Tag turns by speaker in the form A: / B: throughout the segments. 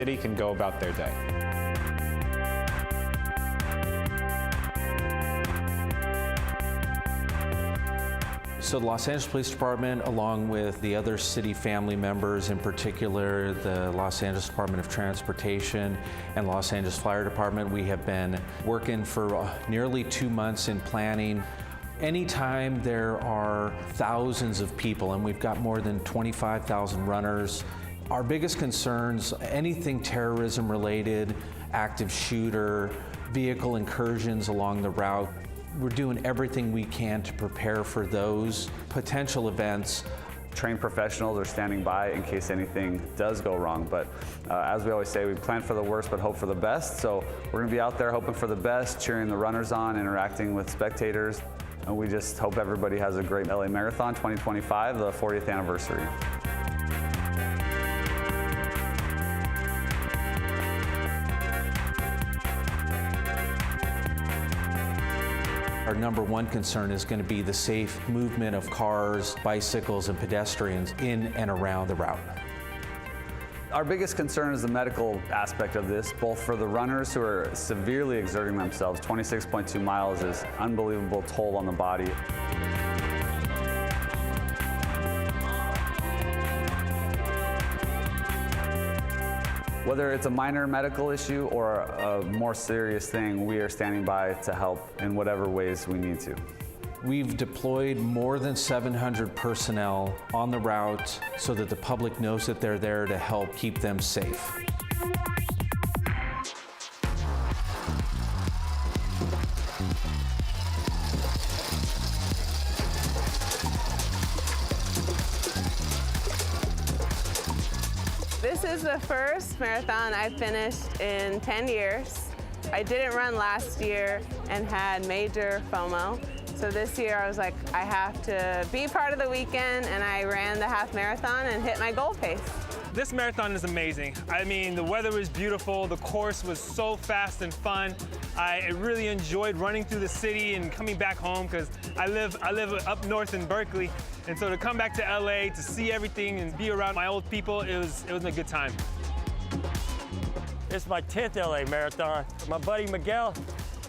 A: city can go about their day.
B: So the Los Angeles Police Department, along with the other city family members, in particular the Los Angeles Department of Transportation and Los Angeles Fire Department, we have been working for nearly 2 months in planning. Anytime there are thousands of people, and we've got more than 25,000 runners, our biggest concerns, anything terrorism related, active shooter, vehicle incursions along the route, we're doing everything we can to prepare for those potential events.
C: Trained professionals are standing by in case anything does go wrong. But as we always say, we plan for the worst but hope for the best. So we're gonna be out there hoping for the best, cheering the runners on, interacting with spectators. And we just hope everybody has a great LA Marathon 2025, the 40th anniversary.
B: Our number one concern is going to be the safe movement of cars, bicycles, and pedestrians in and around the route.
C: Our biggest concern is the medical aspect of this, both for the runners who are severely exerting themselves. 26.2 miles is unbelievable toll on the body. Whether it's a minor medical issue or a more serious thing, we are standing by to help in whatever ways we need to.
B: We've deployed more than 700 personnel on the route so that the public knows that they're there to help keep them safe.
D: This is the first marathon I've finished in 10 years. I didn't run last year and had major FOMO. So this year I was like, I have to be part of the weekend, and I ran the half marathon and hit my goal pace.
E: This marathon is amazing. I mean, the weather was beautiful. The course was so fast and fun. I really enjoyed running through the city and coming back home because I live up north in Berkeley. And so to come back to LA, to see everything and be around my old people, it was a good time.
F: It's my 10th LA marathon. My buddy Miguel,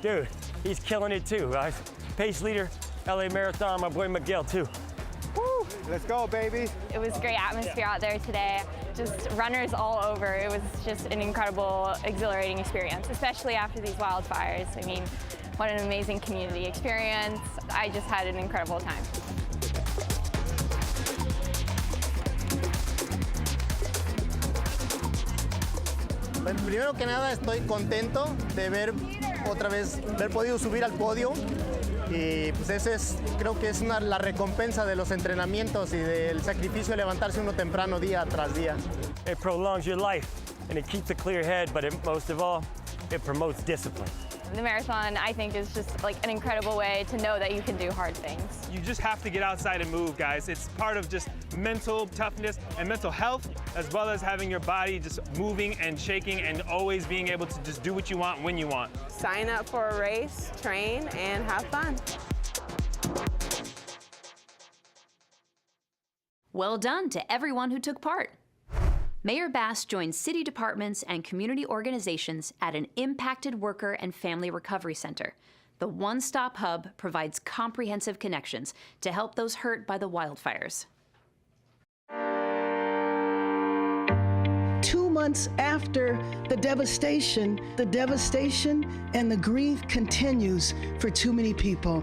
F: dude, he's killing it too. Right? Pace leader, LA marathon, my boy Miguel too.
G: Woo! Let's go, baby.
H: It was great atmosphere out there today. Just runners all over. It was just an incredible, exhilarating experience, especially after these wildfires. I mean, what an amazing community experience. I just had an incredible time.
I: Bueno, primero que nada estoy contento de haber podido subir al podio, y pues ese es, creo que es la recompensa de los entrenamientos y del sacrificio de levantarse uno temprano día tras día.
F: It prolongs your life and it keeps a clear head, but most of all, it promotes discipline.
H: The marathon, I think, is just like an incredible way to know that you can do hard things.
E: You just have to get outside and move, guys. It's part of just mental toughness and mental health, as well as having your body just moving and shaking and always being able to just do what you want when you want.
D: Sign up for a race, train, and have fun.
J: Well done to everyone who took part. Mayor Bass joined city departments and community organizations at an impacted worker and family recovery center. The one-stop hub provides comprehensive connections to help those hurt by the wildfires.
K: 2 months after the devastation and the grief continues for too many people.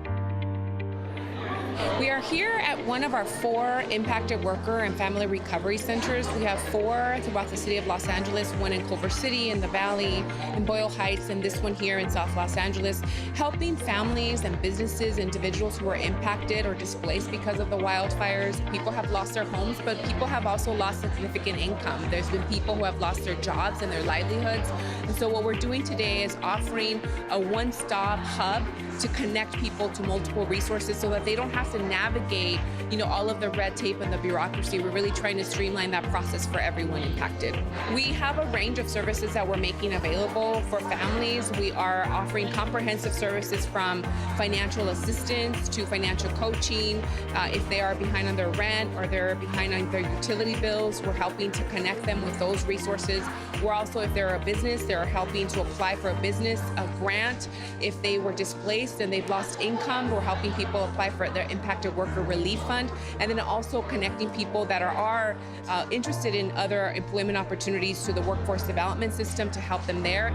L: We are here at one of our 4 impacted worker and family recovery centers. We have 4 throughout the city of Los Angeles, one in Culver City, in the Valley, in Boyle Heights, and this one here in South Los Angeles, helping families and businesses, individuals who are impacted or displaced because of the wildfires. People have lost their homes, but people have also lost significant income. There's been people who have lost their jobs and their livelihoods. And so what we're doing today is offering a one-stop hub to connect people to multiple resources so that they don't have to navigate, all of the red tape and the bureaucracy. We're really trying to streamline that process for everyone impacted. We have a range of services that we're making available for families. We are offering comprehensive services from financial assistance to financial coaching. If they are behind on their rent or they're behind on their utility bills, we're helping to connect them with those resources. We're also, if they're a business, they're helping to apply for a business grant. If they were displaced and they've lost income, we're helping people apply for their impacted worker relief fund. And then also connecting people that are interested in other employment opportunities to the workforce development system to help them there.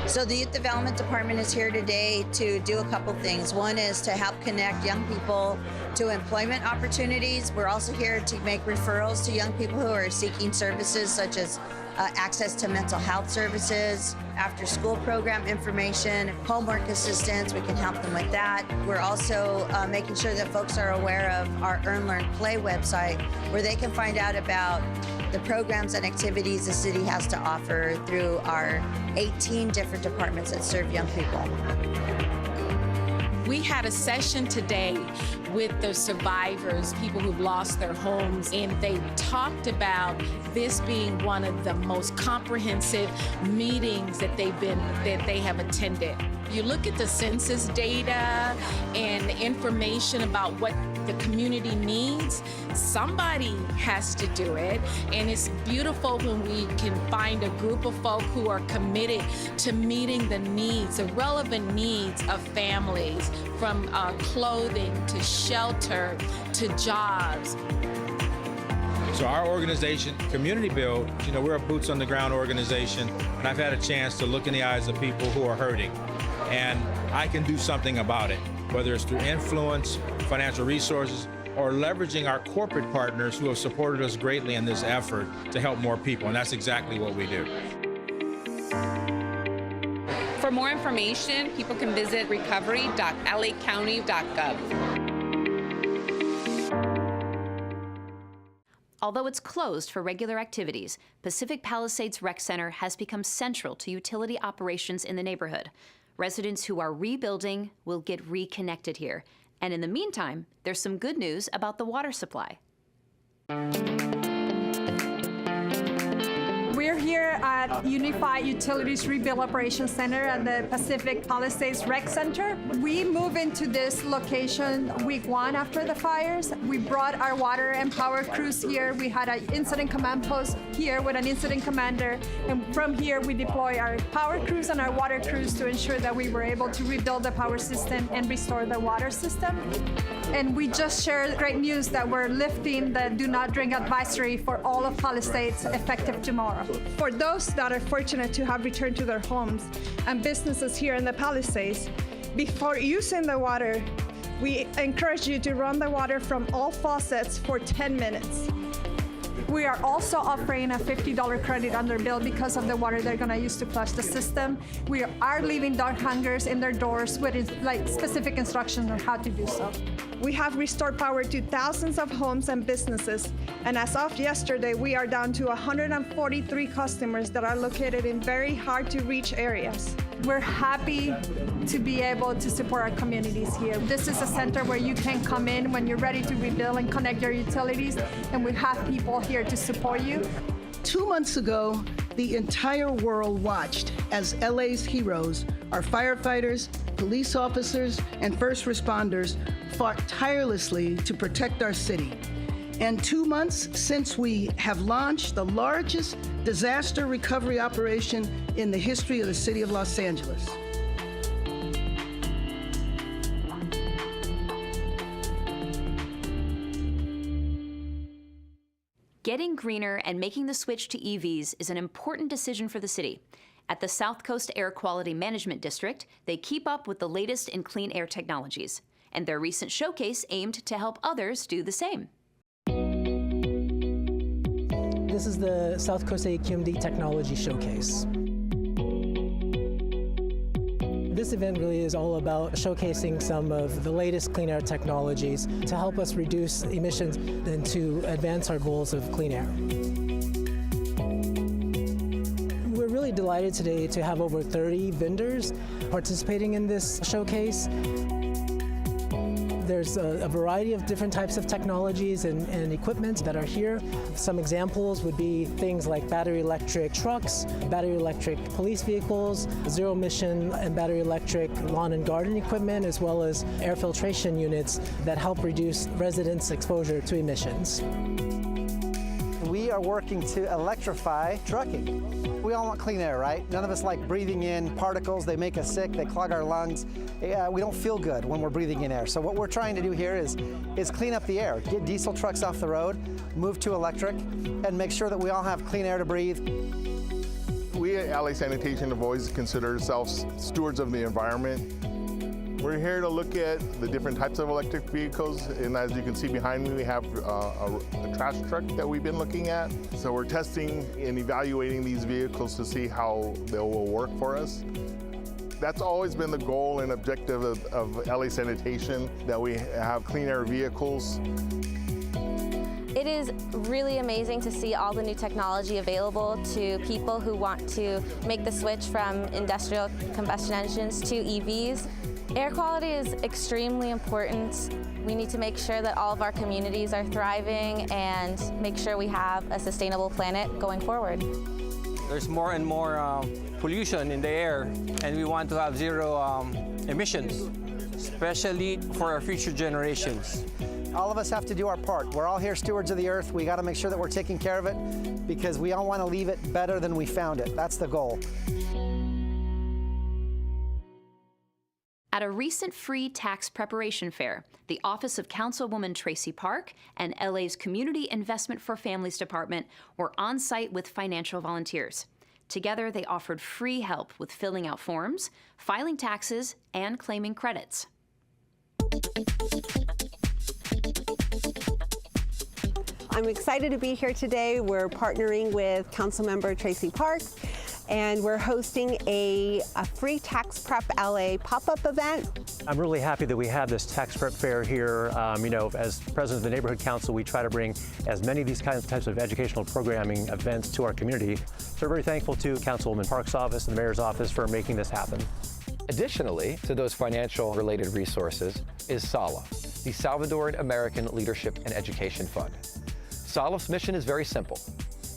A: So the Youth Development Department is here today to do a couple things. One is to help connect young people to employment opportunities. We're also here to make referrals to young people who are seeking services such as access to mental health services, after school program information, homework assistance. We can help them with that. We're also making sure that folks are aware of our Earn, Learn, Play website, where they can find out about the programs and activities the city has to offer through our 18 different departments that serve young people.
M: We had a session today with the survivors, people who've lost their homes, and they talked about this being one of the most comprehensive meetings that they have attended. You look at the census data and the information about what the community needs, somebody has to do it, and it's beautiful when we can find a group of folk who are committed to meeting the needs, the relevant needs of families, from clothing to shelter to jobs.
N: So our organization, Community Build, we're a boots on the ground organization, and I've had a chance to look in the eyes of people who are hurting, and I can do something about it, whether it's through influence, financial resources, or leveraging our corporate partners who have supported us greatly in this effort to help more people, and that's exactly what we do.
L: For more information, people can visit recovery.lacounty.gov.
J: Although it's closed for regular activities, Pacific Palisades Rec Center has become central to utility operations in the neighborhood. Residents who are rebuilding will get reconnected here. And in the meantime, there's some good news about the water supply.
O: We're here at Unified Utilities Rebuild Operations Center at the Pacific Palisades Rec Center. We moved into this location week 1 after the fires. We brought our water and power crews here. We had an incident command post here with an incident commander. And from here, we deploy our power crews and our water crews to ensure that we were able to rebuild the power system and restore the water system. And we just shared great news that we're lifting the do not drink advisory for all of Palisades effective tomorrow. For those that are fortunate to have returned to their homes and businesses here in the Palisades, before using the water, we encourage you to run the water from all faucets for 10 minutes. We are also offering a $50 credit on their bill because of the water they're going to use to flush the system. We are leaving dog hangers in their doors with specific instructions on how to do so. We have restored power to thousands of homes and businesses, and as of yesterday, we are down to 143 customers that are located in very hard-to-reach areas. We're happy to be able to support our communities here. This is a center where you can come in when you're ready to rebuild and connect your utilities, and we have people here to support you.
K: 2 months ago, the entire world watched as LA's heroes, our firefighters, police officers, and first responders fought tirelessly to protect our city. And 2 months since we have launched the largest disaster recovery operation in the history of the city of Los Angeles.
J: Getting greener and making the switch to EVs is an important decision for the city. At the South Coast Air Quality Management District, they keep up with the latest in clean air technologies, and their recent showcase aimed to help others do the same.
P: This is the South Coast AQMD Technology Showcase. This event really is all about showcasing some of the latest clean air technologies to help us reduce emissions and to advance our goals of clean air. We're really delighted today to have over 30 vendors participating in this showcase. There's a variety of different types of technologies and equipment that are here. Some examples would be things like battery electric trucks, battery electric police vehicles, zero emission and battery electric lawn and garden equipment, as well as air filtration units that help reduce residents' exposure to emissions.
Q: We are working to electrify trucking. We all want clean air, right? None of us like breathing in particles. They make us sick, they clog our lungs. We don't feel good when we're breathing in air. So what we're trying to do here is clean up the air, get diesel trucks off the road, move to electric, and make sure that we all have clean air to breathe.
R: We at LA Sanitation have always considered ourselves stewards of the environment. We're here to look at the different types of electric vehicles, and as you can see behind me, we have a trash truck that we've been looking at. So we're testing and evaluating these vehicles to see how they will work for us. That's always been the goal and objective of LA Sanitation, that we have clean air vehicles.
S: It is really amazing to see all the new technology available to people who want to make the switch from industrial combustion engines to EVs. Air quality is extremely important. We need to make sure that all of our communities are thriving and make sure we have a sustainable planet going forward.
T: There's more and more pollution in the air, and we want to have zero emissions, especially for our future generations.
Q: All of us have to do our part. We're all here stewards of the earth. We got to make sure that we're taking care of it because we all want to leave it better than we found it. That's the goal.
J: At a recent free tax preparation fair, the Office of Councilwoman Tracy Park and LA's Community Investment for Families Department were on site with financial volunteers. Together, they offered free help with filling out forms, filing taxes, and claiming credits.
U: I'm excited to be here today. We're partnering with Councilmember Tracy Park, and we're hosting a free Tax Prep LA pop-up event.
V: I'm really happy that we have this tax prep fair here. You know, as president of the Neighborhood Council, we try to bring as many of these types of educational programming events to our community. So we're very thankful to Councilwoman Park's office and the mayor's office for making this happen.
W: Additionally to those financial related resources is SALA, the Salvadoran American Leadership and Education Fund. SALA's mission is very simple.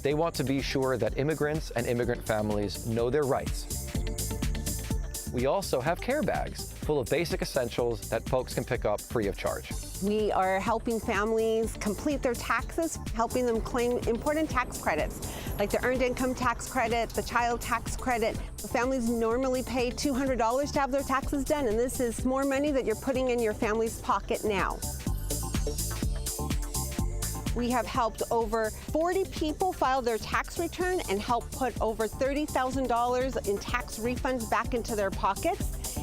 W: They want to be sure that immigrants and immigrant families know their rights. We also have care bags full of basic essentials that folks can pick up free of charge.
U: We are helping families complete their taxes, helping them claim important tax credits, like the Earned Income Tax Credit, the Child Tax Credit. The families normally pay $200 to have their taxes done, and this is more money that you're putting in your family's pocket now. We have helped over 40 people file their tax return and helped put over $30,000 in tax refunds back into their pockets.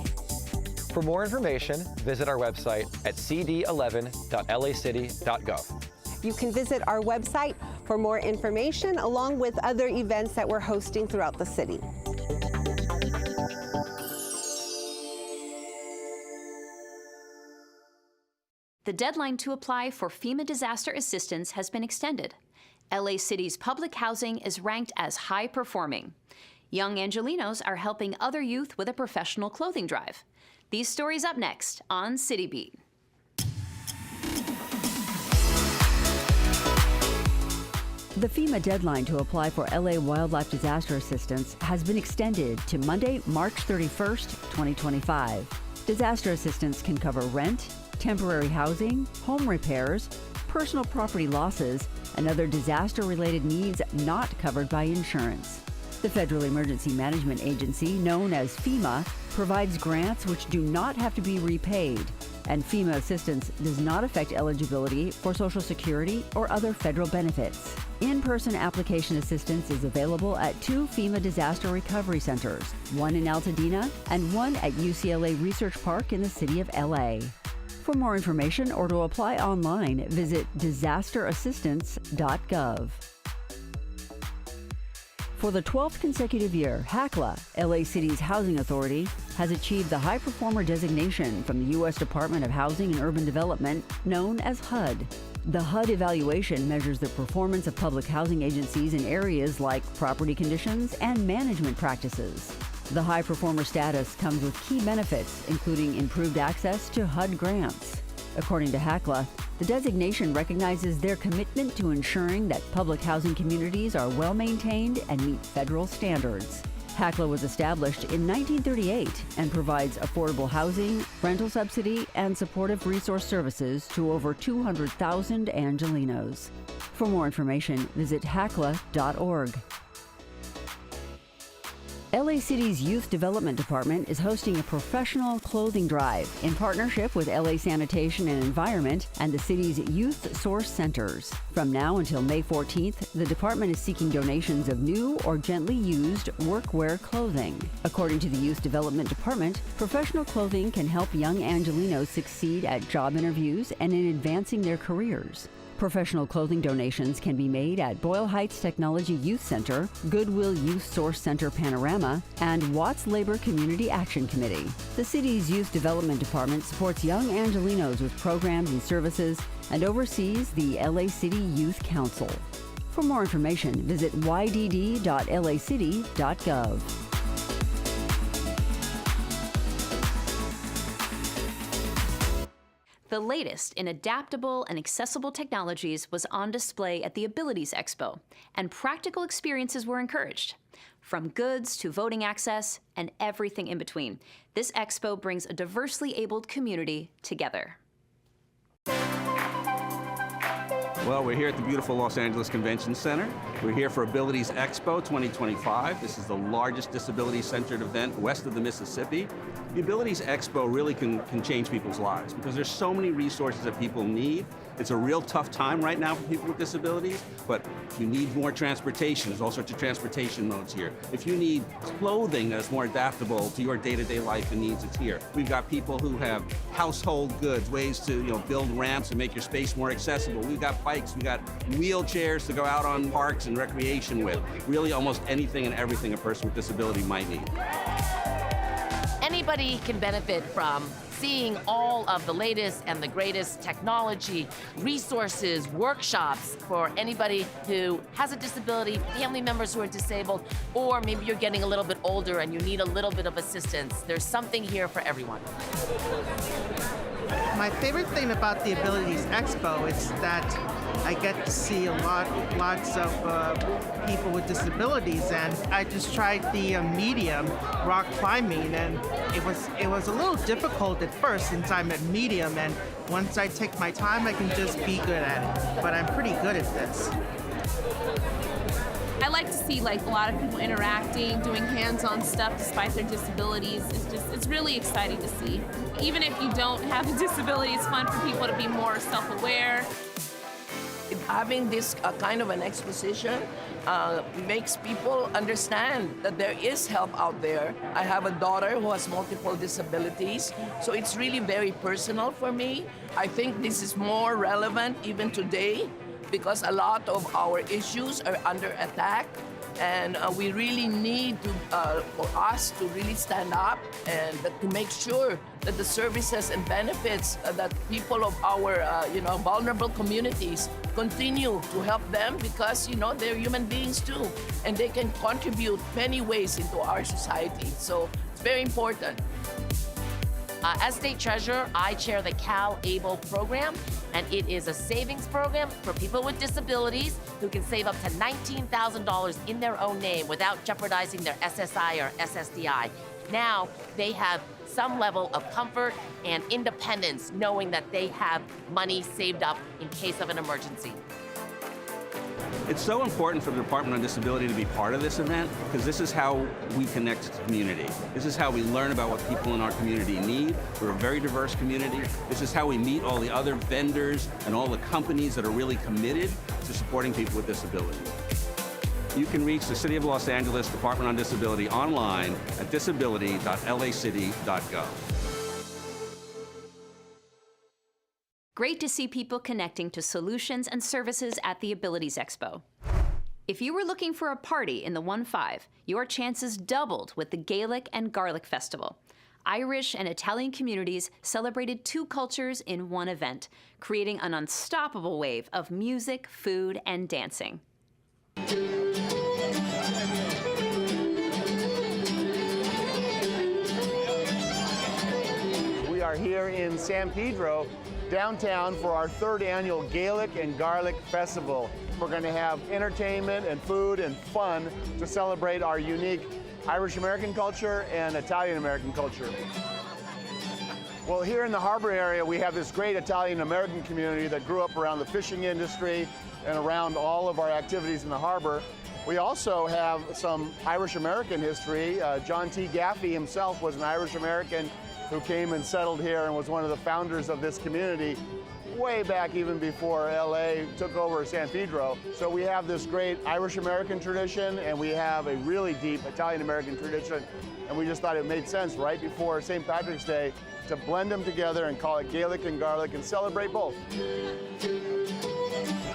W: For more information, visit our website at cd11.lacity.gov.
U: You can visit our website for more information, along with other events that we're hosting throughout the city.
J: The deadline to apply for FEMA disaster assistance has been extended. LA City's public housing is ranked as high performing. Young Angelinos are helping other youth with a professional clothing drive. These stories up next on City Beat.
X: The FEMA deadline to apply for LA wildlife disaster assistance has been extended to Monday, March 31st, 2025. Disaster assistance can cover rent, temporary housing, home repairs, personal property losses, and other disaster-related needs not covered by insurance. The Federal Emergency Management Agency, known as FEMA, provides grants which do not have to be repaid, and FEMA assistance does not affect eligibility for Social Security or other federal benefits. In-person application assistance is available at 2 FEMA disaster recovery centers, one in Altadena and one at UCLA Research Park in the city of LA. For more information or to apply online, visit disasterassistance.gov. For the 12th consecutive year, HACLA, LA City's housing authority, has achieved the High Performer designation from the U.S. Department of Housing and Urban Development, known as HUD. The HUD evaluation measures the performance of public housing agencies in areas like property conditions and management practices. The high performer status comes with key benefits, including improved access to HUD grants. According to HACLA, the designation recognizes their commitment to ensuring that public housing communities are well maintained and meet federal standards. HACLA was established in 1938 and provides affordable housing, rental subsidy, and supportive resource services to over 200,000 Angelenos. For more information, visit hacla.org. LA City's Youth Development Department is hosting a professional clothing drive in partnership with LA Sanitation and Environment and the city's Youth Source Centers. From now until May 14th, the department is seeking donations of new or gently used workwear clothing. According to the Youth Development Department, professional clothing can help young Angelenos succeed at job interviews and in advancing their careers. Professional clothing donations can be made at Boyle Heights Technology Youth Center, Goodwill Youth Source Center Panorama, and Watts Labor Community Action Committee. The city's Youth Development Department supports young Angelenos with programs and services and oversees the LA City Youth Council. For more information, visit ydd.lacity.gov.
J: The latest in adaptable and accessible technologies was on display at the Abilities Expo, and practical experiences were encouraged. From goods to voting access and everything in between, this expo brings a diversely abled community together.
B: Well, we're here at the beautiful Los Angeles Convention Center. We're here for Abilities Expo 2025. This is the largest disability-centered event west of the Mississippi. The Abilities Expo really can change people's lives because there's so many resources that people need. It's a real tough time right now for people with disabilities, but you need more transportation. There's all sorts of transportation modes here. If you need clothing that's more adaptable to your day-to-day life and needs, it's here. We've got people who have household goods, ways to build ramps and make your space more accessible. We've got bikes, we've got wheelchairs to go out on parks and recreation with. Really almost anything and everything a person with disability might need.
C: Anybody can benefit from seeing all of the latest and the greatest technology, resources, workshops for anybody who has a disability, family members who are disabled, or maybe you're getting a little bit older and you need a little bit of assistance. There's something here for everyone.
G: My favorite thing about the Abilities Expo is that I get to see lots of people with disabilities, and I just tried the medium rock climbing, and it was a little difficult at first since I'm at medium, and once I take my time, I can just be good at it. But I'm pretty good at this.
L: I like to see a lot of people interacting, doing hands-on stuff despite their disabilities. It's really exciting to see. Even if you don't have a disability, it's fun for people to be more self-aware.
I: Having this kind of an exposition makes people understand that there is help out there. I have a daughter who has multiple disabilities, so it's really very personal for me. I think this is more relevant even today because a lot of our issues are under attack, and we really need to, for us to really stand up and to make sure that the services and benefits that people of our vulnerable communities continue to help them because they're human beings too, and they can contribute many ways into our society. So it's very important.
C: As state treasurer, I chair the Cal Able program, and it is a savings program for people with disabilities who can save up to $19,000 in their own name without jeopardizing their SSI or SSDI. Now they have some level of comfort and independence knowing that they have money saved up in case of an emergency.
B: It's so important for the Department on Disability to be part of this event because this is how we connect to the community. This is how we learn about what people in our community need. We're a very diverse community. This is how we meet all the other vendors and all the companies that are really committed to supporting people with disabilities. You can reach the City of Los Angeles Department on Disability online at disability.lacity.gov.
J: Great to see people connecting to solutions and services at the Abilities Expo. If you were looking for a party in the 1-5, your chances doubled with the Gaelic and Garlic Festival. Irish and Italian communities celebrated two cultures in one event, creating an unstoppable wave of music, food, and dancing.
D: We are here in San Pedro, downtown, for our third annual Gaelic and Garlic Festival. We're going to have entertainment and food and fun to celebrate our unique Irish American culture and Italian American culture. Well, here in the harbor area, we have this great Italian American community that grew up around the fishing industry and around all of our activities in the harbor. We also have some Irish American history. John T. Gaffey himself was an Irish American who came and settled here and was one of the founders of this community way back even before LA took over San Pedro. So we have this great Irish American tradition and we have a really deep Italian American tradition, and we just thought it made sense right before St. Patrick's Day to blend them together and call it Gaelic and Garlic and celebrate both.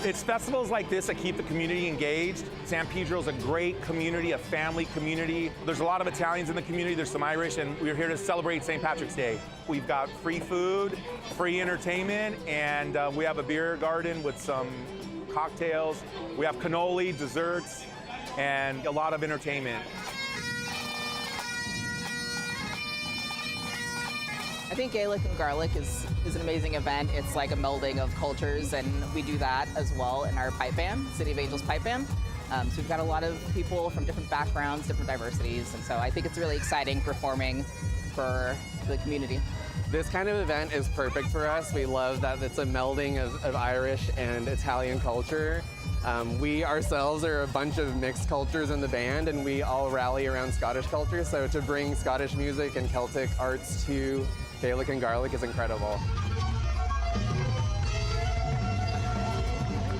E: It's festivals like this that keep the community engaged. San Pedro's a great community, a family community. There's a lot of Italians in the community, there's some Irish, and we're here to celebrate St. Patrick's Day. We've got free food, free entertainment, and we have a beer garden with some cocktails. We have cannoli, desserts, and a lot of entertainment.
F: I think Gaelic and Garlic is an amazing event. It's like a melding of cultures, and we do that as well in our pipe band, City of Angels pipe band. So we've got a lot of people from different backgrounds, different diversities, and so I think it's really exciting performing for the community.
H: This kind of event is perfect for us. We love that it's a melding of Irish and Italian culture. We ourselves are a bunch of mixed cultures in the band, and we all rally around Scottish culture, so to bring Scottish music and Celtic arts to Gaelic and Garlic is incredible.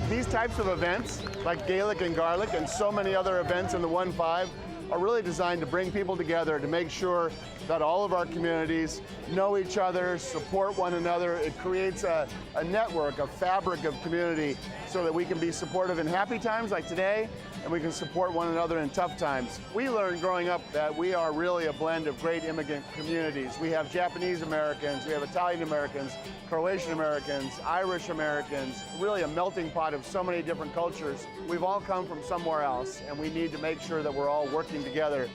D: These types of events, like Gaelic and Garlic and so many other events in the 1-5, are really designed to bring people together to make sure that all of our communities know each other, support one another. It creates a network, a fabric of community so that we can be supportive in happy times like today, and we can support one another in tough times. We learned growing up that we are really a blend of great immigrant communities. We have Japanese Americans, we have Italian Americans, Croatian Americans, Irish Americans, really a melting pot of so many different cultures. We've all come from somewhere else, and we need to make sure that we're all working together.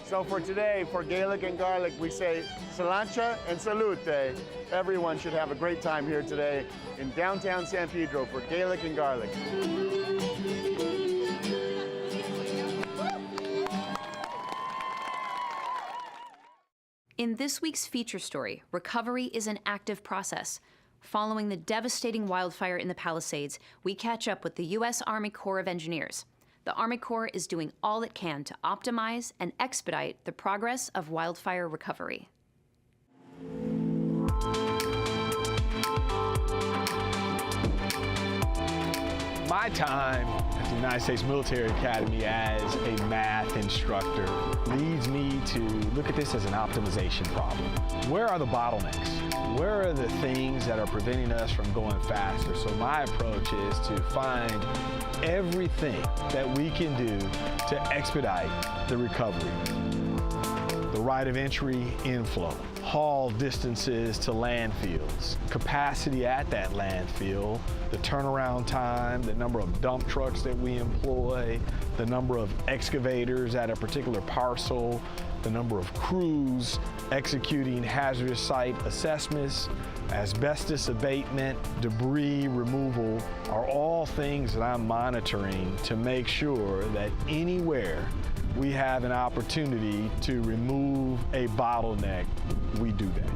D: So for today, for Gaelic and Garlic, we say Salancha and Salute. Everyone should have a great time here today in downtown San Pedro for Gaelic and Garlic.
J: In this week's feature story, recovery is an active process. Following the devastating wildfire in the Palisades, we catch up with the U.S. Army Corps of Engineers. The Army Corps is doing all it can to optimize and expedite the progress of wildfire recovery.
Y: My time at the United States Military Academy as a math instructor leads me to look at this as an optimization problem. Where are the bottlenecks? Where are the things that are preventing us from going faster? So my approach is to find everything that we can do to expedite the recovery. The right of entry, inflow, haul distances to landfills, capacity at that landfill, the turnaround time, the number of dump trucks that we employ, the number of excavators at a particular parcel, the number of crews executing hazardous site assessments, asbestos abatement, debris removal are all things that I'm monitoring to make sure that anywhere we have an opportunity to remove a bottleneck, we do that.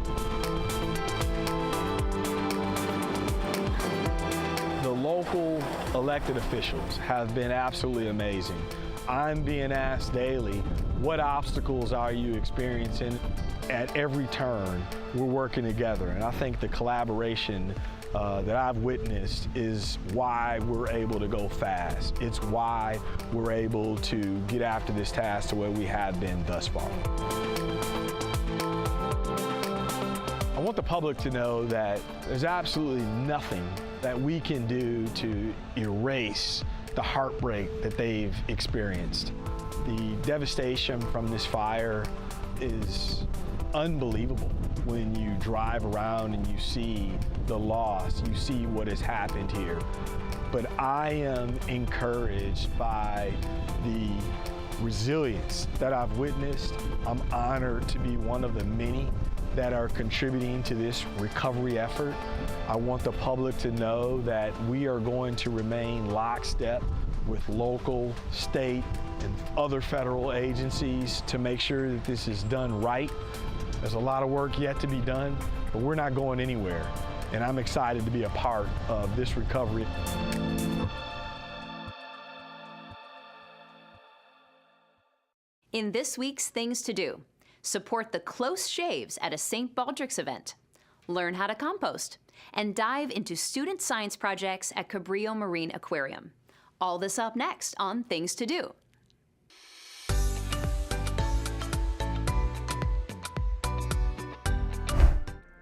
Y: The local elected officials have been absolutely amazing. I'm being asked daily, what obstacles are you experiencing? At every turn, we're working together, and I think the collaboration that I've witnessed is why we're able to go fast. It's why we're able to get after this task the way we have been thus far. I want the public to know that there's absolutely nothing that we can do to erase the heartbreak that they've experienced. The devastation from this fire is unbelievable. When you drive around and you see the loss, you see what has happened here. But I am encouraged by the resilience that I've witnessed. I'm honored to be one of the many that are contributing to this recovery effort. I want the public to know that we are going to remain lockstep with local, state, and other federal agencies to make sure that this is done right. There's a lot of work yet to be done, but we're not going anywhere. And I'm excited to be a part of this recovery.
J: In this week's Things to Do, support the Close Shaves at a St. Baldrick's event, learn how to compost, and dive into student science projects at Cabrillo Marine Aquarium. All this up next on Things to Do.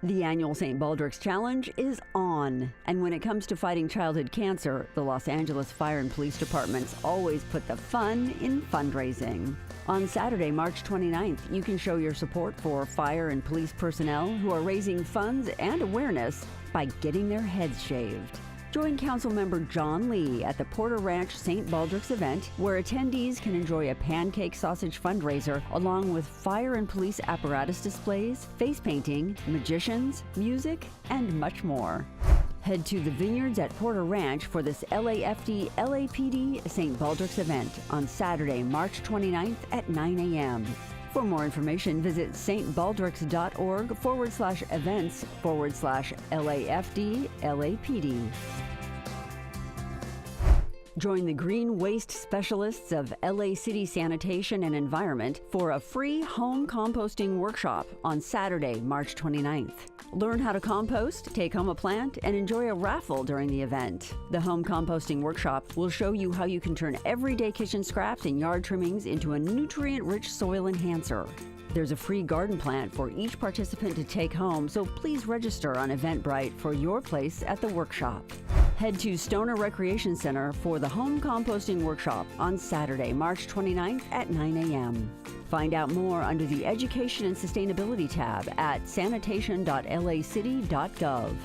X: The annual St. Baldrick's Challenge is on. And when it comes to fighting childhood cancer, the Los Angeles Fire and Police Departments always put the fun in fundraising. On Saturday, March 29th, you can show your support for fire and police personnel who are raising funds and awareness by getting their heads shaved. Join Councilmember John Lee at the Porter Ranch St. Baldrick's event, where attendees can enjoy a pancake sausage fundraiser along with fire and police apparatus displays, face painting, magicians, music, and much more. Head to the Vineyards at Porter Ranch for this LAFD LAPD St. Baldrick's event on Saturday, March 29th at 9 a.m. For more information, visit stbaldricks.org/events/LAFD LAPD. Join the Green Waste Specialists of LA City Sanitation and Environment for a free home composting workshop on Saturday, March 29th. Learn how to compost, take home a plant, and enjoy a raffle during the event. The home composting workshop will show you how you can turn everyday kitchen scraps and yard trimmings into a nutrient-rich soil enhancer. There's a free garden plant for each participant to take home, so please register on Eventbrite for your place at the workshop. Head to Stoner Recreation Center for the home composting workshop on Saturday, March 29th at 9 a.m. Find out more under the Education and Sustainability tab at sanitation.lacity.gov.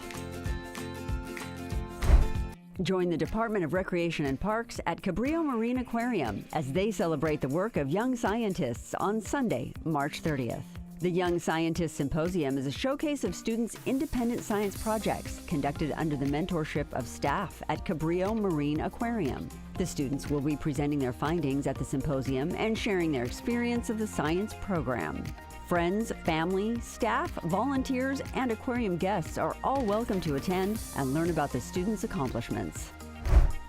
X: Join the Department of Recreation and Parks at Cabrillo Marine Aquarium as they celebrate the work of young scientists on Sunday, March 30th. The Young Scientist Symposium is a showcase of students' independent science projects conducted under the mentorship of staff at Cabrillo Marine Aquarium. The students will be presenting their findings at the symposium and sharing their experience of the science program. Friends, family, staff, volunteers, and aquarium guests are all welcome to attend and learn about the students' accomplishments.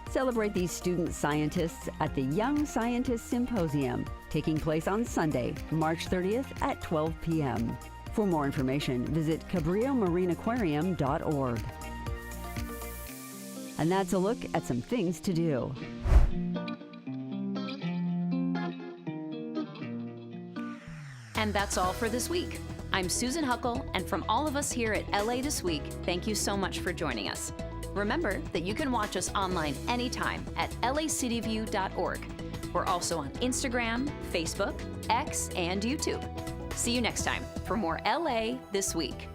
X: Celebrate these student scientists at the Young Scientist Symposium, taking place on Sunday, March 30th at 12 p.m. For more information, visit cabrilloMarineAquarium.org. And that's a look at some things to do.
J: And that's all for this week. I'm Susan Huckle, and from all of us here at LA This Week, thank you so much for joining us. Remember that you can watch us online anytime at lacityview.org. We're also on Instagram, Facebook, X, and YouTube. See you next time for more LA This Week.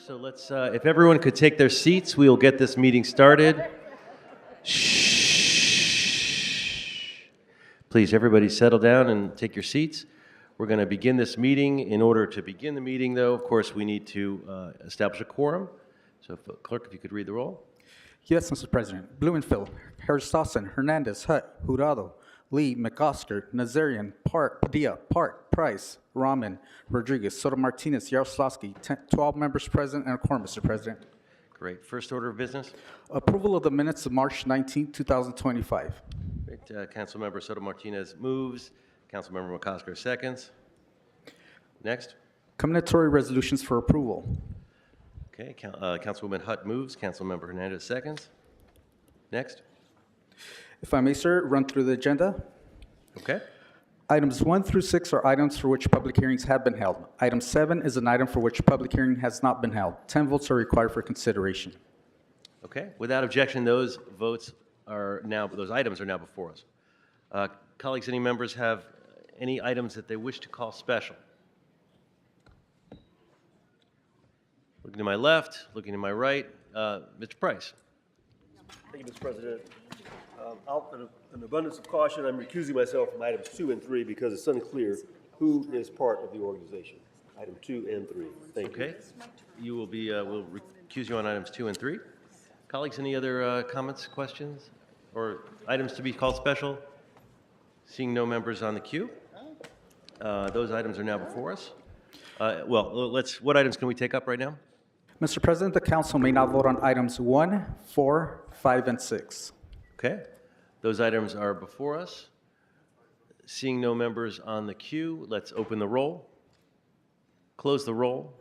A: So let's, if everyone could take their seats, we will get this meeting started. Shh. Please, everybody settle down and take your seats. We're going to begin this meeting. In order to begin the meeting, though, of course, we need to establish a quorum. So, Clerk, if you could read the roll.
K: Yes, Mr. President. Blumenfeld, Herzausen, Hernandez, Hutt, Jurado, Lee, McOsker, Nazarian, Park, Padilla, Park, Price, Rahman, Rodriguez, Soto Martinez, Yaroslavsky, 12 members present and a quorum, Mr. President.
A: Great. First order of business.
K: Approval of the minutes of March 19, 2025.
A: Great. Councilmember Soto Martinez moves. Councilmember McOsker seconds. Next.
K: Commendatory resolutions for approval.
A: Okay. Councilwoman Hutt moves. Councilmember Hernandez seconds. Next.
K: If I may, sir, run through the agenda.
A: Okay.
K: Items 1 through 6 are items for which public hearings have been held. Item 7 is an item for which public hearing has not been held. 10 votes are required for consideration.
A: Okay. Without objection, those items are now before us. Colleagues, any members have any items that they wish to call special? Looking to my left, looking to my right, Mr. Price.
M: Thank you, Mr. President. Out of an abundance of caution, I'm recusing myself from items 2 and 3 because it's unclear who is part of the organization. Item 2 and 3. Thank you.
A: Okay. You will be, we'll recuse you on items 2 and 3. Colleagues, any other comments, questions, or items to be called special? Seeing no members on the queue, those items are now before us. What items can we take up right now?
K: Mr. President, the council may now vote on items 1, 4, 5, and 6.
A: Okay. Those items are before us. Seeing no members on the queue, let's open the roll, close the roll,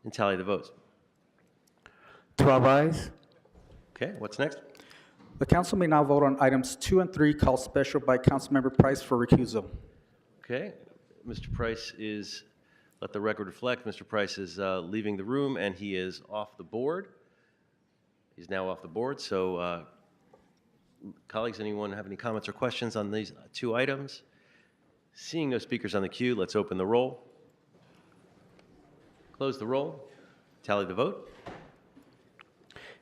A: and tally the votes.
K: 12 ayes.
A: Okay, what's next?
K: The council may now vote on items 2 and 3 called special by Councilmember Price for recusal.
A: Okay, Mr. Price is, let the record reflect, Mr. Price is leaving the room and he is off the board. He's now off the board, so colleagues, anyone have any comments or questions on these 2 items? Seeing no speakers on the queue, let's open the roll, close the roll, tally the vote.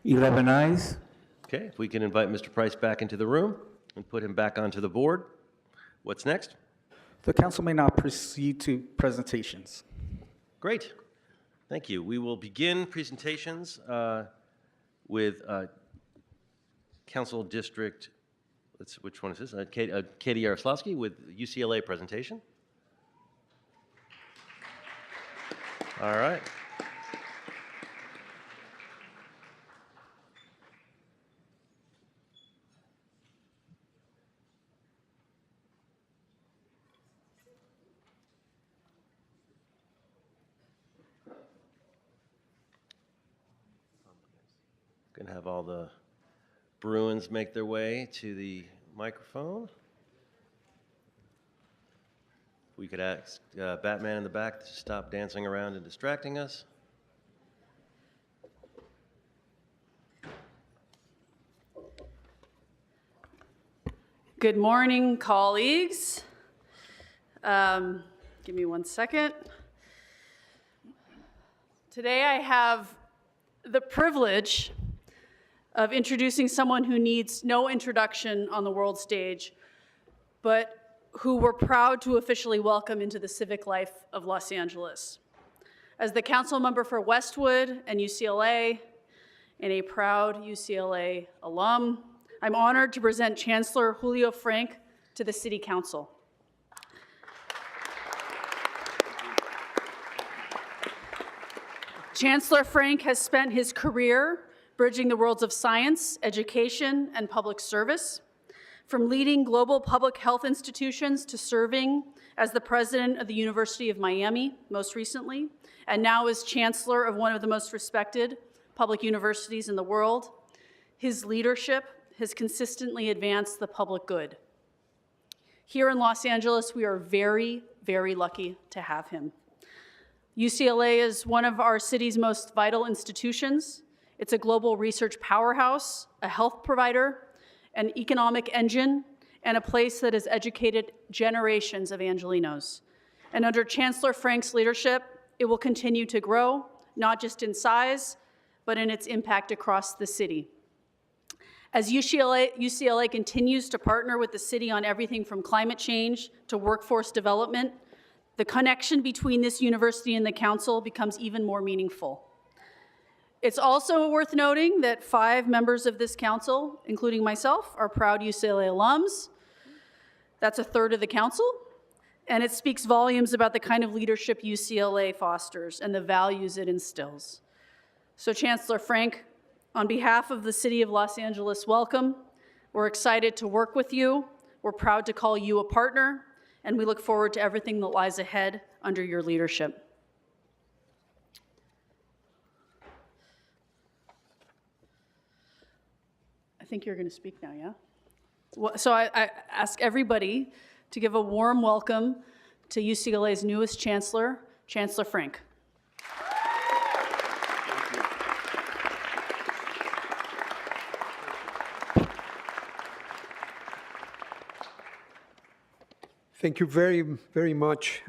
K: 11 ayes.
A: Okay, if we can invite Mr. Price back into the room and put him back onto the board. What's next?
K: The council may now proceed to presentations.
A: Great. Thank you. We will begin presentations with Council District, which one is this? Katie Yaroslavsky with UCLA presentation. All right. Going to have all the Bruins make their way to the microphone. We could ask Batman in the back to stop dancing around and distracting us.
N: Good morning, colleagues. Give me 1 second. Today I have the privilege of introducing someone who needs no introduction on the world stage, but who we're proud to officially welcome into the civic life of Los Angeles. As the council member for Westwood and UCLA, and a proud UCLA alum, I'm honored to present Chancellor Julio Frank to the City Council. Chancellor Frank has spent his career bridging the worlds of science, education, and public service, from leading global public health institutions to serving as the president of the University of Miami, most recently, and now as chancellor of one of the most respected public universities in the world. His leadership has consistently advanced the public good. Here in Los Angeles, we are very, very lucky to have him. UCLA is one of our city's most vital institutions. It's a global research powerhouse, a health provider, an economic engine, and a place that has educated generations of Angelenos. And under Chancellor Frank's leadership, it will continue to grow not just in size, but in its impact across the city. As UCLA continues to partner with the city on everything from climate change to workforce development, the connection between this university and the council becomes even more meaningful. It's also worth noting that 5 members of this council, including myself, are proud UCLA alums. That's a third of the council, and it speaks volumes about the kind of leadership UCLA fosters and the values it instills. So Chancellor Frank, on behalf of the City of Los Angeles, welcome. We're excited to work with you. We're proud to call you a partner, and we look forward to everything that lies ahead under your leadership. I think you're going to speak now, yeah? Well, so I ask everybody to give a warm welcome to UCLA's newest chancellor, Chancellor Frank.
O: Thank you very, very much,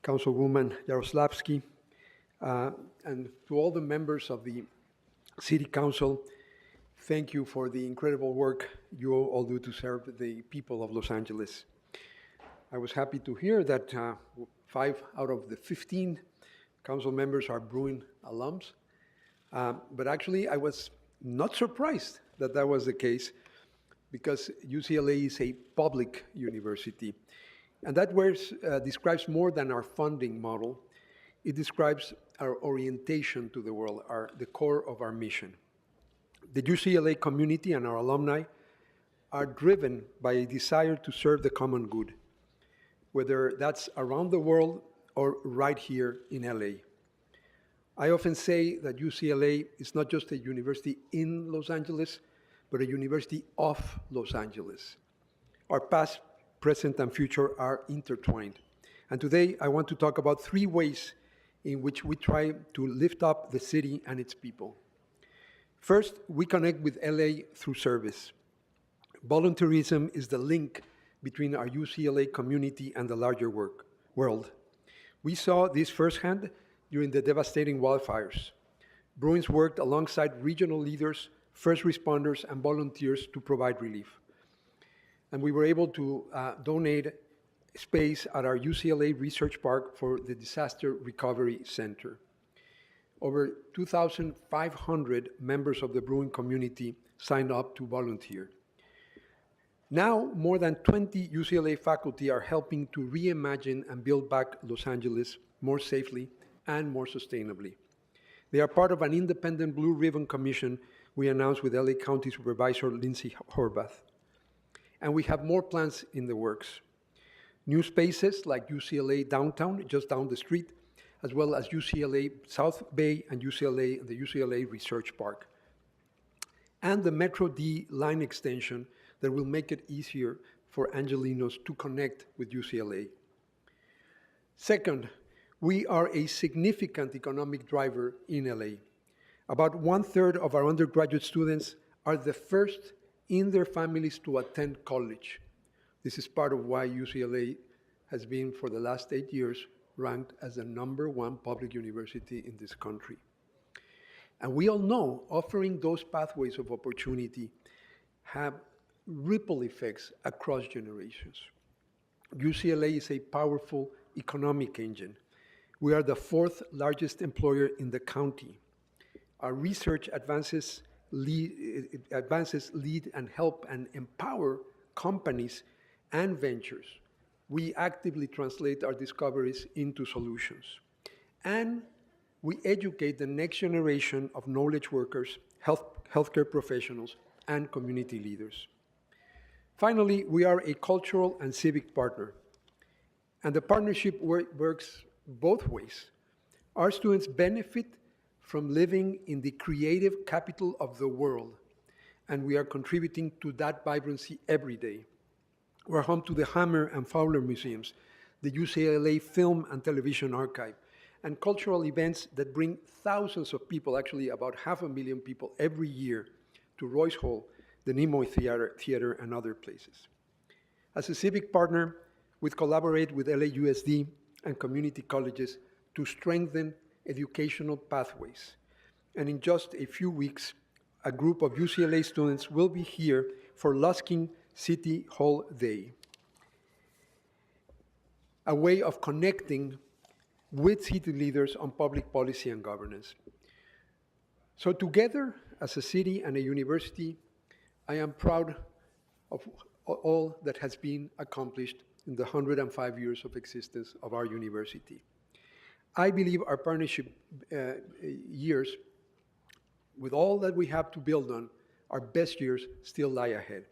O: Councilwoman Jaroslavsky, and to all the members of the City Council. Thank you for the incredible work you all do to serve the people of Los Angeles. I was happy to hear that 5 out of the 15 council members are Bruin alums, but actually I was not surprised that that was the case, because UCLA is a public university. And that describes more than our funding model. It describes our orientation to the world, the core of our mission. The UCLA community and our alumni are driven by a desire to serve the common good, whether that's around the world or right here in LA. I often say that UCLA is not just a university in Los Angeles, but a university of Los Angeles. Our past, present, and future are intertwined. And today I want to talk about 3 ways in which we try to lift up the city and its people. First, we connect with LA through service. Volunteerism is the link between our UCLA community and the larger world. We saw this firsthand during the devastating wildfires. Bruins worked alongside regional leaders, first responders, and volunteers to provide relief. And we were able to donate space at our UCLA Research Park for the Disaster Recovery Center. Over 2,500 members of the Bruin community signed up to volunteer. Now, more than 20 UCLA faculty are helping to reimagine and build back Los Angeles more safely and more sustainably. They are part of an independent Blue Ribbon Commission we announced with LA County Supervisor Lindsay Horvath. And we have more plans in the works. New spaces like UCLA Downtown, just down the street, as well as UCLA South Bay and the UCLA Research Park. And the Metro D line extension that will make it easier for Angelinos to connect with UCLA. Second, we are a significant economic driver in LA. About 1/3 of our undergraduate students are the first in their families to attend college. This is part of why UCLA has been, for the last 8 years, ranked as the #1 public university in this country. And we all know offering those pathways of opportunity have ripple effects across generations. UCLA is a powerful economic engine. We are the 4th largest employer in the county. Our research advances lead and help and empower companies and ventures. We actively translate our discoveries into solutions. And we educate the next generation of knowledge workers, healthcare professionals, and community leaders. Finally, we are a cultural and civic partner. And the partnership works both ways. Our students benefit from living in the creative capital of the world, and we are contributing to that vibrancy every day. We're home to the Hammer and Fowler Museums, the UCLA Film and Television Archive, and cultural events that bring thousands of people, actually about 500,000 people every year, to Royce Hall, the Nimoy Theater, and other places. As a civic partner, we collaborate with LAUSD and community colleges to strengthen educational pathways. And in just a few weeks, a group of UCLA students will be here for Luskin City Hall Day, a way of connecting with city leaders on public policy and governance. So together, as a city and a university, I am proud of all that has been accomplished in the 105 years of existence of our university. I believe our partnership years, with all that we have to build on, our best years still lie ahead.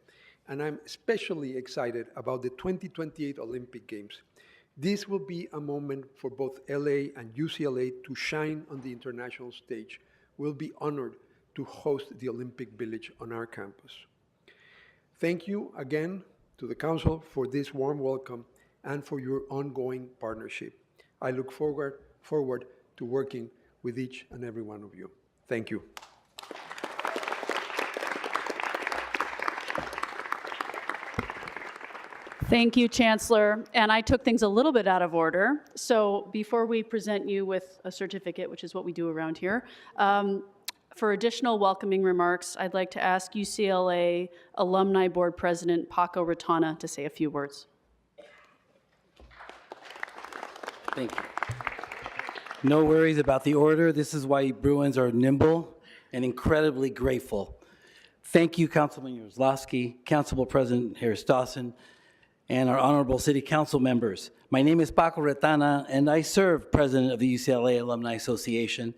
O: And I'm especially excited about the 2028 Olympic Games. This will be a moment for both LA and UCLA to shine on the international stage. We'll be honored to host the Olympic Village on our campus. Thank you again to the Council for this warm welcome and for your ongoing partnership. I look forward to working with each and every one of you. Thank you.
N: Thank you, Chancellor. And I took things a little bit out of order. So before we present you with a certificate, which is what we do around here, for additional welcoming remarks, I'd like to ask UCLA Alumni Board President Paco Ratana to say a few words.
P: Thank you. No worries about the order. This is why Bruins are nimble and incredibly grateful. Thank you, Councilman Yuroslavsky, Council President Harris Dawson, and our honorable city council members. My name is Paco Ratana, and I serve president of the UCLA Alumni Association.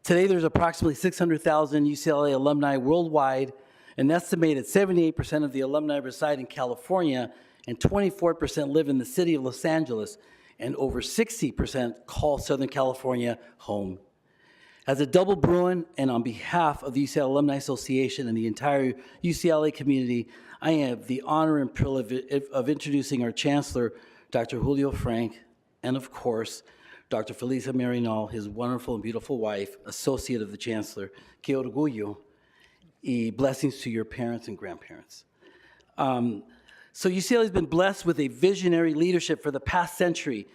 P: Today, there's approximately 600,000 UCLA alumni worldwide. An estimated 78% of the alumni reside in California, and 24% live in the city of Los Angeles, and over 60% call Southern California home. As a double Bruin, and on behalf of the UCLA Alumni Association and the entire UCLA community, I have the honor and privilege of introducing our Chancellor, Dr. Julio Frank, and of course, Dr. Felisa Marinal, his wonderful and beautiful wife, associate of the Chancellor. Que orgullo, y blessings to your parents and grandparents. So UCLA has been blessed with a visionary leadership for the past century.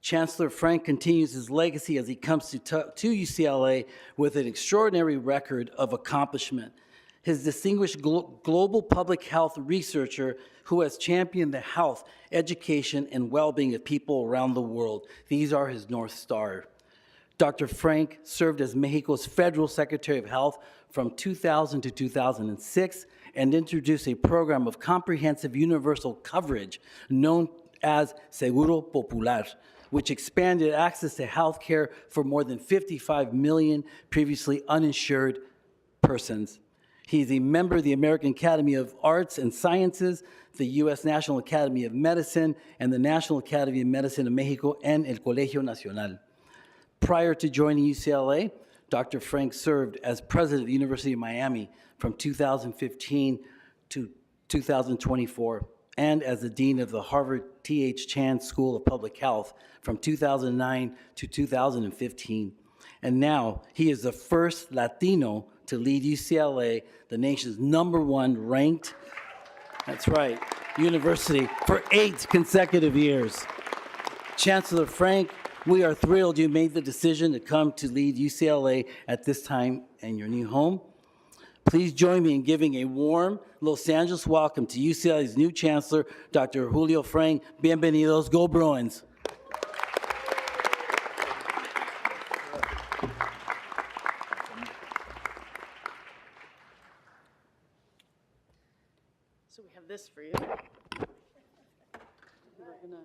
P: Chancellor Frank continues his legacy as he comes to UCLA with an extraordinary record of accomplishment. His distinguished global public health researcher who has championed the health, education, and well-being of people around the world. These are his North Star. Dr. Frank served as Mexico's Federal Secretary of Health from 2000 to 2006 and introduced a program of comprehensive universal coverage known as Seguro Popular, which expanded access to health care for more than 55 million previously uninsured persons. He's a member of the American Academy of Arts and Sciences, the U.S. National Academy of Medicine, and the National Academy of Medicine of Mexico, and El Colegio Nacional. Prior to joining UCLA, Dr. Frank served as president of the University of Miami from 2015 to 2024, and as the dean of the Harvard T.H. Chan School of Public Health from 2009 to 2015. And now he is the first Latino to lead UCLA, the nation's #1 ranked, that's right, university for 8 consecutive years. Chancellor Frank, we are thrilled you made the decision to come to lead UCLA at this time in your new home. Please join me in giving a warm Los Angeles welcome to UCLA's new Chancellor, Dr. Julio Frank. Bienvenidos, go Bruins.
N: So we have this for you. We're gonna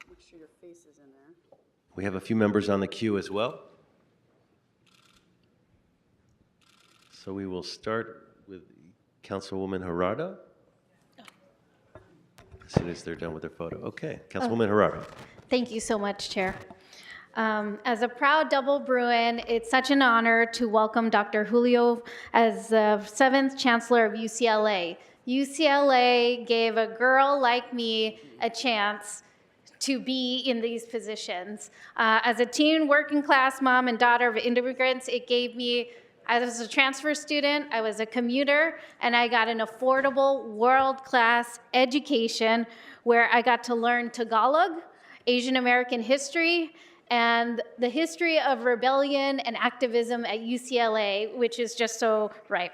N: make sure your face is in there.
A: We have a few members on the queue as well. So we will start with Councilwoman Gerardo. As soon as they're done with their photo. Okay, Councilwoman Gerardo.
Q: Thank you so much, Chair. As a proud double Bruin, it's such an honor to welcome Dr. Julio as the 7th Chancellor of UCLA. UCLA gave a girl like me a chance to be in these positions. As a teen working class mom and daughter of immigrants, it gave me, I was a transfer student, I was a commuter, and I got an affordable world-class education where I got to learn Tagalog, Asian American history, and the history of rebellion and activism at UCLA, which is just so ripe.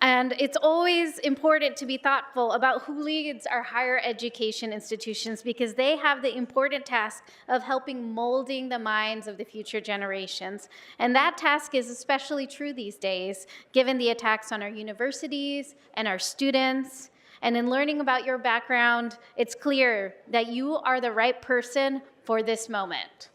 Q: And it's always important to be thoughtful about who leads our higher education institutions, because they have the important task of helping molding the minds of the future generations. And that task is especially true these days, given the attacks on our universities and our students. And in learning about your background, it's clear that you are the right person for this moment.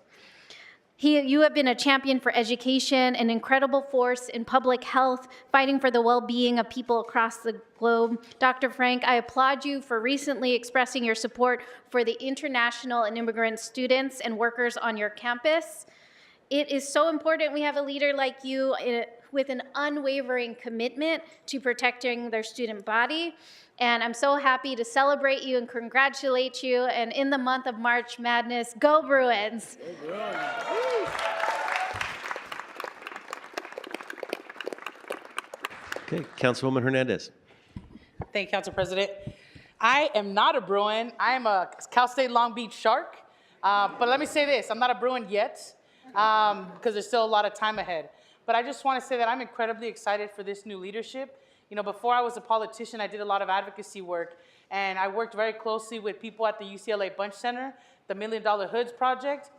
Q: You have been a champion for education, an incredible force in public health, fighting for the well-being of people across the globe. Dr. Frank, I applaud you for recently expressing your support for the international and immigrant students and workers on your campus. It is so important we have a leader like you with an unwavering commitment to protecting their student body. And I'm so happy to celebrate you and congratulate you. And in the month of March Madness, go Bruins! Go Bruins.
A: Okay, Councilwoman Hernandez.
R: Thank you, Council President. I am not a Bruin. I am a Cal State Long Beach Shark. But let me say this, I'm not a Bruin yet, because there's still a lot of time ahead. But I just want to say that I'm incredibly excited for this new leadership. You know, before I was a politician, I did a lot of advocacy work, and I worked very closely with people at the UCLA Bunch Center, the $1 Million Hoods Project.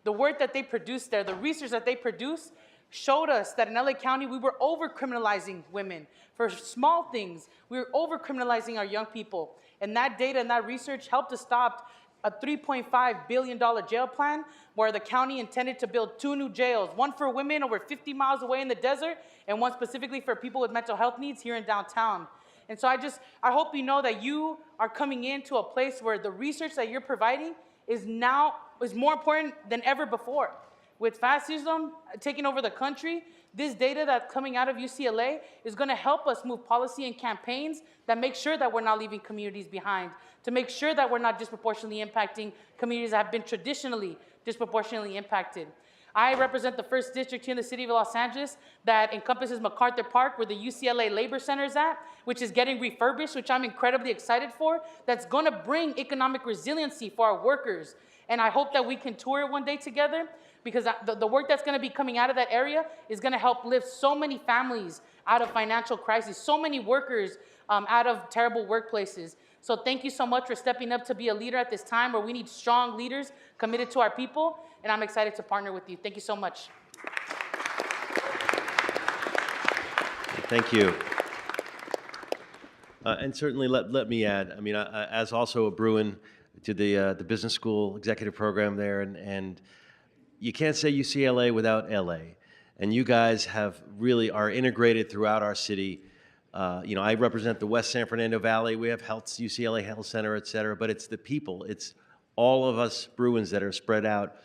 R: The work that they produced there, the research that they produced, showed us that in LA County, we were over-criminalizing women for small things. We were over-criminalizing our young people. And that data and that research helped to stop a $3.5 billion jail plan where the county intended to build 2 new jails, one for women over 50 miles away in the desert and one specifically for people with mental health needs here in downtown. And so I hope you know that you are coming into a place where the research that you're providing is more important than ever before. With fascism taking over the country, this data that's coming out of UCLA is going to help us move policy and campaigns that make sure that we're not leaving communities behind, to make sure that we're not disproportionately impacting communities that have been traditionally disproportionately impacted. I represent the 1st District here in the city of Los Angeles that encompasses MacArthur Park, where the UCLA Labor Center is at, which is getting refurbished, which I'm incredibly excited for, that's going to bring economic resiliency for our workers. And I hope that we can tour it one day together, because the work that's going to be coming out of that area is going to help lift so many families out of financial crisis, so many workers out of terrible workplaces. So thank you so much for stepping up to be a leader at this time where we need strong leaders committed to our people, and I'm excited to partner with you. Thank you so much.
A: Thank you. And certainly let me add, I mean, as also a Bruin to the business school executive program there, and you can't say UCLA without LA. And you guys are integrated throughout our city. You know, I represent the West San Fernando Valley. We have UCLA Health Center, et cetera, but it's the people. It's all of us Bruins that are spread out.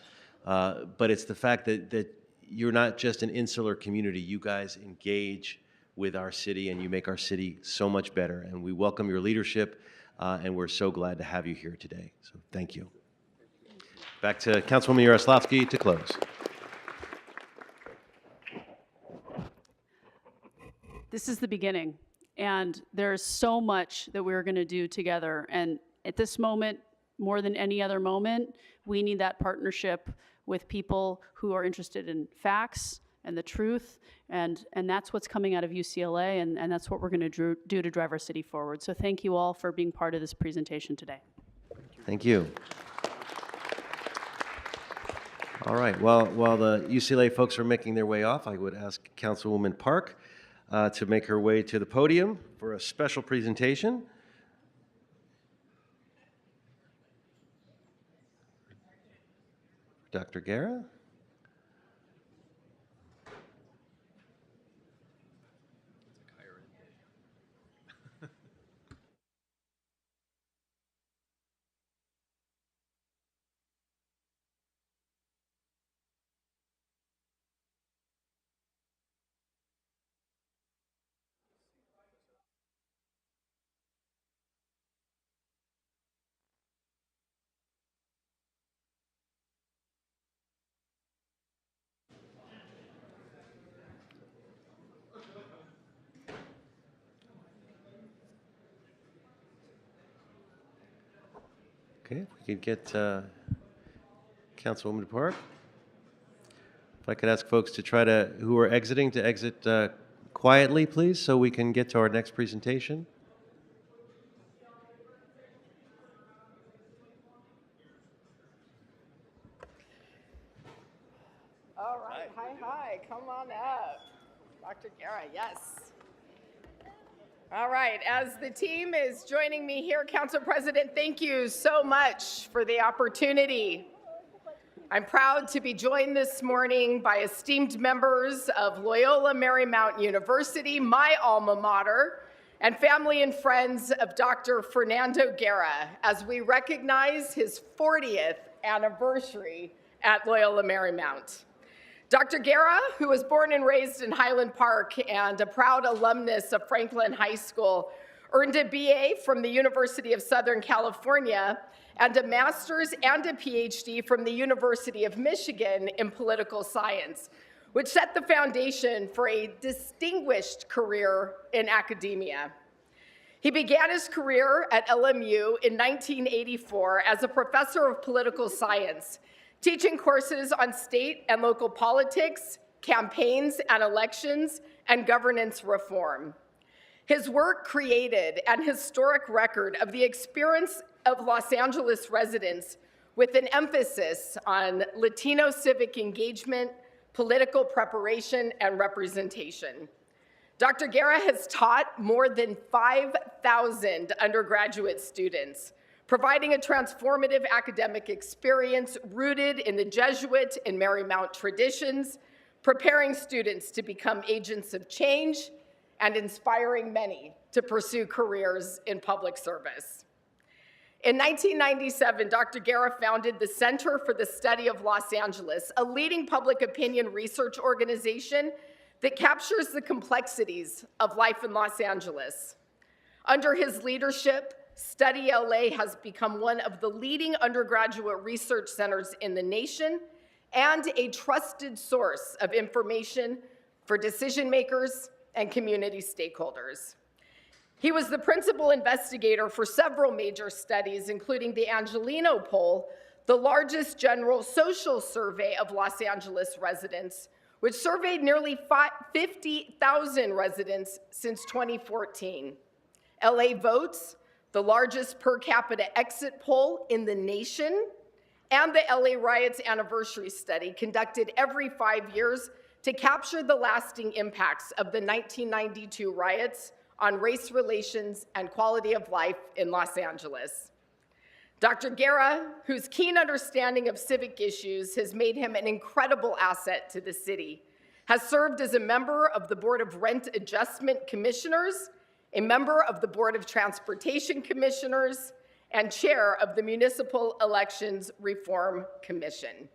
A: But it's the fact that you're not just an insular community. You guys engage with our city, and you make our city so much better. And we welcome your leadership, and we're so glad to have you here today. So thank you. Back to Councilwoman Yaroslavsky to close.
N: This is the beginning, and there's so much that we're going to do together. And at this moment, more than any other moment, we need that partnership with people who are interested in facts and the truth, and that's what's coming out of UCLA, and that's what we're going to do to drive our city forward. So thank you all for being part of this presentation today.
A: Thank you. All right, while the UCLA folks are making their way off, I would ask Councilwoman Park to make her way to the podium for a special presentation. Dr. Guerra. Okay, if we could get Councilwoman Park. If I could ask folks to try to, who are exiting, to exit quietly, please, so we can get to our next presentation.
S: All right, hi, come on up. Dr. Guerra, yes. All right, as the team is joining me here, Council President, thank you so much for the opportunity. I'm proud to be joined this morning by esteemed members of Loyola Marymount University, my alma mater, and family and friends of Dr. Fernando Guerra as we recognize his 40th anniversary at Loyola Marymount. Dr. Guerra, who was born and raised in Highland Park and a proud alumnus of Franklin High School, earned a BA from the University of Southern California and a master's and a PhD from the University of Michigan in political science, which set the foundation for a distinguished career in academia. He began his career at LMU in 1984 as a professor of political science, teaching courses on state and local politics, campaigns and elections, and governance reform. His work created an historic record of the experience of Los Angeles residents with an emphasis on Latino civic engagement, political preparation, and representation. Dr. Guerra has taught more than 5,000 undergraduate students, providing a transformative academic experience rooted in the Jesuit and Marymount traditions, preparing students to become agents of change, and inspiring many to pursue careers in public service. In 1997, Dr. Guerra founded the Center for the Study of Los Angeles, a leading public opinion research organization that captures the complexities of life in Los Angeles. Under his leadership, Study LA has become one of the leading undergraduate research centers in the nation and a trusted source of information for decision makers and community stakeholders. He was the principal investigator for several major studies, including the Angelino Poll, the largest general social survey of Los Angeles residents, which surveyed nearly 50,000 residents since 2014. LA Votes, the largest per capita exit poll in the nation, and the LA Riots Anniversary Study, conducted every 5 years to capture the lasting impacts of the 1992 riots on race relations and quality of life in Los Angeles. Dr. Guerra, whose keen understanding of civic issues has made him an incredible asset to the city, has served as a member of the Board of Rent Adjustment Commissioners, a member of the Board of Transportation Commissioners, and chair of the Municipal Elections Reform Commission.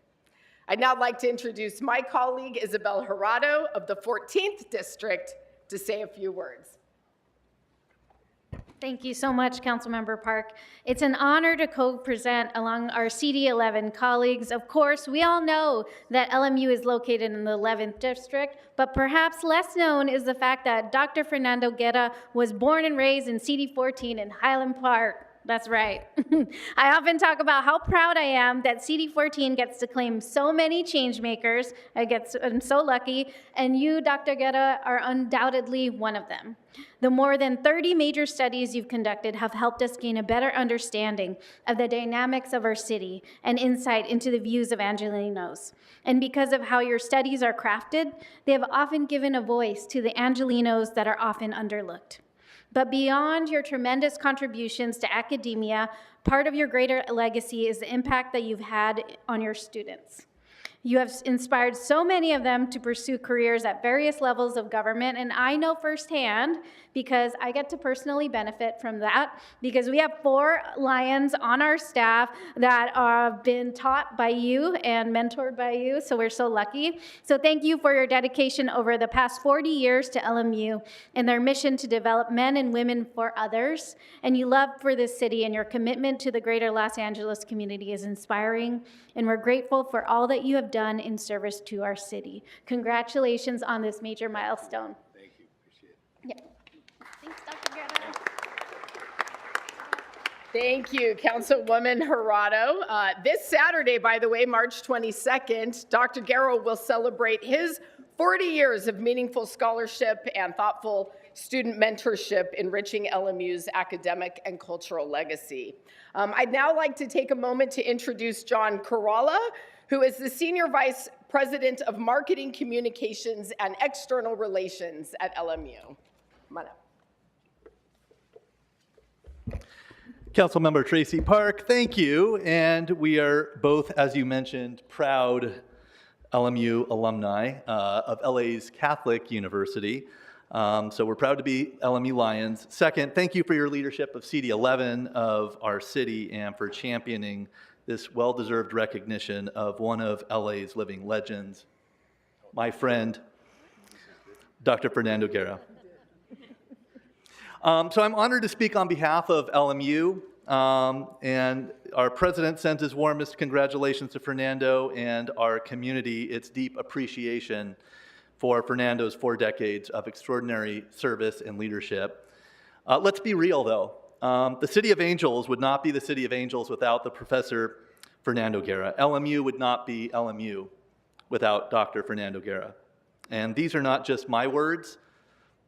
S: I'd now like to introduce my colleague, Isabel Jurado of the 14th District, to say a few words.
Q: Thank you so much, Councilmember Park. It's an honor to co-present along our CD11 colleagues. Of course, we all know that LMU is located in the 11th District, but perhaps less known is the fact that Dr. Fernando Guerra was born and raised in CD14 in Highland Park. That's right. I often talk about how proud I am that CD14 gets to claim so many change makers. I'm so lucky, and you, Dr. Guerra, are undoubtedly one of them. The more than 30 major studies you've conducted have helped us gain a better understanding of the dynamics of our city and insight into the views of Angelinos. And because of how your studies are crafted, they have often given a voice to the Angelinos that are often underlooked. But beyond your tremendous contributions to academia, part of your greater legacy is the impact that you've had on your students. You have inspired so many of them to pursue careers at various levels of government, and I know firsthand because I get to personally benefit from that because we have 4 Lions on our staff that have been taught by you and mentored by you, so we're so lucky. So thank you for your dedication over the past 40 years to LMU and their mission to develop men and women for others, and your love for this city and your commitment to the greater Los Angeles community is inspiring, and we're grateful for all that you have done in service to our city. Congratulations on this major milestone.
B: Thank you, appreciate it.
Q: Yeah. Thanks, Dr. Bertha.
S: Thank you, Councilwoman Jurado. This Saturday, by the way, March 22nd, Dr. Garrow will celebrate his 40 years of meaningful scholarship and thoughtful student mentorship, enriching LMU's academic and cultural legacy. I'd now like to take a moment to introduce John Kerala, who is the Senior Vice President of Marketing, Communications, and External Relations at LMU. Come on up.
G: Councilmember Tracy Park, thank you. And we are both, as you mentioned, proud LMU alumni of LA's Catholic University. So we're proud to be LMU Lions. Second, thank you for your leadership of CD11 of our city and for championing this well-deserved recognition of one of LA's living legends, my friend, Dr. Fernando Guerra. So I'm honored to speak on behalf of LMU, and our president sends his warmest congratulations to Fernando and our community its deep appreciation for Fernando's 4 decades of extraordinary service and leadership. Let's be real, though. The City of Angels would not be the City of Angels without the Professor Fernando Guerra. LMU would not be LMU without Dr. Fernando Guerra. And these are not just my words.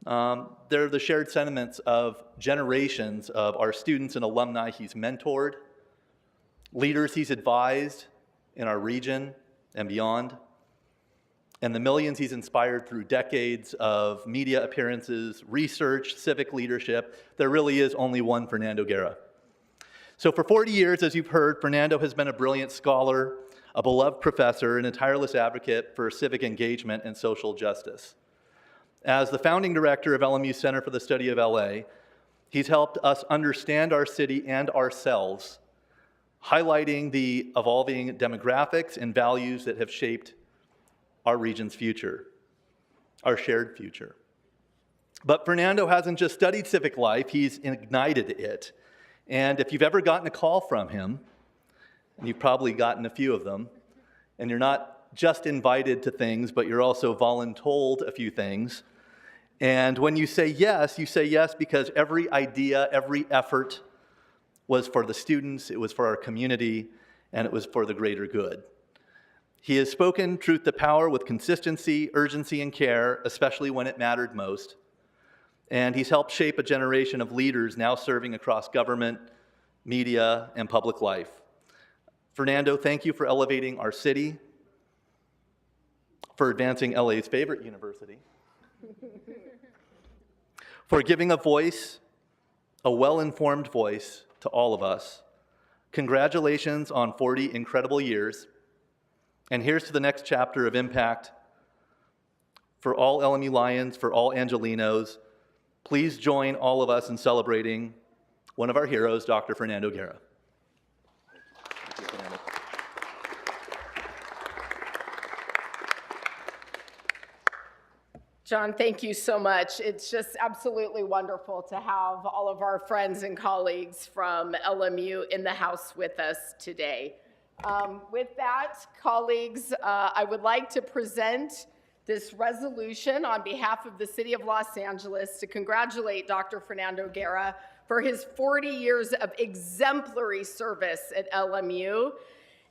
G: They're the shared sentiments of generations of our students and alumni he's mentored, leaders he's advised in our region and beyond, and the millions he's inspired through decades of media appearances, research, civic leadership. There really is only one Fernando Guerra. So for 40 years, as you've heard, Fernando has been a brilliant scholar, a beloved professor, and a tireless advocate for civic engagement and social justice. As the founding director of LMU Center for the Study of LA, he's helped us understand our city and ourselves, highlighting the evolving demographics and values that have shaped our region's future, our shared future. But Fernando hasn't just studied civic life, he's ignited it. And if you've ever gotten a call from him, and you've probably gotten a few of them, and you're not just invited to things, but you're also voluntold a few things. And when you say yes because every idea, every effort was for the students, it was for our community, and it was for the greater good. He has spoken truth to power with consistency, urgency, and care, especially when it mattered most. And he's helped shape a generation of leaders now serving across government, media, and public life. Fernando, thank you for elevating our city, for advancing LA's favorite university, for giving a voice, a well-informed voice to all of us. Congratulations on 40 incredible years. And here's to the next chapter of impact for all LMU Lions, for all Angelinos. Please join all of us in celebrating one of our heroes, Dr. Fernando Guerra.
S: John, thank you so much. It's just absolutely wonderful to have all of our friends and colleagues from LMU in the house with us today. With that, colleagues, I would like to present this resolution on behalf of the City of Los Angeles to congratulate Dr. Fernando Guerra for his 40 years of exemplary service at LMU,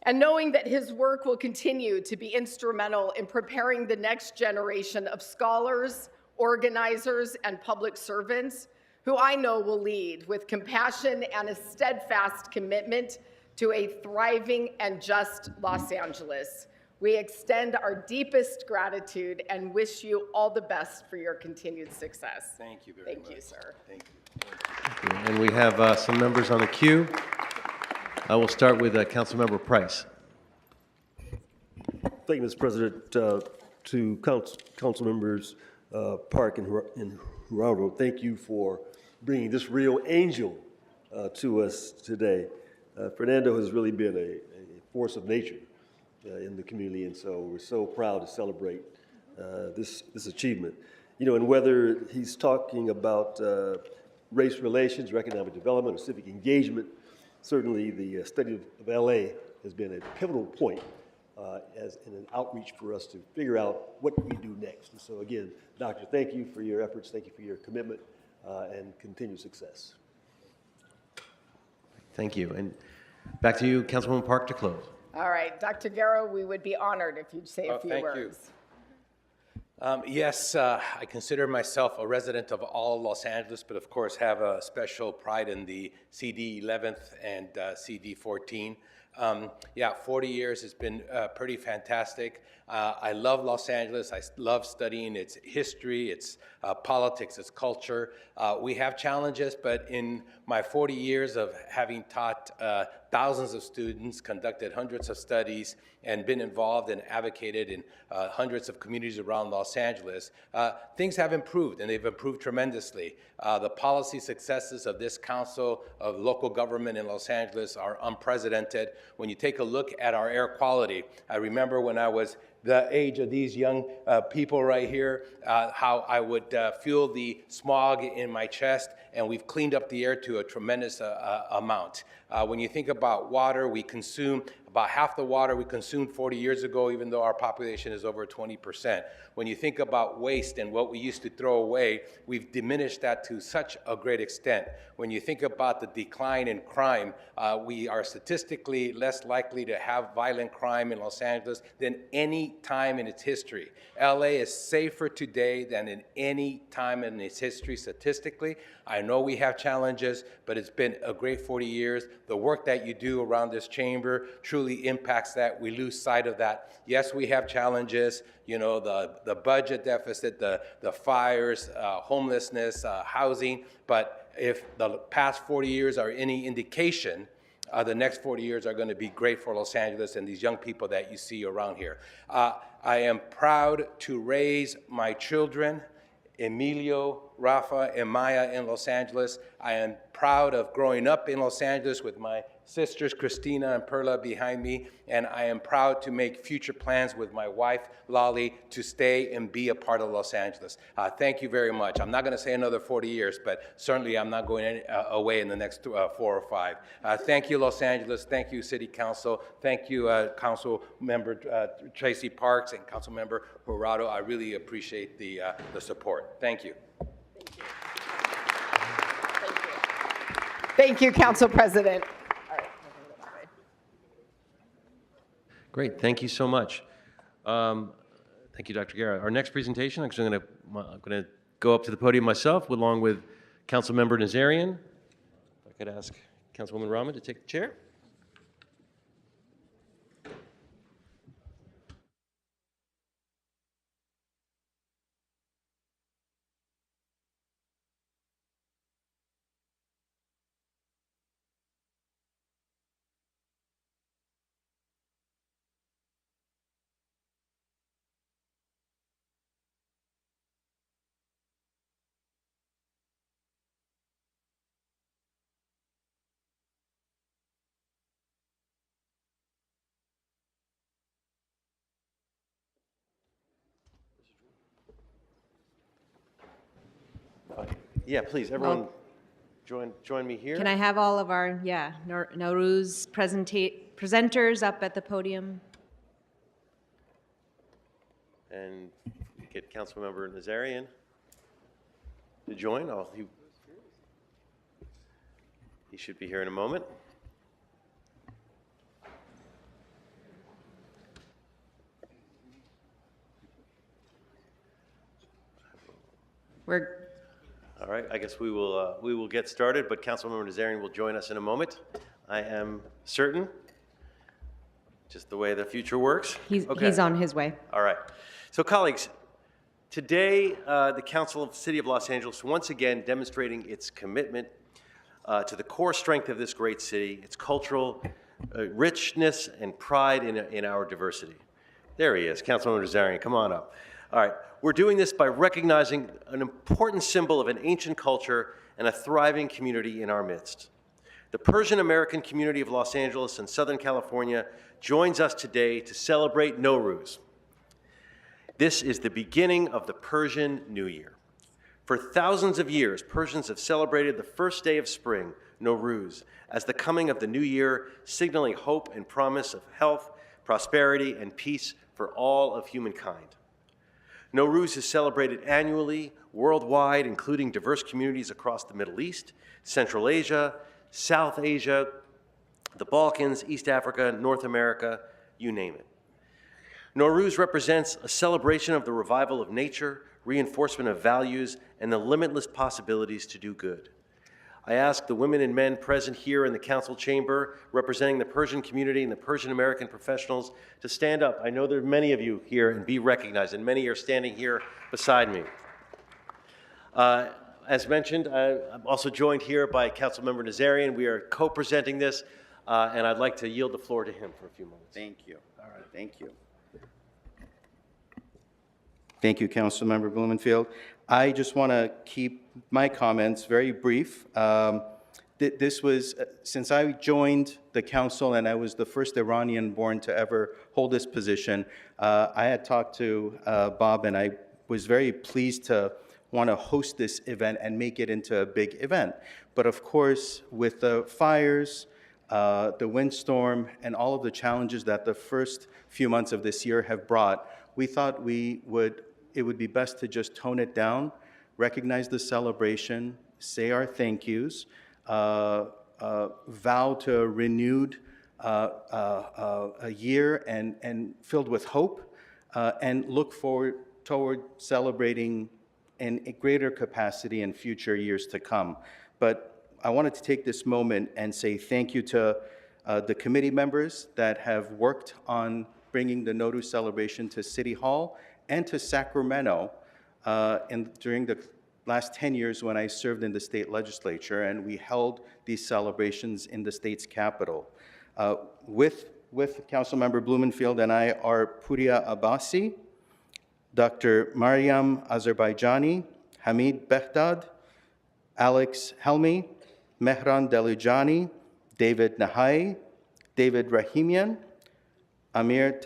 S: and knowing that his work will continue to be instrumental in preparing the next generation of scholars, organizers, and public servants who I know will lead with compassion and a steadfast commitment to a thriving and just Los Angeles. We extend our deepest gratitude and wish you all the best for your continued success.
M: Thank you very much.
S: Thank you, sir.
M: Thank you.
A: And we have some members on the queue. I will start with Councilmember Price.
M: Thank you, Mr. President. To council members Park and Jurado, thank you for bringing this real angel to us today. Fernando has really been a force of nature in the community, and so we're so proud to celebrate this achievement. You know, and whether he's talking about race relations, or economic development, or civic engagement, certainly the study of LA has been a pivotal point as in an outreach for us to figure out what we do next. And so again, Doctor, thank you for your efforts, thank you for your commitment, and continued success.
A: Thank you. And back to you, Councilwoman Park, to close.
S: All right, Dr. Garrow, we would be honored if you'd say a few
L: thank
S: words.
L: Yes, I consider myself a resident of all Los Angeles, but of course have a special pride in the CD 11th and CD 14. Yeah, 40 years has been pretty fantastic. I love Los Angeles. I love studying its history, its politics, its culture. We have challenges, but in my 40 years of having taught thousands of students, conducted hundreds of studies, and been involved and advocated in hundreds of communities around Los Angeles, things have improved, and they've improved tremendously. The policy successes of this Council of Local Government in Los Angeles are unprecedented. When you take a look at our air quality, I remember when I was the age of these young people right here, how I would feel the smog in my chest, and we've cleaned up the air to a tremendous amount. When you think about water, we consume about half the water we consumed 40 years ago, even though our population is over 20%. When you think about waste and what we used to throw away, we've diminished that to such a great extent. When you think about the decline in crime, we are statistically less likely to have violent crime in Los Angeles than any time in its history. LA is safer today than in any time in its history statistically. I know we have challenges, but it's been a great 40 years. The work that you do around this chamber truly impacts that. We lose sight of that. Yes, we have challenges, you know, the budget deficit, the fires, homelessness, housing, but if the past 40 years are any indication, the next 40 years are going to be great for Los Angeles and these young people that you see around here. I am proud to raise my children, Emilio, Rafa, and Maya in Los Angeles. I am proud of growing up in Los Angeles with my sisters, Christina and Perla, behind me, and I am proud to make future plans with my wife, Lolly, to stay and be a part of Los Angeles. Thank you very much. I'm not going to say another 40 years, but certainly I'm not going away in the next 4 or 5. Thank you, Los Angeles. Thank you, City Council. Thank you, Council Member Tracy Parks and Council Member Jurado. I really appreciate the support. Thank you.
S: Thank you, Council President.
A: Great, thank you so much. Thank you, Dr. Guerra. Our next presentation, I'm going to go up to the podium myself, along with Councilmember Nazarian. If I could ask Councilwoman Rahman to take the chair. Yeah, please, everyone join me here.
T: Can I have all of our, Nowruz presenters up at the podium?
A: And get Councilmember Nazarian to join. He should be here in a moment. All right, I guess we will get started, but Councilmember Nazarian will join us in a moment. I am certain, just the way the future works.
T: He's on his way.
A: All right. So colleagues, today the Council of the City of Los Angeles once again demonstrating its commitment to the core strength of this great city, its cultural richness and pride in our diversity. There he is, Councilmember Nazarian, come on up. All right, we're doing this by recognizing an important symbol of an ancient culture and a thriving community in our midst. The Persian American community of Los Angeles and Southern California joins us today to celebrate Nowruz. This is the beginning of the Persian New Year. For thousands of years, Persians have celebrated the first day of spring, Nowruz, as the coming of the new year, signaling hope and promise of health, prosperity, and peace for all of humankind. Nowruz is celebrated annually, worldwide, including diverse communities across the Middle East, Central Asia, South Asia, the Balkans, East Africa, North America, you name it. Nowruz represents a celebration of the revival of nature, reinforcement of values, and the limitless possibilities to do good. I ask the women and men present here in the council chamber, representing the Persian community and the Persian American professionals, to stand up. I know there are many of you here and be recognized, and many are standing here beside me. As mentioned, I'm also joined here by Councilmember Nazarian. We are co-presenting this, and I'd like to yield the floor to him for a few moments.
C: Thank you. All right, thank you. Thank you, Councilmember Blumenfield. I just want to keep my comments very brief. This was, since I joined the council and I was the first Iranian born to ever hold this position, I had talked to Bob, and I was very pleased to want to host this event and make it into a big event. But of course, with the fires, the windstorm, and all of the challenges that the first few months of this year have brought, we thought it would be best to just tone it down, recognize the celebration, say our thank yous, vow to a renewed a year and filled with hope, and look forward toward celebrating in a greater capacity in future years to come. But I wanted to take this moment and say thank you to the committee members that have worked on bringing the Nowruz celebration to City Hall and to Sacramento during the last 10 years when I served in the state legislature, and we held these celebrations in the state's capital. With Councilmember Blumenfield and I are Puria Abbasi, Dr. Mariam Azerbaijani, Hamid Behdad, Alex Helmi, Mehran Delujani, David Nahai, David Rahimian, Amir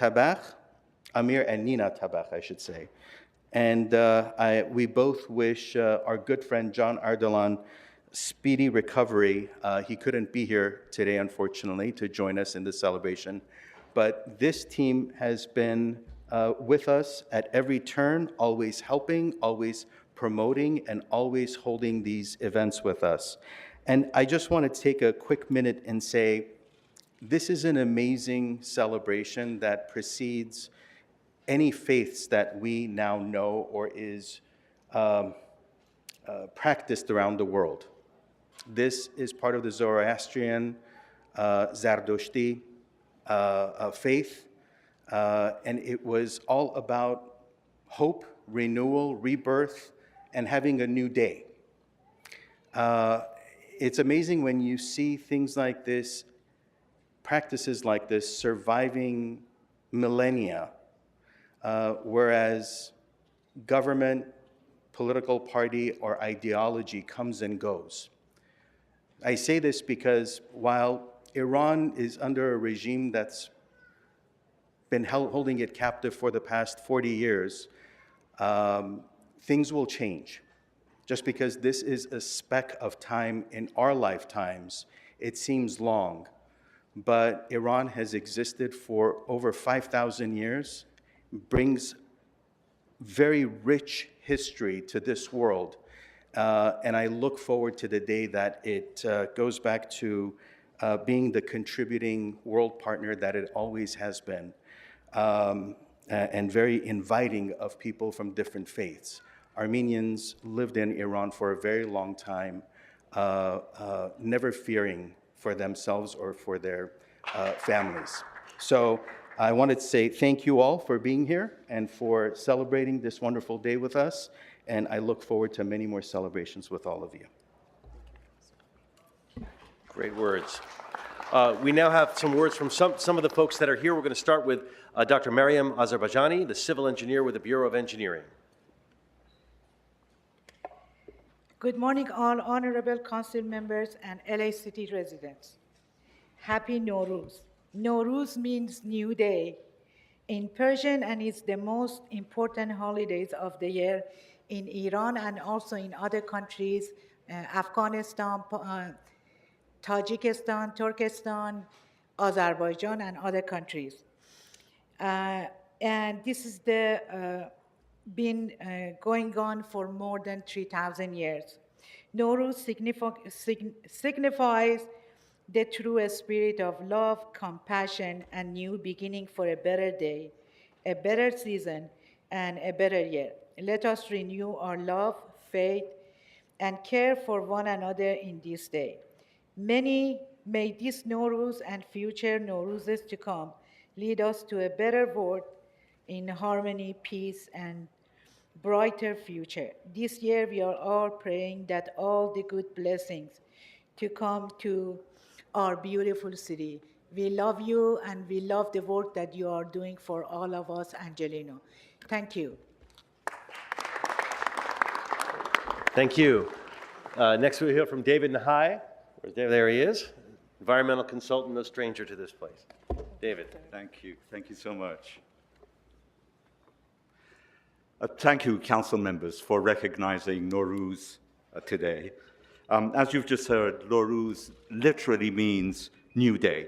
C: and Nina Tabakh, I should say. And we both wish our good friend John Ardalan speedy recovery. He couldn't be here today, unfortunately, to join us in the celebration. But this team has been with us at every turn, always helping, always promoting, and always holding these events with us. And I just want to take a quick minute and say, this is an amazing celebration that precedes any faiths that we now know or is practiced around the world. This is part of the Zoroastrian, Zardashti faith, and it was all about hope, renewal, rebirth, and having a new day. It's amazing when you see things like this, practices like this, surviving millennia, whereas government, political party, or ideology comes and goes. I say this because while Iran is under a regime that's been holding it captive for the past 40 years, things will change. Just because this is a speck of time in our lifetimes, it seems long, but Iran has existed for over 5,000 years, brings very rich history to this world, and I look forward to the day that it goes back to being the contributing world partner that it always has been, and very inviting of people from different faiths. Armenians lived in Iran for a very long time, never fearing for themselves or for their families. So I wanted to say thank you all for being here and for celebrating this wonderful day with us, and I look forward to many more celebrations with all of you.
A: Great words. We now have some words from some of the folks that are here. We're going to start with Dr. Mariam Azerbaijani, the civil engineer with the Bureau of Engineering.
I: Good morning, all honorable council members and LA City residents. Happy Nowruz. Nowruz means new day in Persian, and it's the most important holidays of the year in Iran and also in other countries, Afghanistan, Tajikistan, Turkestan, Azerbaijan, and other countries. And this is been going on for more than 3,000 years. Nowruz signifies the true spirit of love, compassion, and new beginning for a better day, a better season, and a better year. Let us renew our love, faith, and care for one another in this day. May this Nowruz and future Nowruzes to come lead us to a better world in harmony, peace, and brighter future. This year, we are all praying that all the good blessings to come to our beautiful city. We love you, and we love the work that you are doing for all of us, Angelino. Thank you.
A: Thank you. Next, we'll hear from David Nahai. There he is. Environmental consultant, no stranger to this place. David.
E: Thank you. Thank you so much. Thank you, council members, for recognizing Nowruz today. As you've just heard, Nowruz literally means new day.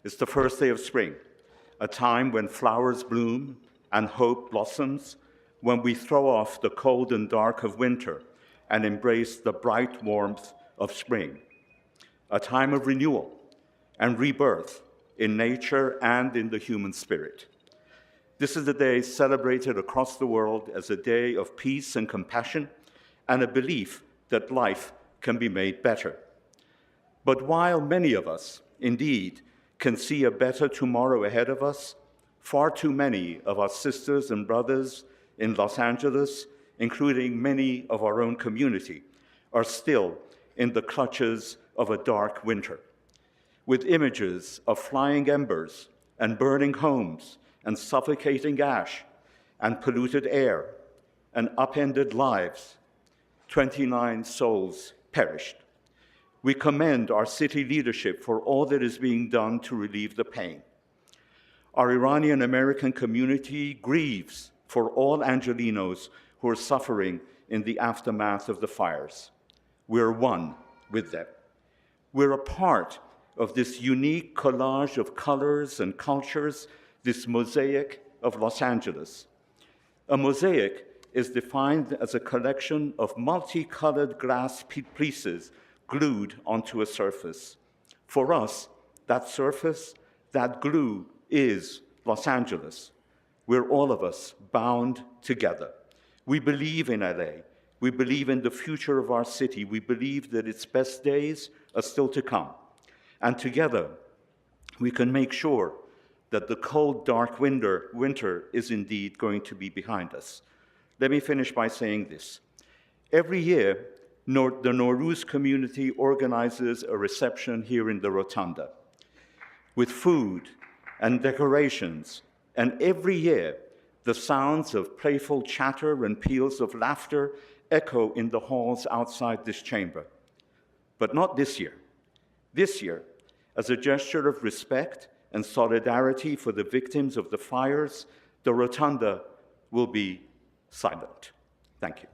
E: It's the first day of spring, a time when flowers bloom and hope blossoms, when we throw off the cold and dark of winter and embrace the bright warmth of spring, a time of renewal and rebirth in nature and in the human spirit. This is a day celebrated across the world as a day of peace and compassion and a belief that life can be made better. But while many of us, indeed, can see a better tomorrow ahead of us, far too many of our sisters and brothers in Los Angeles, including many of our own community, are still in the clutches of a dark winter, with images of flying embers and burning homes and suffocating ash and polluted air and upended lives. 29 souls perished. We commend our city leadership for all that is being done to relieve the pain. Our Iranian-American community grieves for all Angelinos who are suffering in the aftermath of the fires. We're one with them. We're a part of this unique collage of colors and cultures, this mosaic of Los Angeles. A mosaic is defined as a collection of multicolored glass pieces glued onto a surface. For us, that surface, that glue, is Los Angeles. We're all of us bound together. We believe in LA. We believe in the future of our city. We believe that its best days are still to come. And together, we can make sure that the cold, dark winter is indeed going to be behind us. Let me finish by saying this. Every year, the Nowruz community organizes a reception here in the Rotunda with food and decorations, and every year, the sounds of playful chatter and peals of laughter echo in the halls outside this chamber. But not this year. This year, as a gesture of respect and solidarity for the victims of the fires, the Rotunda will be silent. Thank you.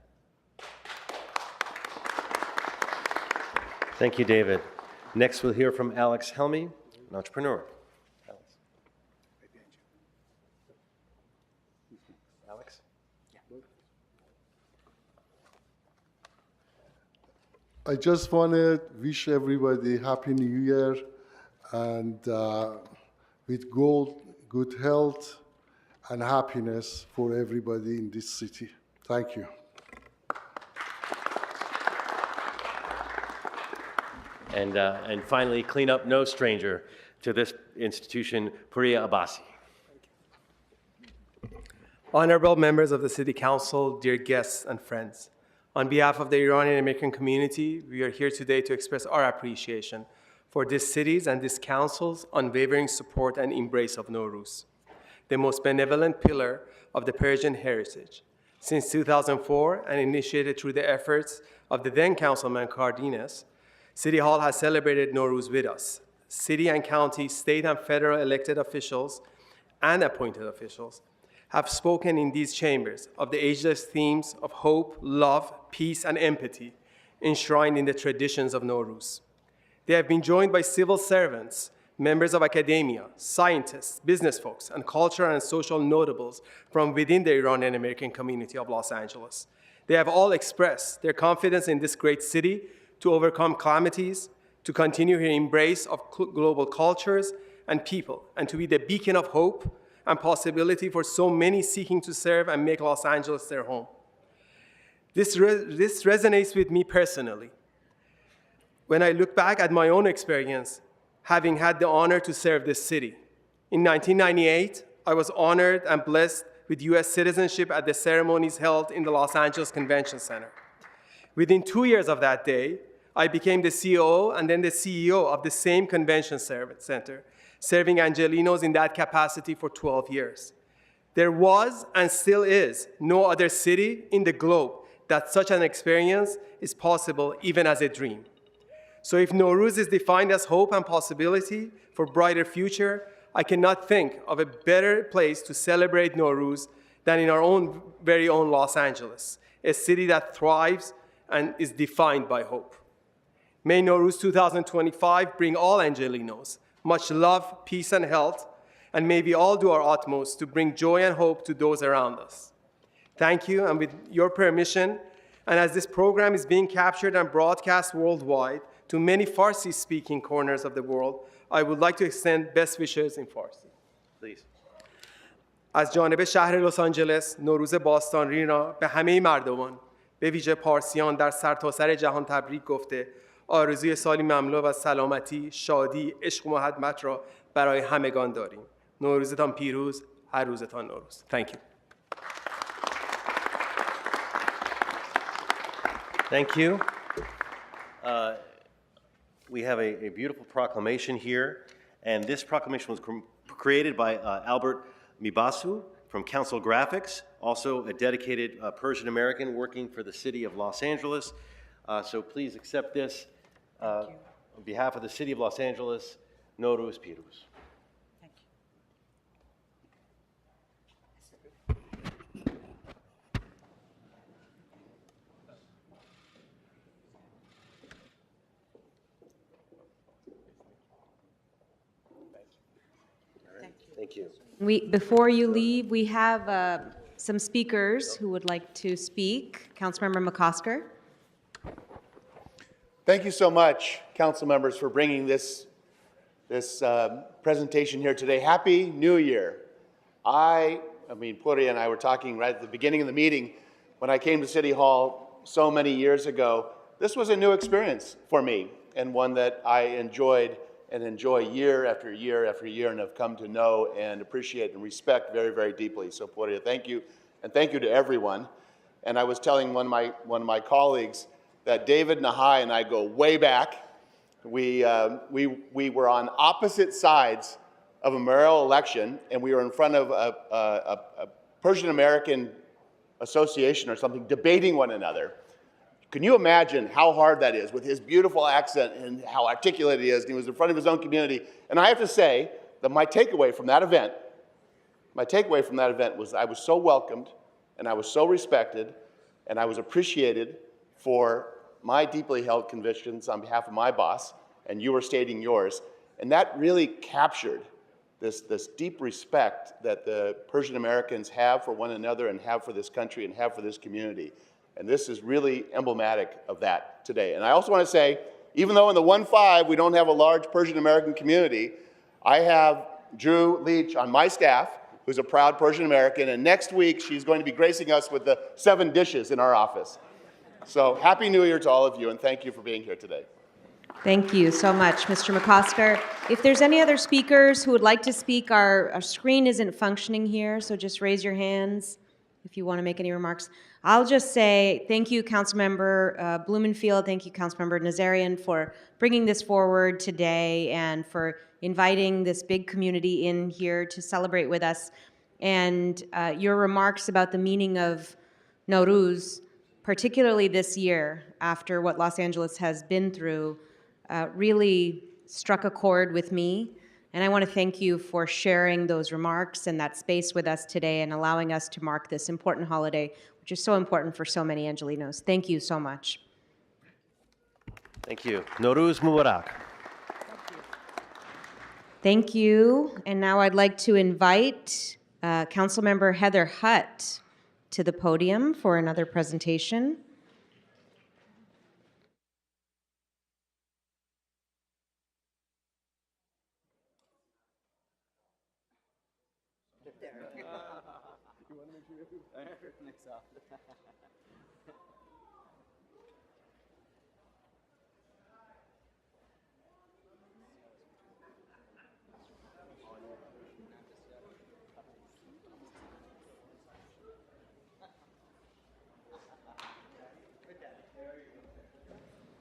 A: Thank you, David. Next, we'll hear from Alex Helmy, an entrepreneur. Alex?
F: I just want to wish everybody Happy New Year and with good health and happiness for everybody in this city. Thank you.
A: And finally, clean up no stranger to this institution, Priya Abbasi.
U: Honorable members of the City Council, dear guests and friends, on behalf of the Iranian American community, we are here today to express our appreciation for this city's and this council's unwavering support and embrace of Nowruz, the most benevolent pillar of the Persian heritage. Since 2004, and initiated through the efforts of the then Councilman Cardenas, City Hall has celebrated Nowruz with us. City and county, state and federal elected officials and appointed officials have spoken in these chambers of the ageless themes of hope, love, peace, and empathy enshrined in the traditions of Nowruz. They have been joined by civil servants, members of academia, scientists, business folks, and cultural and social notables from within the Iranian American community of Los Angeles. They have all expressed their confidence in this great city to overcome calamities, to continue her embrace of global cultures and people, and to be the beacon of hope and possibility for so many seeking to serve and make Los Angeles their home. This resonates with me personally. When I look back at my own experience, having had the honor to serve this city. In 1998, I was honored and blessed with U.S. citizenship at the ceremonies held in the Los Angeles Convention Center. Within 2 years of that day, I became the COO and then the CEO of the same convention center, serving Angelenos in that capacity for 12 years. There was and still is no other city in the globe that such an experience is possible, even as a dream. So if Nowruz is defined as hope and possibility for a brighter future, I cannot think of a better place to celebrate Nowruz than in our very own Los Angeles, a city that thrives and is defined by hope. May Nowruz 2025 bring all Angelenos much love, peace, and health, and may we all do our utmost to bring joy and hope to those around us. Thank you, and with your permission, and as this program is being captured and broadcast worldwide to many Farsi-speaking corners of the world, I would like to extend best wishes in Farsi. Please. از جانب شهر لس آنجلس نوروز باستانی را به همه مردمان به ویژه پارسیان در سرتاسر جهان تبریک گفته آرزوی سالی مملو از سلامتی، شادی، عشق و محبت را برای همگان داریم. نوروزتان پیروز، هر روزتان نوروز. Thank you.
A: Thank you. We have a beautiful proclamation here, and this proclamation was created by Albert Mibasu from Council Graphics, also a dedicated Persian American working for the city of Los Angeles. So please accept this on behalf of the city of Los Angeles, Nowruz Piruz. Thank you.
T: Before you leave, we have some speakers who would like to speak. Councilmember McCosker.
D: Thank you so much, council members, for bringing this presentation here today. Happy New Year. I mean, Puri and I were talking right at the beginning of the meeting when I came to City Hall so many years ago. This was a new experience for me and one that I enjoyed and enjoy year after year after year and have come to know and appreciate and respect very, very deeply. So, Puri, thank you, and thank you to everyone. And I was telling one of my colleagues that David Nahai and I go way back. We were on opposite sides of a mayoral election, and we were in front of a Persian American association or something, debating one another. Can you imagine how hard that is with his beautiful accent and how articulate he is? And he was in front of his own community. And I have to say that my takeaway from that event was I was so welcomed, and I was so respected, and I was appreciated for my deeply held convictions on behalf of my boss, and you were stating yours. And that really captured this deep respect that the Persian Americans have for one another and have for this country and have for this community. And this is really emblematic of that today. And I also want to say, even though in the 1-5 we don't have a large Persian American community, I have Drew Leach on my staff, who's a proud Persian American, and next week she's going to be gracing us with the 7 dishes in our office. So Happy New Year to all of you, and thank you for being here today.
T: Thank you so much, Mr. McCosker. If there's any other speakers who would like to speak, our screen isn't functioning here, so just raise your hands if you want to make any remarks. I'll just say thank you, Councilmember Blumenfield, thank you, Councilmember Nazarian, for bringing this forward today and for inviting this big community in here to celebrate with us. And your remarks about the meaning of Nowruz, particularly this year, after what Los Angeles has been through, really struck a chord with me. And I want to thank you for sharing those remarks and that space with us today and allowing us to mark this important holiday, which is so important for so many Angelenos. Thank you so much.
A: Thank you. Nowruz Mubarak.
T: Thank you. And now I'd like to invite Councilmember Heather Hutt to the podium for another presentation.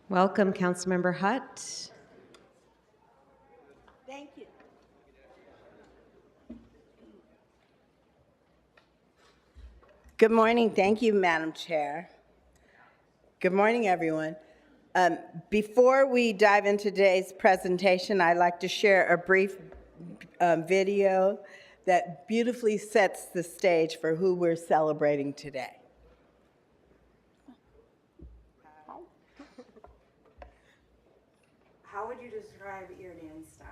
T: Welcome, Councilmember Hutt.
H: Thank you. Good morning. Thank you, Madam Chair. Good morning, everyone. Before we dive into today's presentation, I'd like to share a brief video that beautifully sets the stage for who we're celebrating today.
V: How would you describe your dance style?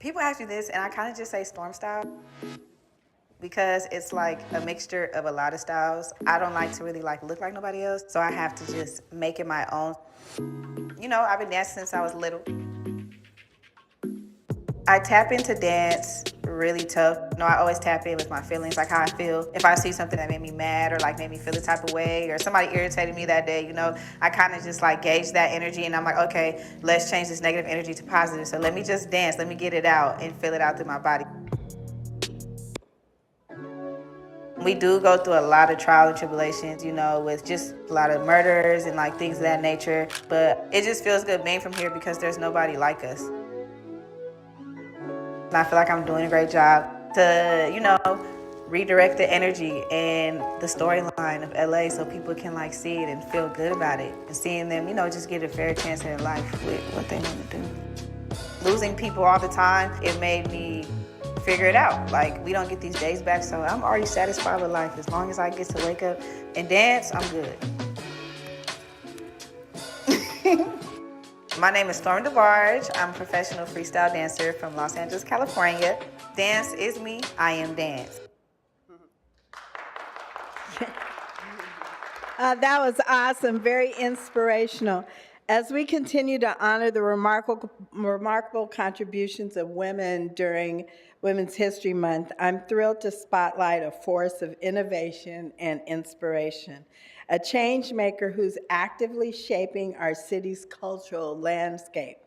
V: People ask me this, and I kind of just say storm style because it's like a mixture of a lot of styles. I don't like to really look like nobody else, so I have to just make it my own. You know, I've been dancing since I was little. I tap into dance really tough. You know, I always tap in with my feelings, like how I feel. If I see something that made me mad or like made me feel a type of way or somebody irritated me that day, you know, I kind of just like gauge that energy and I'm like, okay, let's change this negative energy to positive. So let me just dance, let me get it out and feel it out through my body. We do go through a lot of trial and tribulations, you know, with just a lot of murders and like things of that nature. But it just feels good being from here because there's nobody like us. And I feel like I'm doing a great job to, you know, redirect the energy and the storyline of LA so people can like see it and feel good about it. And seeing them, you know, just get a fair chance in life with what they want to do. Losing people all the time, it made me figure it out. Like, we don't get these days back, so I'm already satisfied with life. As long as I get to wake up and dance, I'm good. My name is Storm DeBarge. I'm a professional freestyle dancer from Los Angeles, California. Dance is me, I am dance.
H: That was awesome, very inspirational. As we continue to honor the remarkable contributions of women during Women's History Month, I'm thrilled to spotlight a force of innovation and inspiration, a change maker who's actively shaping our city's cultural landscape.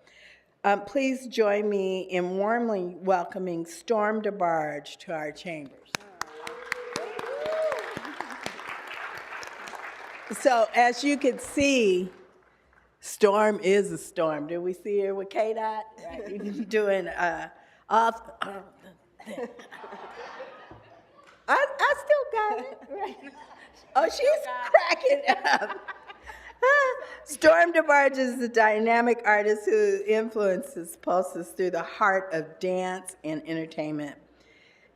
H: Please join me in warmly welcoming Storm DeBarge to our chambers. So as you can see, Storm is a storm. Did we see her with K-Dot? Right. You're doing I still got it. Right. Oh, she's cracking up. Storm DeBarge is a dynamic artist who influences pulses through the heart of dance and entertainment.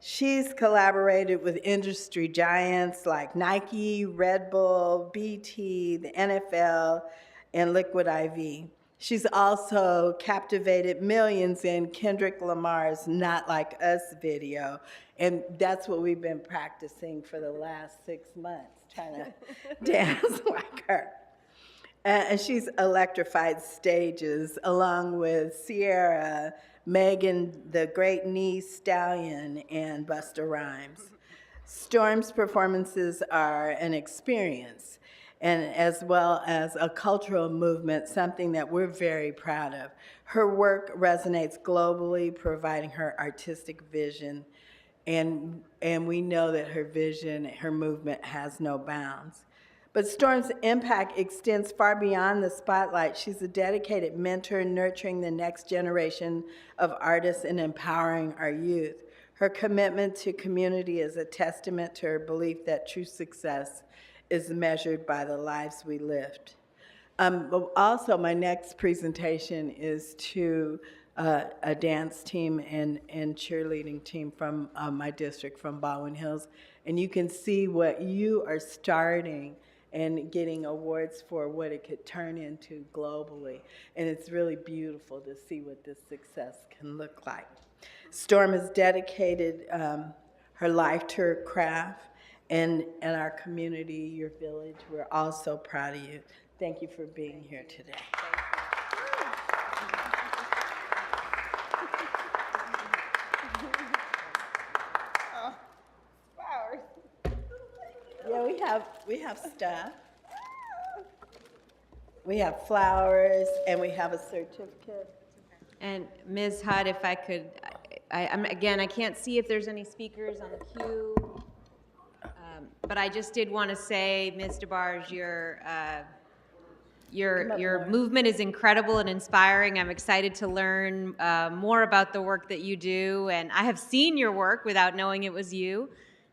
H: She's collaborated with industry giants like Nike, Red Bull, BT, the NFL, and Liquid IV. She's also captivated millions in Kendrick Lamar's Not Like Us video, and that's what we've been practicing for the last 6 months, trying to dance like her. And she's electrified stages along with Sierra, Megan the Great Knee Stallion, and Busta Rhymes. Storm's performances are an experience, and as well as a cultural movement, something that we're very proud of. Her work resonates globally, providing her artistic vision, and we know that her vision, her movement has no bounds. But Storm's impact extends far beyond the spotlight. She's a dedicated mentor, nurturing the next generation of artists and empowering our youth. Her commitment to community is a testament to her belief that true success is measured by the lives we lived. But also, my next presentation is to a dance team and cheerleading team from my district, from Baldwin Hills. And you can see what you are starting and getting awards for, what it could turn into globally. And it's really beautiful to see what this success can look like. Storm has dedicated her life to her craft and our community, your village. We're all so proud of you. Thank you for being here today.
V: Oh, flowers.
H: have stuff. We have flowers, and we have a certificate.
T: And Ms. Hutt, if I could, I can't see if there's any speakers on the queue, but I just did want to say, Ms. DeBarge, your movement is incredible and inspiring. I'm excited to learn more about the work that you do, and I have seen your work without knowing it was you,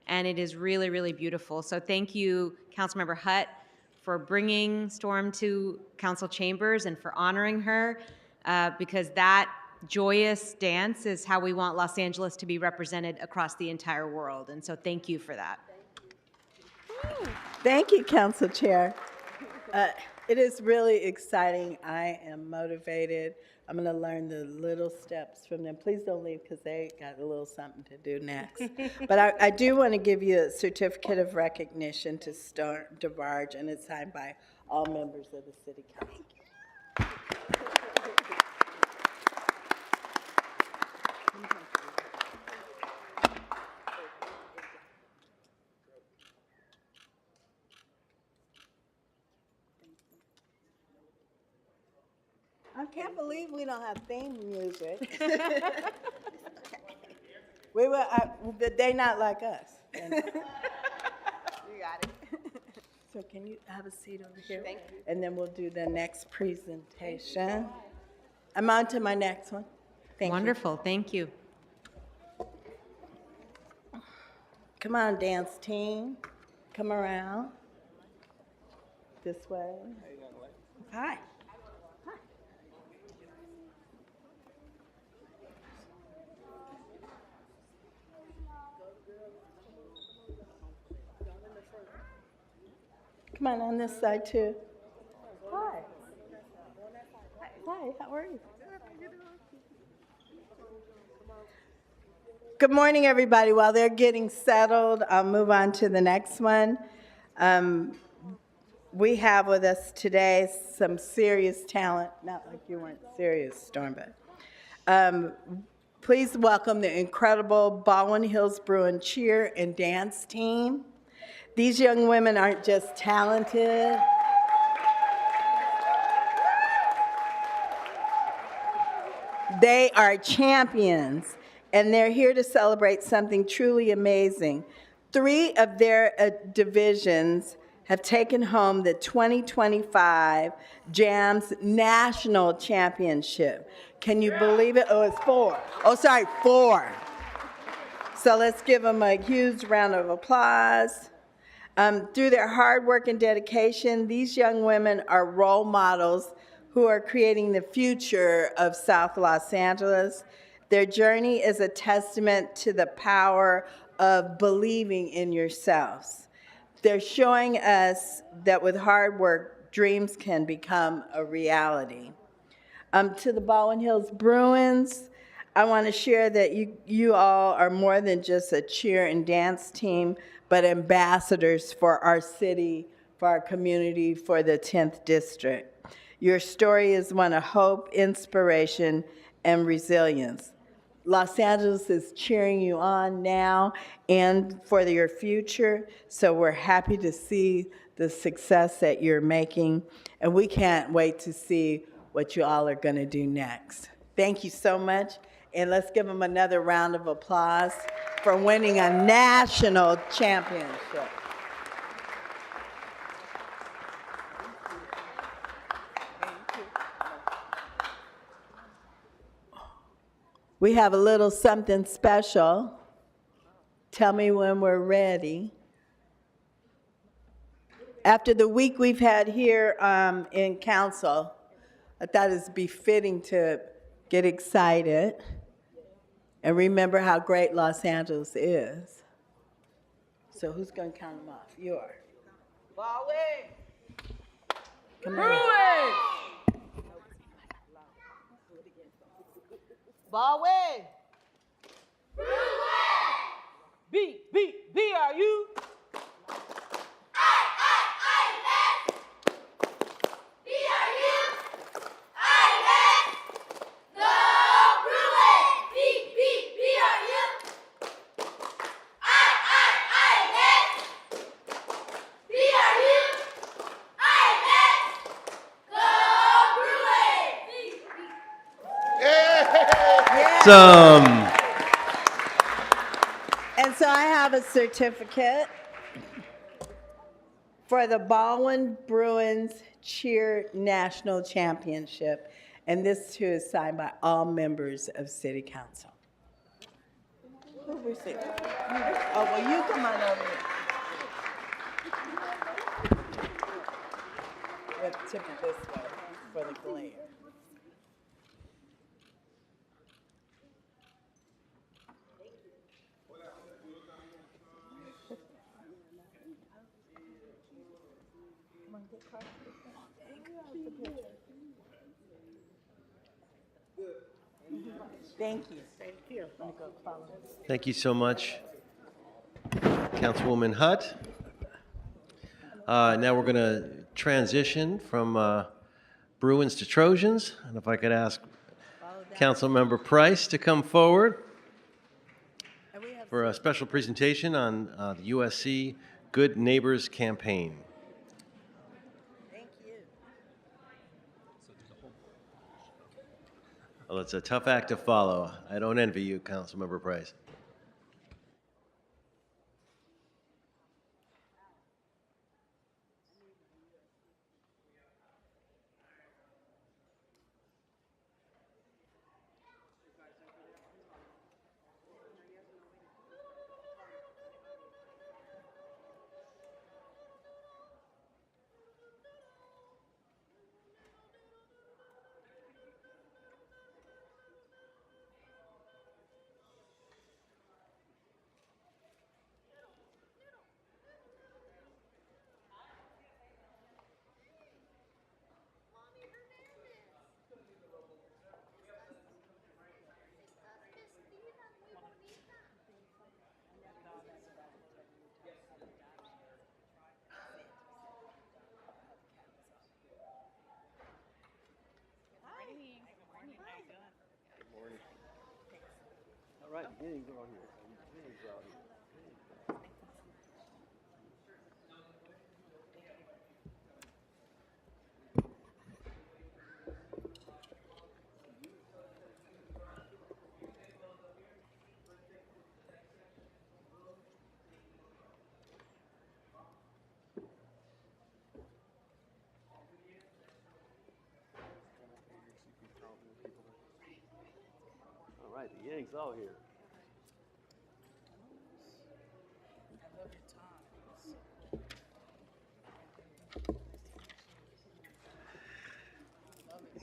T: and it is really, really beautiful. So thank you, Councilmember Hutt, for bringing Storm to council chambers and for honoring her, because that joyous dance is how we want Los Angeles to be represented across the entire world. And so thank you for that.
H: Thank you, Council Chair. It is really exciting. I am motivated. I'm going to learn the little steps from them. Please don't leave because they got a little something to do next. But I do want to give you a certificate of recognition to Storm DeBarge, and it's signed by all members of the City Council. I can't believe we don't have theme music. We were, they not like us. You got it. So can you have a seat over here? Thank you. And then we'll do the next presentation. I'm on to my next one. Thank
T: Wonderful, thank you.
H: Come on, dance team. Come around. This way. Hi. Come on this side too. Hi. Hi, how are you? Good morning, everybody. While they're getting settled, I'll move on to the next one. We have with us today some serious talent. Not like you weren't serious, Storm, but please welcome the incredible Baldwin Hills Bruin cheer and dance team. These young women aren't just talented. They are champions, and they're here to celebrate something truly amazing. 3 of their divisions have taken home the 2025 JAMS National Championship. Can you believe it? Oh, it's 4. Oh, sorry, 4. So let's give them a huge round of applause. Through their hard work and dedication, these young women are role models who are creating the future of South Los Angeles. Their journey is a testament to the power of believing in yourselves. They're showing us that with hard work, dreams can become a reality. To the Baldwin Hills Bruins, I want to share that you all are more than just a cheer and dance team, but ambassadors for our city, for our community, for the 10th District. Your story is one of hope, inspiration, and resilience. Los Angeles is cheering you on now and for your future, so we're happy to see the success that you're making, and we can't wait to see what you all are going to do next. Thank you so much, and let's give them another round of applause for winning a national championship. We have a little something special. Tell me when we're ready. After the week we've had here in council, I thought it's befitting to get excited and remember how great Los Angeles is. So who's going to count them off? You are. Baldwin. Come on.
R: Baldwin. B-R-U.
A: Awesome.
H: And so I have a certificate for the Baldwin Bruins Cheer National Championship. And this too is signed by all members of City Council. Who we see? Oh, well, you come on over here. We have to tip it this way for the glare. Thank you. Thank you.
A: Thank you so much, Councilwoman Hutt. Now we're going to transition from Bruins to Trojans. And if I could ask Councilmember Price to come forward for a special presentation on the USC Good Neighbors campaign. Well, it's a tough act to follow. I don't envy you, Councilmember Price.
M: All right, beginnings are on here. Beginnings are on here. All right, the Yanks all here.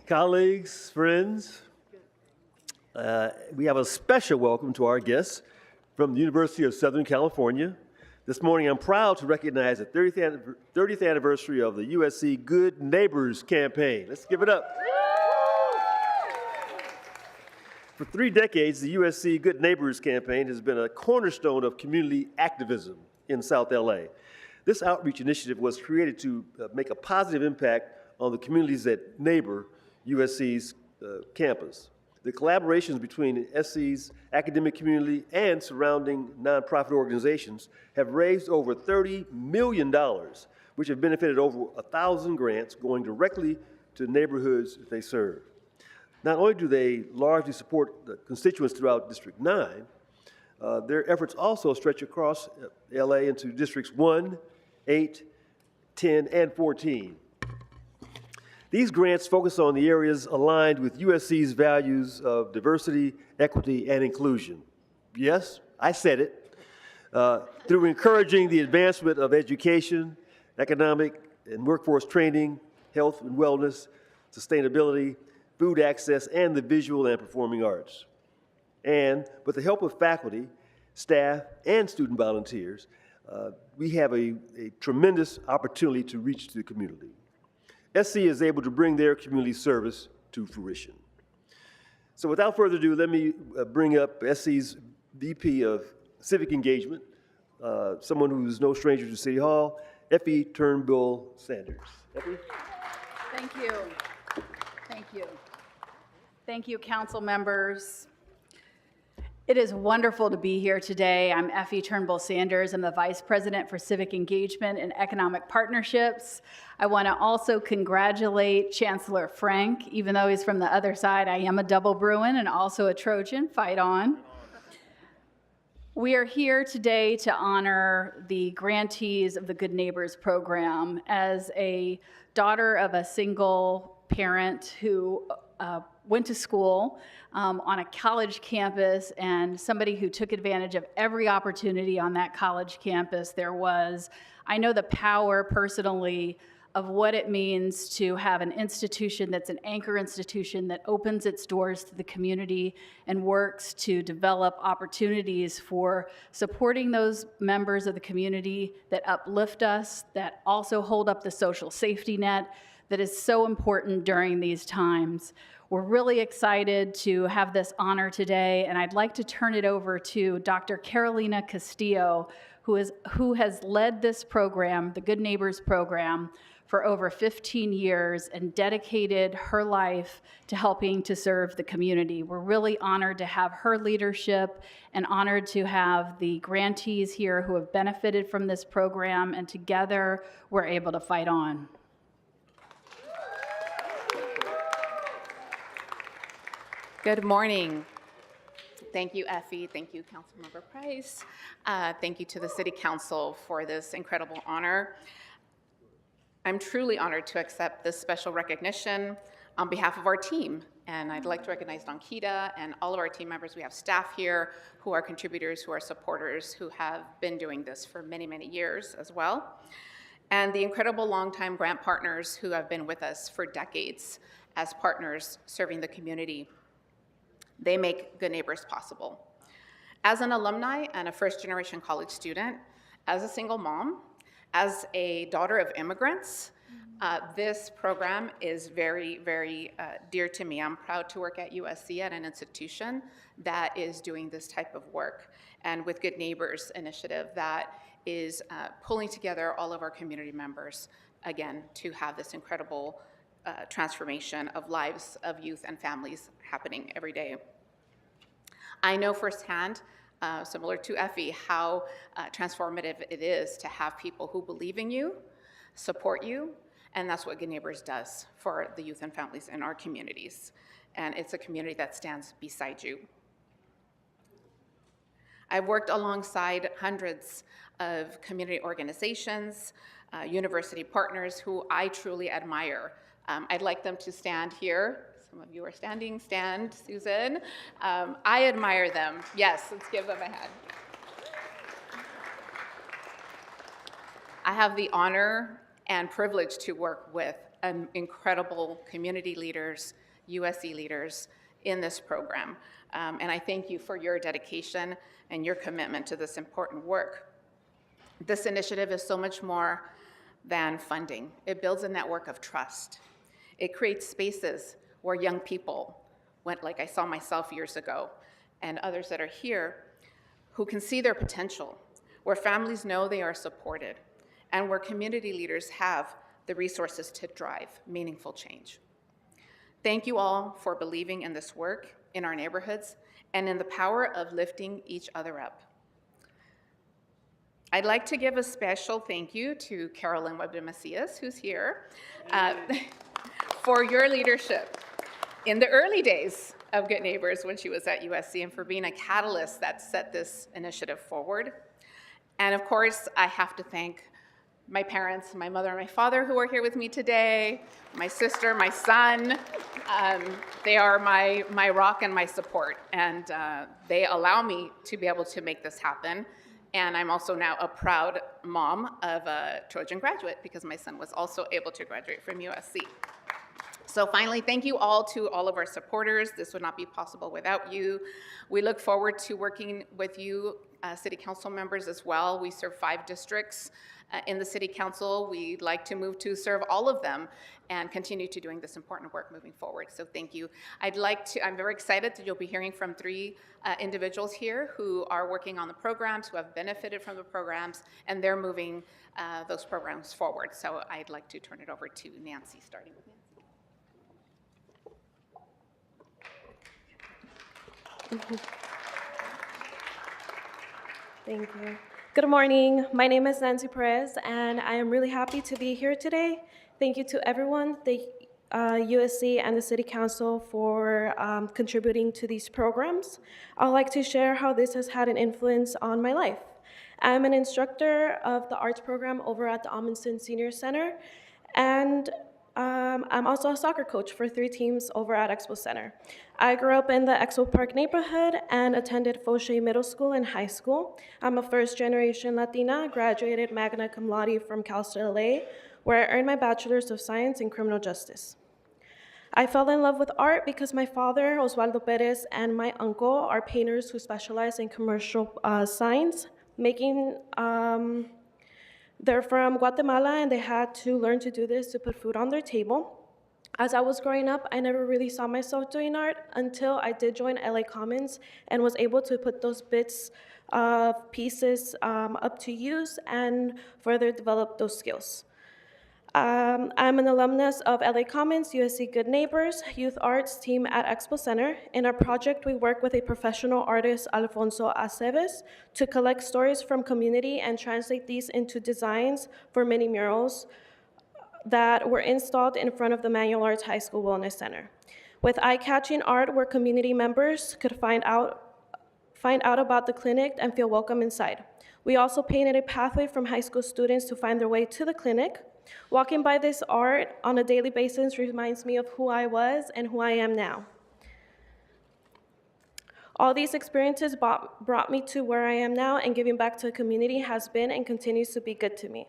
M: Colleagues, friends, we have a special welcome to our guests from the University of Southern California. This morning, I'm proud to recognize the 30th anniversary of the USC Good Neighbors campaign. Let's give it up. For 3 decades, the USC Good Neighbors campaign has been a cornerstone of community activism in South LA. This outreach initiative was created to make a positive impact on the communities that neighbor USC's campus. The collaborations between SC's academic community and surrounding nonprofit organizations have raised over $30 million, which have benefited over 1,000 grants going directly to neighborhoods that they serve. Not only do they largely support the constituents throughout District 9, their efforts also stretch across LA into Districts 1, 8, 10, and 14. These grants focus on the areas aligned with USC's values of diversity, equity, and inclusion. Yes, I said it. Through encouraging the advancement of education, economic and workforce training, health and wellness, sustainability, food access, and the visual and performing arts. And with the help of faculty, staff, and student volunteers, we have a tremendous opportunity to reach the community. SC is able to bring their community service to fruition. So without further ado, let me bring up SC's VP of Civic Engagement, someone who's no stranger to City Hall, Effie Turnbull Sanders. Effie?
N: Thank you. Thank you. Thank you, council members. It is wonderful to be here today. I'm Effie Turnbull-Sanders. I'm the Vice President for Civic Engagement and Economic Partnerships. I want to also congratulate Chancellor Frank. Even though he's from the other side, I am a double Bruin and also a Trojan. Fight on. We are here today to honor the grantees of the Good Neighbors program. As a daughter of a single parent who went to school on a college campus, and somebody who took advantage of every opportunity on that college campus there was, I know the power personally of what it means to have an institution that's an anchor institution that opens its doors to the community and works to develop opportunities for supporting those members of the community that uplift us, that also hold up the social safety net that is so important during these times. We're really excited to have this honor today, and I'd like to turn it over to Dr. Carolina Castillo, who has led this program, the Good Neighbors program, for over 15 years and dedicated her life to helping to serve the community. We're really honored to have her leadership and honored to have the grantees here who have benefited from this program, and together we're able to fight on.
J: Good morning. Thank you, Effie. Thank you, Councilmember Price. Thank you to the City Council for this incredible honor. I'm truly honored to accept this special recognition on behalf of our team. And I'd like to recognize Donkita and all of our team members. We have staff here who are contributors, who are supporters, who have been doing this for many, many years as well. And the incredible longtime grant partners who have been with us for decades as partners serving the community. They make Good Neighbors possible. As an alumni and a first-generation college student, as a single mom, as a daughter of immigrants, this program is very, very dear to me. I'm proud to work at USC at an institution that is doing this type of work, and with Good Neighbors initiative that is pulling together all of our community members, again, to have this incredible transformation of lives of youth and families happening every day. I know firsthand, similar to Effie, how transformative it is to have people who believe in you, support you, and that's what Good Neighbors does for the youth and families in our communities. And it's a community that stands beside you. I've worked alongside hundreds of community organizations, university partners who I truly admire. I'd like them to stand here. Some of you are standing. Stand, Susan. I admire them. Yes, let's give them a hand. I have the honor and privilege to work with incredible community leaders, USC leaders in this program. And I thank you for your dedication and your commitment to this important work. This initiative is so much more than funding. It builds a network of trust. It creates spaces where young people, like I saw myself years ago, and others that are here, who can see their potential, where families know they are supported, and where community leaders have the resources to drive meaningful change. Thank you all for believing in this work in our neighborhoods and in the power of lifting each other up. I'd like to give a special thank you to Carolyn Webber-Macias, who's here, for your leadership in the early days of Good Neighbors when she was at USC, and for being a catalyst that set this initiative forward. And of course, I have to thank my parents, my mother and my father who are here with me today, my sister, my son. They are my rock and my support, and they allow me to be able to make this happen. And I'm also now a proud mom of a Trojan graduate because my son was also able to graduate from USC. So finally, thank you all to all of our supporters. This would not be possible without you. We look forward to working with you, city council members as well. We serve 5 districts in the city council. We'd like to move to serve all of them and continue to doing this important work moving forward. So thank you. I'm very excited that you'll be hearing from 3 individuals here who are working on the programs, who have benefited from the programs, and they're moving those programs forward. So I'd like to turn it over to Nancy, starting with Nancy.
K: Thank you. Good morning. My name is Nancy Perez, and I am really happy to be here today. Thank you to everyone, the USC and the City Council for contributing to these programs. I'd like to share how this has had an influence on my life. I'm an instructor of the arts program over at the Amundsen Senior Center, and I'm also a soccer coach for 3 teams over at Expo Center. I grew up in the Expo Park neighborhood and attended Fauché Middle School and high school. I'm a first-generation Latina, graduated magna cum laude from Cal State LA, where I earned my bachelor's of science in criminal justice. I fell in love with art because my father, Osvaldo Perez, and my uncle are painters who specialize in commercial signs, they're from Guatemala, and they had to learn to do this to put food on their table. As I was growing up, I never really saw myself doing art until I did join LA Commons and was able to put those bits of pieces up to use and further develop those skills. I'm an alumnus of LA Commons, USC Good Neighbors, Youth Arts team at Expo Center. In our project, we work with a professional artist, Alfonso Aceves, to collect stories from community and translate these into designs for mini murals that were installed in front of the Manual Arts High School Wellness Center. With eye-catching art where community members could find out about the clinic and feel welcome inside. We also painted a pathway from high school students to find their way to the clinic. Walking by this art on a daily basis reminds me of who I was and who I am now. All these experiences brought me to where I am now, and giving back to the community has been and continues to be good to me.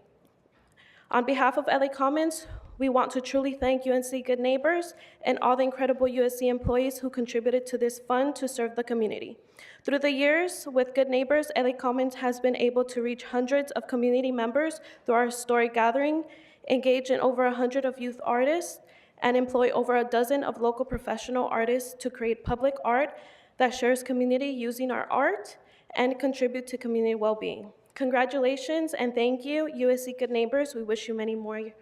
K: On behalf of LA Commons, we want to truly thank UNC Good Neighbors and all the incredible USC employees who contributed to this fund to serve the community. Through the years, with Good Neighbors, LA Commons has been able to reach hundreds of community members through our historic gathering, engage in over 100 of youth artists, and employ over a dozen of local professional artists to create public art that shares community using our art and contribute to community well-being. Congratulations and thank you, USC Good Neighbors. We wish you many more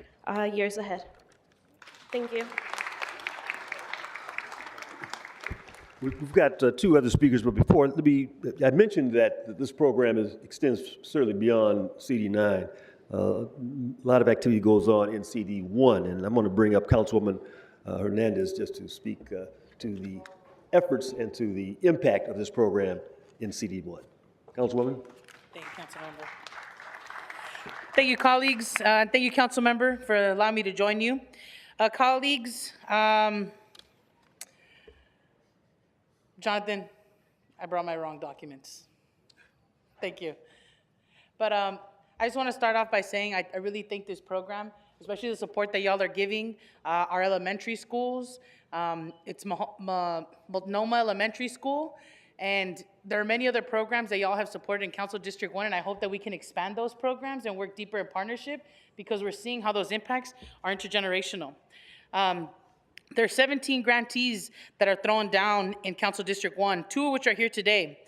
K: years ahead. Thank you.
M: We've got 2 other speakers, but before, I mentioned that this program extends certainly beyond CD9. A lot of activity goes on in CD1, and I'm going to bring up Councilwoman Hernandez just to speak to the efforts and to the impact of this program in CD1. Councilwoman?
R: Thank you, Councilmember. Thank you, colleagues. Thank you, Councilmember, for allowing me to join you. Colleagues, Jonathan, I brought my wrong documents. Thank you. But I just want to start off by saying I really think this program, especially the support that y'all are giving our elementary schools. It's Multnomah Elementary School, and there are many other programs that y'all have supported in Council District 1, and I hope that we can expand those programs and work deeper in partnership, because we're seeing how those impacts are intergenerational. There are 17 grantees that are thrown down in Council District 1, 2 of which are here today.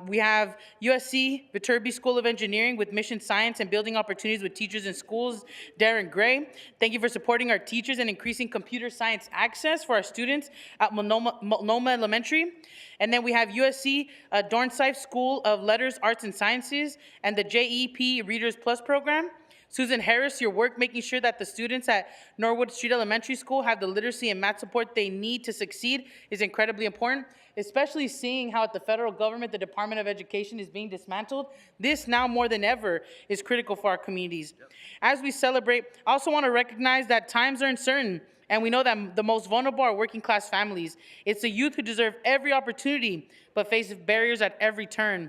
R: We have USC Viterbi School of Engineering with mission science and building opportunities with teachers in schools, Darren Gray. Thank you for supporting our teachers and increasing computer science access for our students at Multnomah Elementary. And then we have USC Dornsife School of Letters, Arts, and Sciences and the JEP Readers Plus program. Susan Harris, your work making sure that the students at Norwood Street Elementary School have the literacy and math support they need to succeed is incredibly important, especially seeing how at the federal government, the Department of Education is being dismantled. This now more than ever is critical for our communities. As we celebrate, I also want to recognize that times are uncertain, and we know that the most vulnerable are working class families. It's the youth who deserve every opportunity, but face barriers at every turn.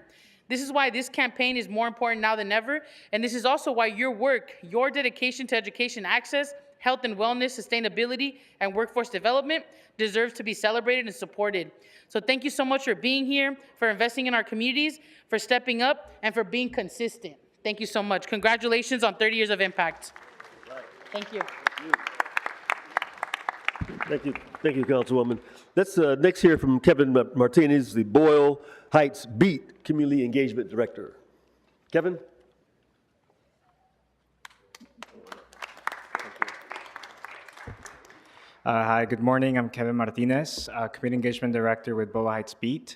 R: This is why this campaign is more important now than ever, and this is also why your work, your dedication to education access, health and wellness, sustainability, and workforce development deserves to be celebrated and supported. So thank you so much for being here, for investing in our communities, for stepping up, and for being consistent. Thank you so much. Congratulations on 30 years of impact. Thank you.
M: Thank you, Councilwoman. Let's next hear from Kevin Martinez, the Boyle Heights Beat Community Engagement Director. Kevin?
O: Hi, good morning. I'm Kevin Martinez, Community Engagement Director with Boyle Heights Beat.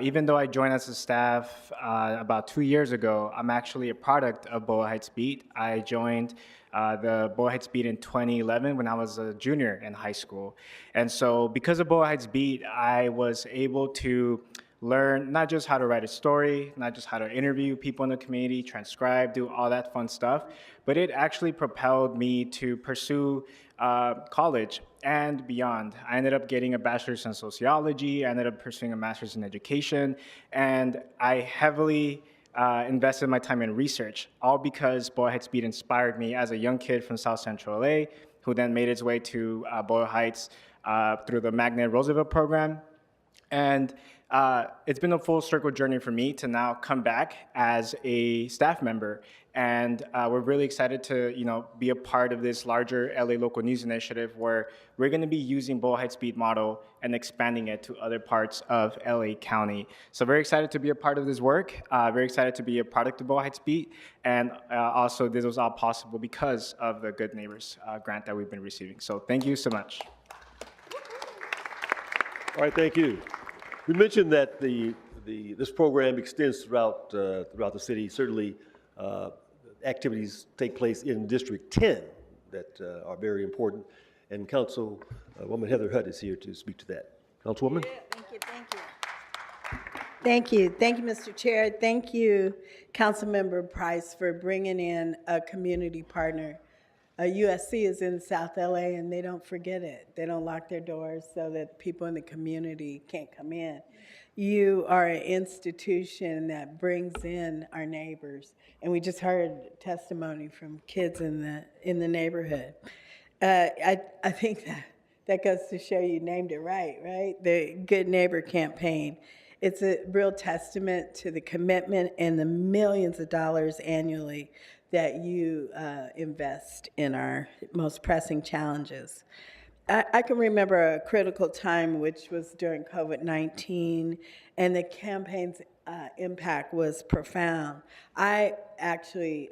O: Even though I joined as a staff about 2 years ago, I'm actually a product of Boyle Heights Beat. I joined the Boyle Heights Beat in 2011 when I was a junior in high school. And so because of Boyle Heights Beat, I was able to learn not just how to write a story, not just how to interview people in the community, transcribe, do all that fun stuff, but it actually propelled me to pursue college and beyond. I ended up getting a bachelor's in sociology, I ended up pursuing a master's in education, and I heavily invested my time in research, all because Boyle Heights Beat inspired me as a young kid from South Central LA, who then made his way to Boyle Heights through the Magnet Roosevelt program. And it's been a full circle journey for me to now come back as a staff member. And we're really excited to be a part of this larger LA Local News initiative where we're going to be using Boyle Heights Beat model and expanding it to other parts of LA County. So very excited to be a part of this work, very excited to be a product of Boyle Heights Beat. And also this was all possible because of the Good Neighbors grant that we've been receiving. So thank you so much.
M: All right, thank you. We mentioned that this program extends throughout the city. Certainly, activities take place in District 10 that are very important. And Councilwoman Heather Hutt is here to speak to that. Councilwoman?
H: Thank you, Mr. Chair. Thank you, Councilmember Price, for bringing in a community partner. USC is in South LA, and they don't forget it. They don't lock their doors so that people in the community can't come in. You are an institution that brings in our neighbors, and we just heard testimony from kids in the neighborhood. I think that goes to show you named it right? The Good Neighbor campaign. It's a real testament to the commitment and the millions of dollars annually that you invest in our most pressing challenges. I can remember a critical time, which was during COVID-19, and the campaign's impact was profound. I actually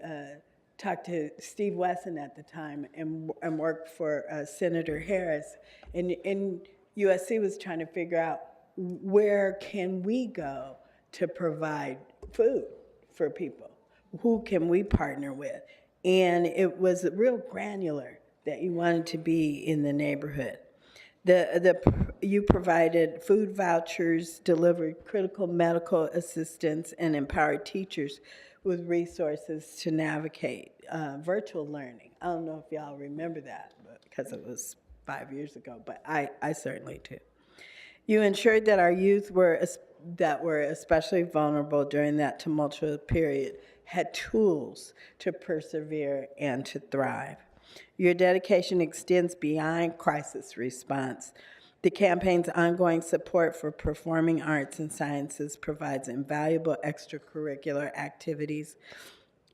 H: talked to Steve Wesson at the time and worked for Senator Harris, and USC was trying to figure out where can we go to provide food for people? Who can we partner with? And it was real granular that you wanted to be in the neighborhood. You provided food vouchers, delivered critical medical assistance, and empowered teachers with resources to navigate virtual learning. I don't know if y'all remember that because it was 5 years ago, but I certainly do. You ensured that our youth that were especially vulnerable during that tumultuous period had tools to persevere and to thrive. Your dedication extends beyond crisis response. The campaign's ongoing support for performing arts and sciences provides invaluable extracurricular activities,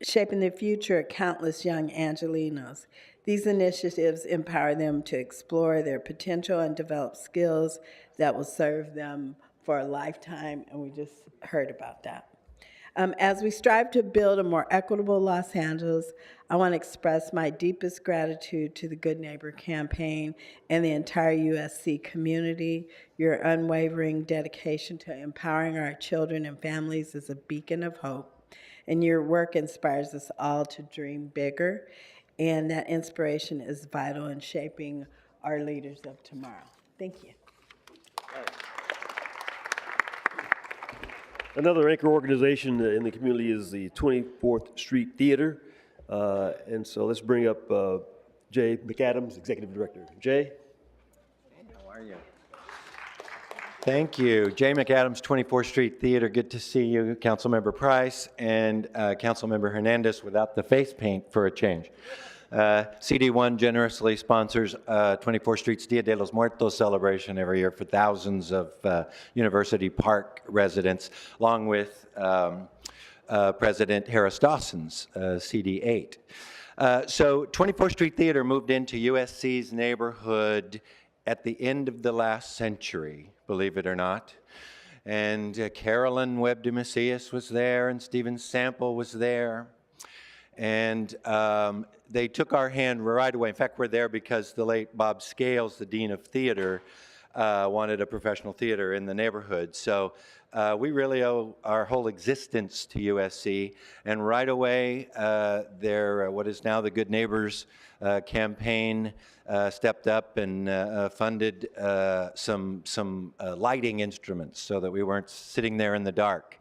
H: shaping the future of countless young Angelenos. These initiatives empower them to explore their potential and develop skills that will serve them for a lifetime, and we just heard about that. As we strive to build a more equitable Los Angeles, I want to express my deepest gratitude to the Good Neighbor campaign and the entire USC community. Your unwavering dedication to empowering our children and families is a beacon of hope, and your work inspires us all to dream bigger, and that inspiration is vital in shaping our leaders of tomorrow. Thank you.
M: Another anchor organization in the community is the 24th Street Theater. And so let's bring up Jay McAdams, Executive Director. Jay?
P: How are you? Thank you. Jay McAdams, 24th Street Theater. Good to see you, Councilmember Price and Councilmember Hernandez without the face paint for a change. CD1 generously sponsors 24th Street's Dia de los Muertos celebration every year for thousands of University Park residents, along with President Harris Dawson's CD8. So 24th Street Theater moved into USC's neighborhood at the end of the last century, believe it or not. And Carolyn Webb de Macias was there, and Stephen Sample was there. And they took our hand right away. In fact, we're there because the late Bob Scales, the Dean of Theater, wanted a professional theater in the neighborhood. So we really owe our whole existence to USC. And right away, what is now the Good Neighbors campaign stepped up and funded some lighting instruments so that we weren't sitting there in the dark.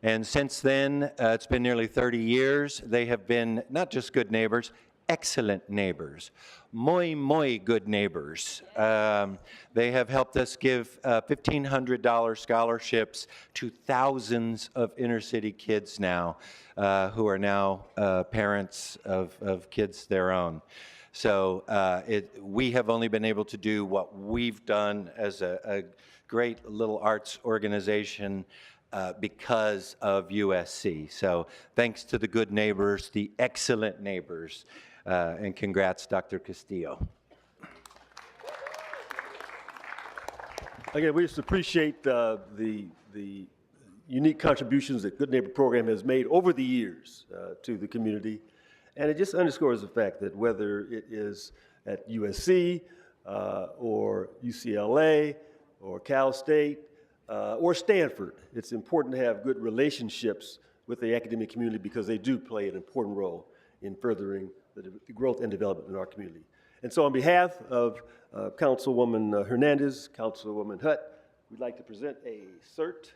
P: And since then, it's been nearly 30 years. They have been not just good neighbors, excellent neighbors, muy good neighbors. They have helped us give $1,500 scholarships to thousands of inner city kids now who are now parents of kids their own. So we have only been able to do what we've done as a great little arts organization because of USC. So thanks to the good neighbors, the excellent neighbors, and congrats, Dr. Castillo.
M: Again, we just appreciate the unique contributions that Good Neighbor program has made over the years to the community. And it just underscores the fact that whether it is at USC or UCLA or Cal State or Stanford, it's important to have good relationships with the academic community because they do play an important role in furthering the growth and development in our community. And so on behalf of Councilwoman Hernandez, Councilwoman Hutt, we'd like to present a cert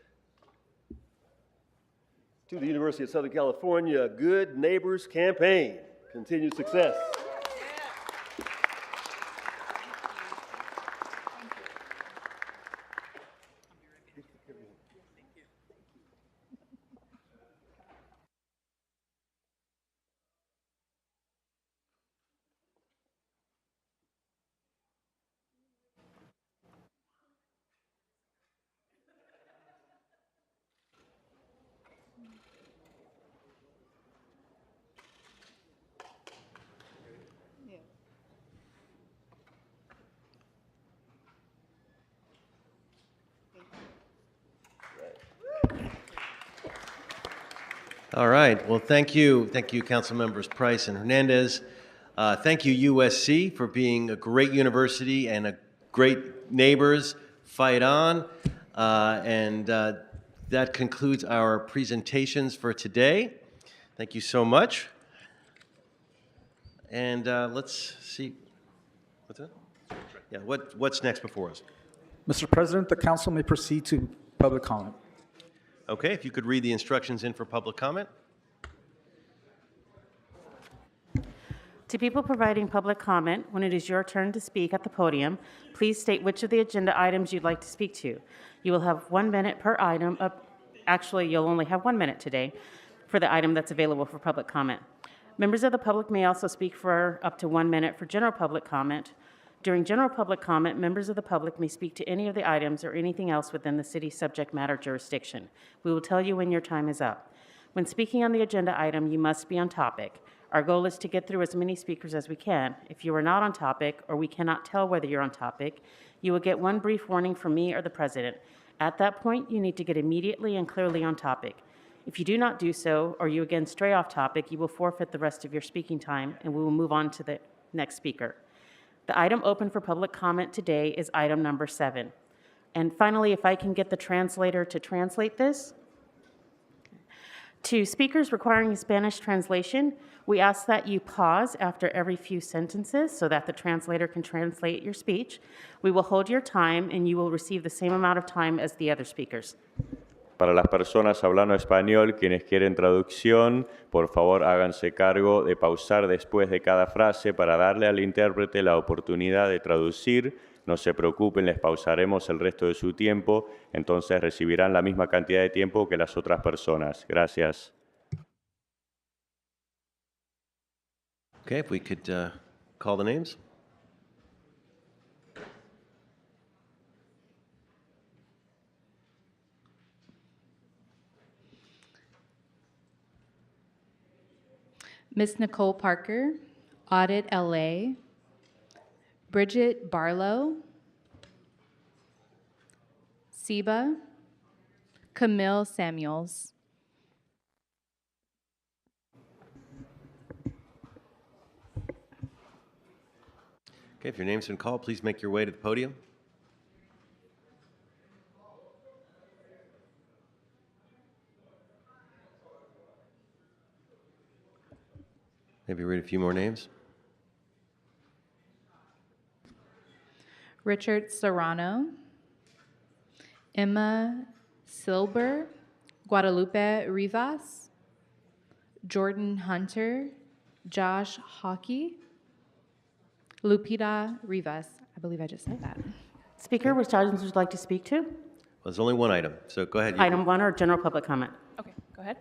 M: to the University of Southern California Good Neighbors Campaign. Continued success.
A: All right. Well, thank you. Thank you, Council Members Price and Hernandez. Thank you, USC, for being a great university and a great neighbors. Fight on. That concludes our presentations for today. Thank you so much. And let's see. What's that? Yeah, what's next before us?
B: Mr. President, the council may proceed to public comment.
A: Okay, if you could read the instructions in for public comment.
Q: To people providing public comment, when it is your turn to speak at the podium, please state which of the agenda items you'd like to speak to. You will have 1 minute per item. Actually, you'll only have 1 minute today for the item that's available for public comment. Members of the public may also speak for up to 1 minute for general public comment. During general public comment, members of the public may speak to any of the items or anything else within the city's subject matter jurisdiction. We will tell you when your time is up. When speaking on the agenda item, you must be on topic. Our goal is to get through as many speakers as we can. If you are not on topic or we cannot tell whether you're on topic, you will get one brief warning from me or the president. At that point, you need to get immediately and clearly on topic. If you do not do so, or you again stray off topic, you will forfeit the rest of your speaking time, and we will move on to the next speaker. The item open for public comment today is item number 7. And finally, if I can get the translator to translate this. To speakers requiring Spanish translation, we ask that you pause after every few sentences so that the translator can translate your speech. We will hold your time, and you will receive the same amount of time as the other speakers.
W: Para las personas hablando español, quienes quieren traducción, por favor háganse cargo de pausar después de cada frase para darle al intérprete la oportunidad de traducir. No se preocupen, les pausaremos el resto de su tiempo, entonces recibirán la misma cantidad de tiempo que las otras personas. Gracias.
A: Okay, if we could call the names.
X: Miss Nicole Parker, Audit LA, Bridget Barlow, Seba, Camille Samuels.
A: Okay, if your name's been called, please make your way to the podium. Maybe read a few more names.
X: Richard Serrano, Emma Silber, Guadalupe Rivas, Jordan Hunter, Josh Hockey, Lupita Rivas. I believe I just said that.
Q: Speaker, which items would you like to speak to?
A: Well, there's only one item, so go ahead.
Q: Item 1 or general public comment?
C: Okay, go ahead.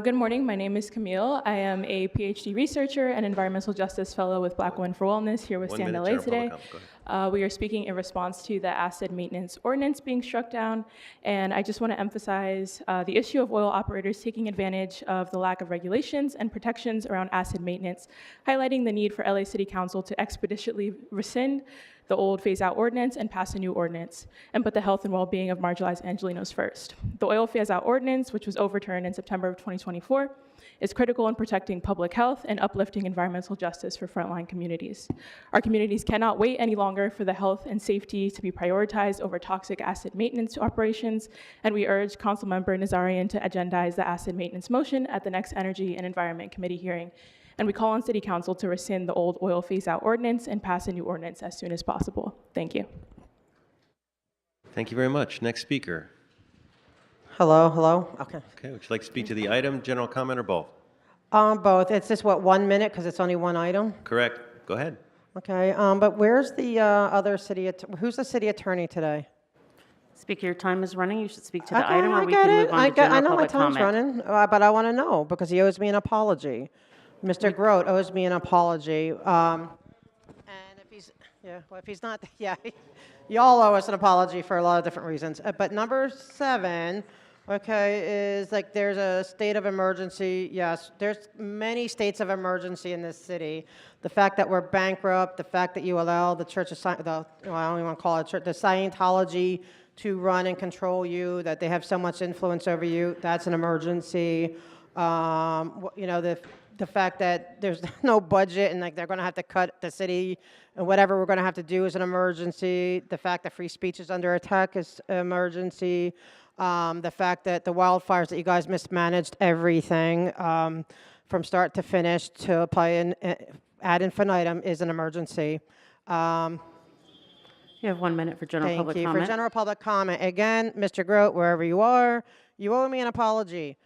C: Good morning. My name is Camille. I am a PhD researcher and environmental justice fellow with Black Women for Wellness here with Stand LA today. We are speaking in response to the acid maintenance ordinance being struck down, and I just want to emphasize the issue of oil operators taking advantage of the lack of regulations and protections around acid maintenance, highlighting the need for LA City Council to expeditiously rescind the old phase-out ordinance and pass a new ordinance, and put the health and well-being of marginalized Angelenos first. The oil phase-out ordinance, which was overturned in September of 2024, is critical in protecting public health and uplifting environmental justice for frontline communities. Our communities cannot wait any longer for the health and safety to be prioritized over toxic acid maintenance operations, and we urge Councilmember Nazarian to agendize the acid maintenance motion at the next Energy and Environment Committee hearing. And we call on City Council to rescind the old oil phase-out ordinance and pass a new ordinance as soon as possible. Thank you.
A: Thank you very much. Next speaker.
G: Hello. Okay.
A: Okay, would you like to speak to the item, general comment, or both?
G: Both. It's just, 1 minute, because it's only one item?
A: Correct. Go ahead.
G: Okay, but where's the other who's the city attorney today?
Q: Speaker, your time is running. You should speak to the item, or we can move on to
G: I
Q: general
G: know my
Q: public
G: time's
Q: comment.
G: running, but I want to know, because he owes me an apology. Mr. Grote owes me an apology. And if he's not, y'all owe us an apology for a lot of different reasons. But number 7, okay, is like there's a state of emergency. Yes, there's many states of emergency in this city. The fact that we're bankrupt, the fact that you allow the Church of I don't even want to call it church, the Scientology to run and control you, that they have so much influence over you, that's an emergency. The fact that there's no budget and like they're going to have to cut the city and whatever we're going to have to do is an emergency. The fact that free speech is under attack is an emergency. The fact that the wildfires, that you guys mismanaged everything from start to finish to apply ad infinitum is an emergency.
Q: You have 1 minute for general public comment.
G: Thank you. For general public comment, again, Mr. Grote, wherever you are, you owe me an apology.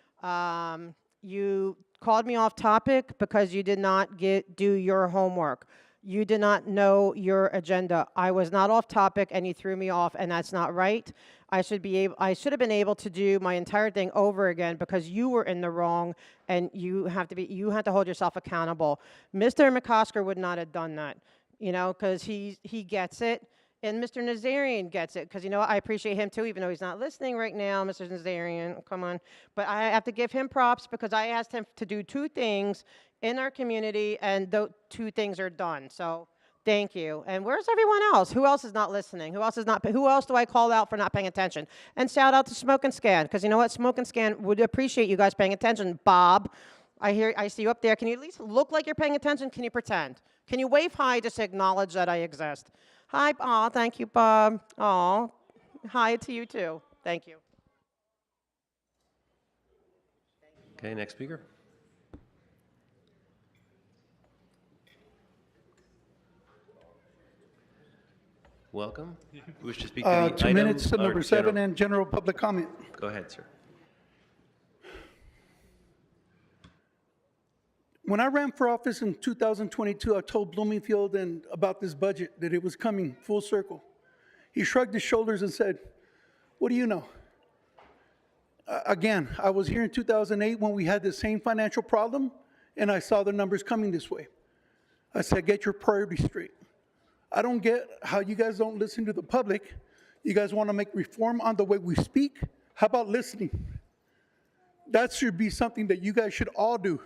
G: You called me off topic because you did not do your homework. You did not know your agenda. I was not off topic and you threw me off, and that's not right. I should have been able to do my entire thing over again because you were in the wrong, and you have to hold yourself accountable. Mr. McCosker would not have done that, because he gets it. And Mr. Nazarian gets it, because, I appreciate him too, even though he's not listening right now, Mr. Nazarian, come on. But I have to give him props because I asked him to do 2 things in our community, and those 2 things are done. So thank you. And where's everyone else? Who else is not listening? Who else do I call out for not paying attention? And shout out to Smoke and Scan, because you know what? Smoke and Scan would appreciate you guys paying attention. Bob, I see you up there. Can you at least look like you're paying attention? Can you pretend? Can you wave hi just to acknowledge that I exist? Hi, thank you, Bob. Hi to you too. Thank you.
A: Okay, next speaker. Welcome. You wish to speak to the item?
L: 2 minutes,
A: or
L: number 7, and general public comment.
A: Go ahead, sir.
L: When I ran for office in 2022, I told Bloomingfield about this budget, that it was coming full circle. He shrugged his shoulders and said, "What do you know?" Again, I was here in 2008 when we had the same financial problem, and I saw the numbers coming this way. I said, "Get your priorities straight." I don't get how you guys don't listen to the public. You guys want to make reform on the way we speak? How about listening? That should be something that you guys should all do,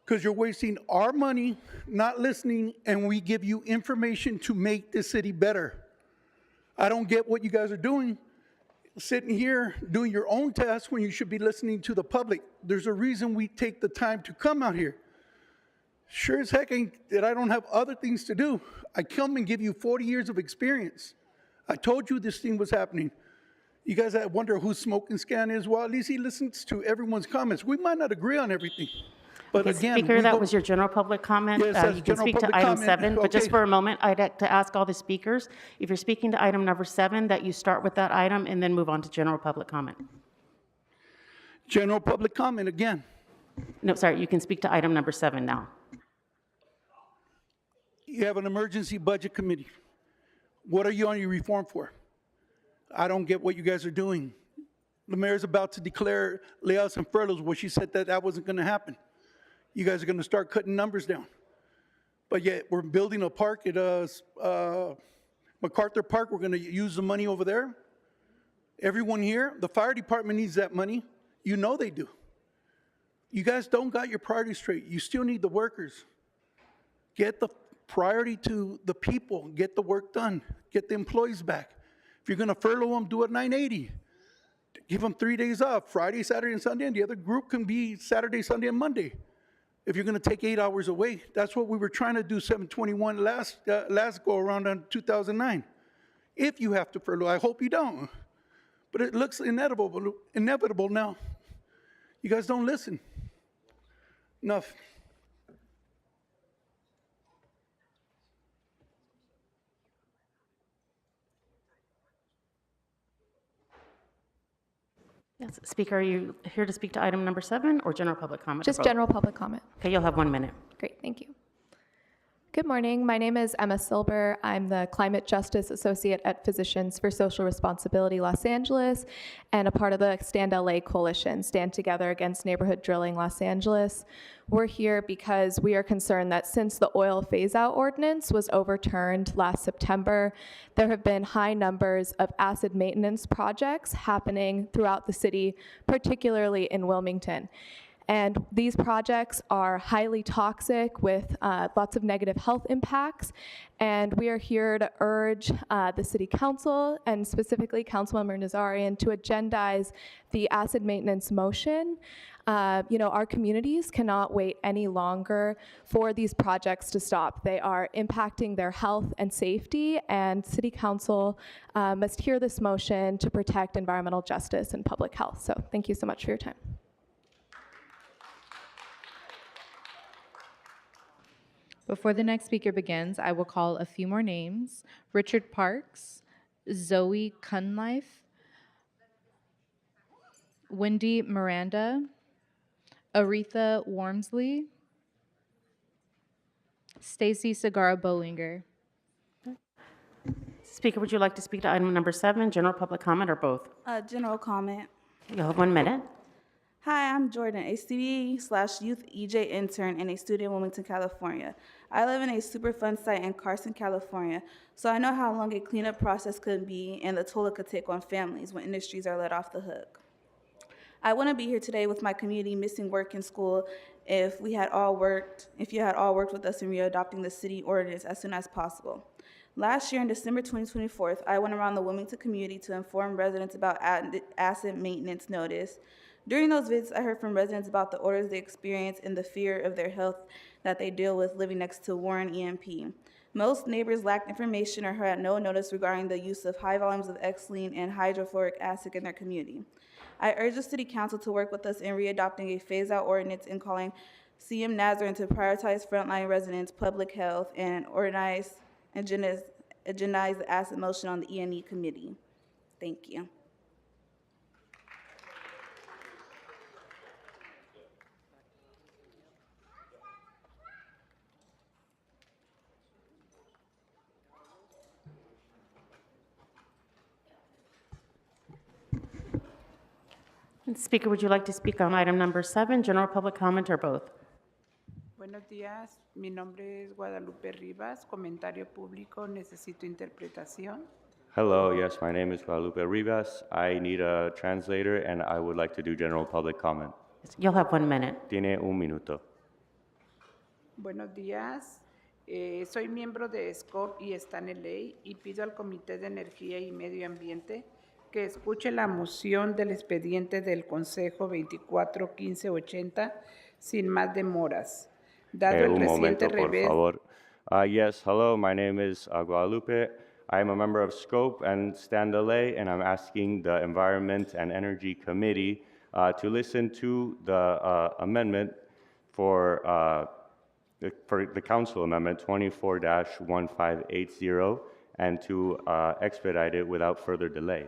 L: because you're wasting our money not listening, and we give you information to make this city better. I don't get what you guys are doing, sitting here doing your own tasks when you should be listening to the public. There's a reason we take the time to come out here. Sure as heck ain't that I don't have other things to do. I come and give you 40 years of experience. I told you this thing was happening. You guys wonder who Smoke and Scan is? Well, at least he listens to everyone's comments. We might not agree on everything, But
O: Okay,
L: again,
O: Speaker,
L: we
O: that
L: go-
O: was your general public comment.
L: Yes, that's
O: You can
L: general
O: speak to
L: public
O: item
L: comment.
O: 7, but just
L: Okay.
O: for a moment, I'd like to ask all the speakers, if you're speaking to item number 7, that you start with that item and then move on to general public comment.
L: General public comment again.
O: No, sorry, you can speak to item number 7 now.
L: You have an emergency budget committee. What are you on your reform for? I don't get what you guys are doing. The mayor's about to declare layoffs and furloughs. Well, she said that that wasn't going to happen. You guys are going to start cutting numbers down. But yet we're building a park at MacArthur Park. We're going to use the money over there. Everyone here, the fire department needs that money. You know they do. You guys don't got your priorities straight. You still need the workers. Get the priority to the people. Get the work done. Get the employees back. If you're going to furlough them, do it 980. Give them 3 days off, Friday, Saturday, and Sunday, and the other group can be Saturday, Sunday, and Monday. If you're going to take 8 hours away, that's what we were trying to do 721 last go around in 2009. If you have to furlough, I hope you don't. But it looks inevitable now. You guys don't listen. Enough.
O: Yes, Speaker, are you here to speak to item number 7 or general public comment? or
E: Just
O: both?
E: general public comment.
O: Okay, you'll have 1 minute.
E: Great, thank you. Good morning. My name is Emma Silber. I'm the Climate Justice Associate at Physicians for Social Responsibility Los Angeles and a part of the Stand LA Coalition, Stand Together Against Neighborhood Drilling Los Angeles. We're here because we are concerned that since the oil phase-out ordinance was overturned last September, there have been high numbers of acid maintenance projects happening throughout the city, particularly in Wilmington. And these projects are highly toxic with lots of negative health impacts. And we are here to urge the City Council and specifically Councilmember Nazarian to agendize the acid maintenance motion. Our communities cannot wait any longer for these projects to stop. They are impacting their health and safety, and City Council must hear this motion to protect environmental justice and public health. So thank you so much for your time.
X: Before the next speaker begins, I will call a few more names. Richard Parks, Zoe Cunlife, Wendy Miranda, Aretha Wormsley, Stacy Segarra Bollinger.
O: Speaker, would you like to speak to item number 7, general public comment, or both?
F: General comment.
O: You'll have 1 minute.
F: Hi, I'm Jordan, a CBE/youth EJ intern and a student in Wilmington, California. I live in a Superfund site in Carson, California, so I know how long a cleanup process could be and the toll it could take on families when industries are let off the hook. I wouldn't be here today with my community missing work and school if you had all worked with us in readopting the city ordinance as soon as possible. Last year, in December 2024, I went around the Wilmington community to inform residents about acid maintenance notice. During those visits, I heard from residents about the orders they experience and the fear of their health that they deal with living next to Warren EMP. Most neighbors lacked information or had no notice regarding the use of high volumes of xylene and hydrofluoric acid in their community. I urge the City Council to work with us in readopting a phase-out ordinance and calling CM Nazarene to prioritize frontline residents' public health and agendize the acid motion on the E&E committee. Thank you.
O: Speaker, would you like to speak on item number 7, general public comment, or both?
I: Buenos días, mi nombre es Guadalupe Rivas, comentario público, necesito interpretación.
W: Hello, yes, my name is Guadalupe Rivas. I need a translator and I would like to do general public comment.
O: You'll have 1 minute.
W: Tiene un minuto.
I: Buenos días, soy miembro de SCOP y está en LA y pido al Comité de Energía y Medio Ambiente que escuche la moción del expediente del Consejo 24-1580 sin más demoras. Dado el
W: Un
I: reciente
W: momento, por
I: revés.
W: favor. Yes, hello, my name is Guadalupe. I'm a member of SCOPE and Stand LA, and I'm asking the Environment and Energy Committee to listen to the amendment for the council amendment 24-1580 and to expedite it without further delay.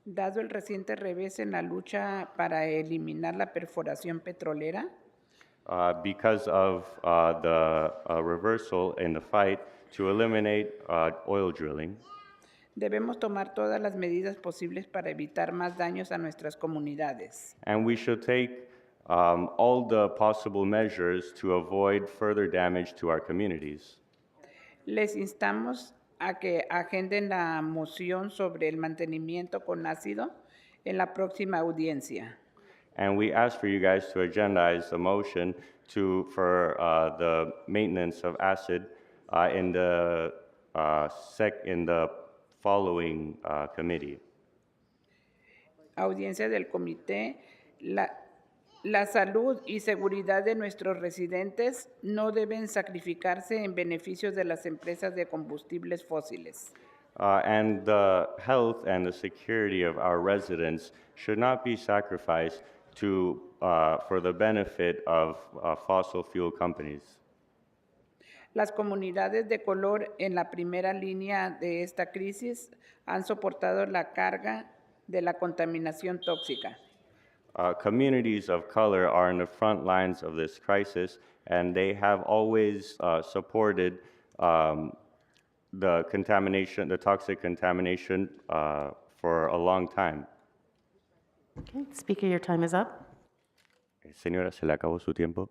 I: Dado el reciente revés en la lucha para eliminar la perforación petrolera,
W: Because of the reversal in the fight to eliminate oil drilling,
I: debemos tomar todas las medidas posibles para evitar más daños a nuestras comunidades.
W: and we should take all the possible measures to avoid further damage to our communities.
I: Les instamos a que agenden la moción sobre el mantenimiento con ácido en la próxima audiencia.
W: And we ask for you guys to agendize a motion for the maintenance of acid in the following committee.
I: Audiencia del comité. La salud y seguridad de nuestros residentes no deben sacrificarse en beneficio de las empresas de combustibles fósiles.
W: And the health and the security of our residents should not be sacrificed for the benefit of fossil fuel companies.
I: Las comunidades de color en la primera línea de esta crisis han soportado la carga de la contaminación tóxica.
W: Communities of color are in the front lines of this crisis, and they have always supported the toxic contamination for a long time.
Q: Okay, Speaker, your time is up.
W: Señora, se le acabó su tiempo.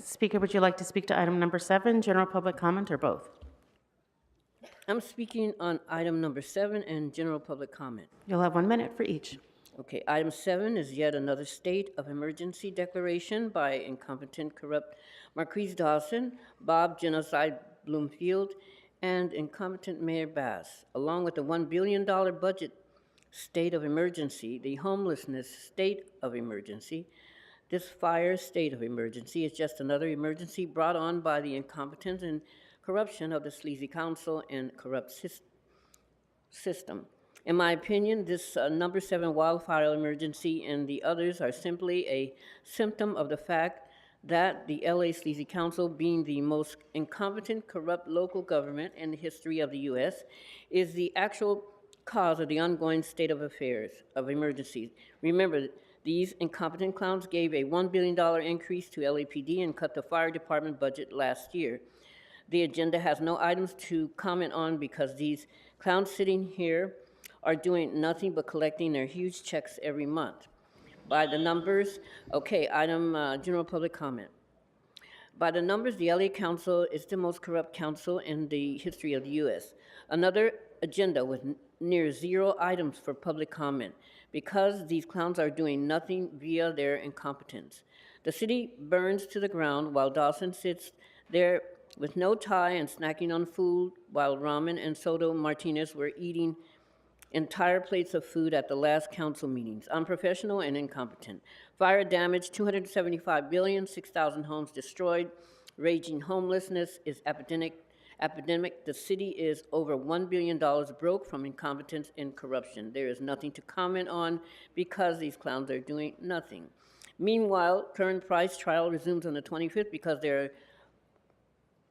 Q: Speaker, would you like to speak to item number 7, general public comment, or both?
D: I'm speaking on item number 7 and general public comment.
Q: You'll have 1 minute for each.
D: Okay, item 7 is yet another state of emergency declaration by incompetent, corrupt Marquise Dawson, Bob Genocide Bloomfield, and incompetent Mayor Bass, along with the $1 billion budget state of emergency, the homelessness state of emergency. This fire state of emergency is just another emergency brought on by the incompetence and corruption of the sleazy council and corrupt system. In my opinion, this number 7 wildfire emergency and the others are simply a symptom of the fact that the LA Sleazy Council, being the most incompetent, corrupt local government in the history of the U.S., is the actual cause of the ongoing state of affairs of emergencies. Remember, these incompetent clowns gave a $1 billion increase to LAPD and cut the fire department budget last year. The agenda has no items to comment on because these clowns sitting here are doing nothing but collecting their huge checks every month. By the numbers, okay, item general public comment. By the numbers, the LA Council is the most corrupt council in the history of the U.S. Another agenda with near 0 items for public comment because these clowns are doing nothing via their incompetence. The city burns to the ground while Dawson sits there with no tie and snacking on food while Ramen and Soto Martinez were eating entire plates of food at the last council meetings. Unprofessional and incompetent. Fire damage, $275 billion, 6,000 homes destroyed. Raging homelessness is epidemic. The city is over $1 billion broke from incompetence and corruption. There is nothing to comment on because these clowns are doing nothing. Meanwhile, current Price trial resumes on the 25th because there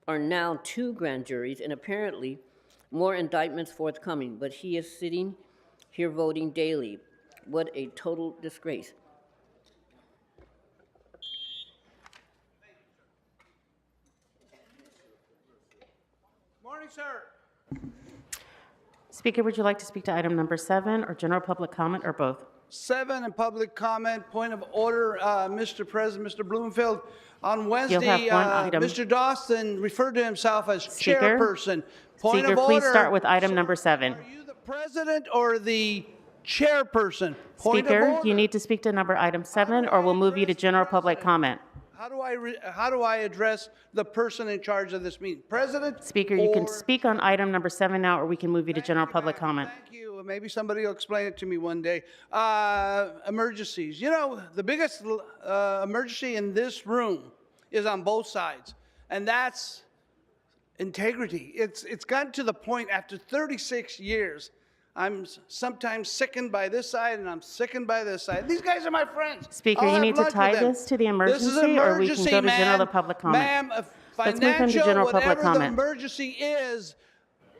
D: are now 2 grand juries and apparently more indictments forthcoming, but he is sitting here voting daily. What a total disgrace.
S: Morning, sir.
Q: Speaker, would you like to speak to item number 7 or general public comment, or both?
S: 7 and public comment. Point of order, Mr. President, Mr. Bloomfield. On
Q: You'll
S: Wednesday,
Q: have 1 item.
S: Mr. Dawson referred to himself as
Q: Speaker?
S: chairperson. Point
Q: Speaker,
S: of
Q: please
S: order.
Q: start with item number 7.
S: President or the chairperson? Point of
Q: Speaker,
S: order.
Q: you need to speak to item 7, or we'll move you to general public comment.
S: How do I address the person in charge of this meeting? President?
Q: Speaker, you can
S: or-
Q: speak on item number 7 now, or we can move you to general public comment.
S: Thank you. Maybe somebody will explain it to me one day. Emergencies. You know, the biggest emergency in this room is on both sides. and that's integrity. It's gotten to the point after 36 years, I'm sometimes sickened by this side and I'm sickened by this side. These guys are my friends.
Q: Speaker,
S: I'll
Q: you
S: have
Q: need to
S: lunch
Q: tie
S: with them.
Q: this to the
S: This is an
Q: emergency, or we can
S: emergency,
Q: go to general
S: ma'am.
Q: public comment.
S: Ma'am,
Q: Let's move into
S: financial,
Q: general public
S: whatever the
Q: comment.
S: emergency is,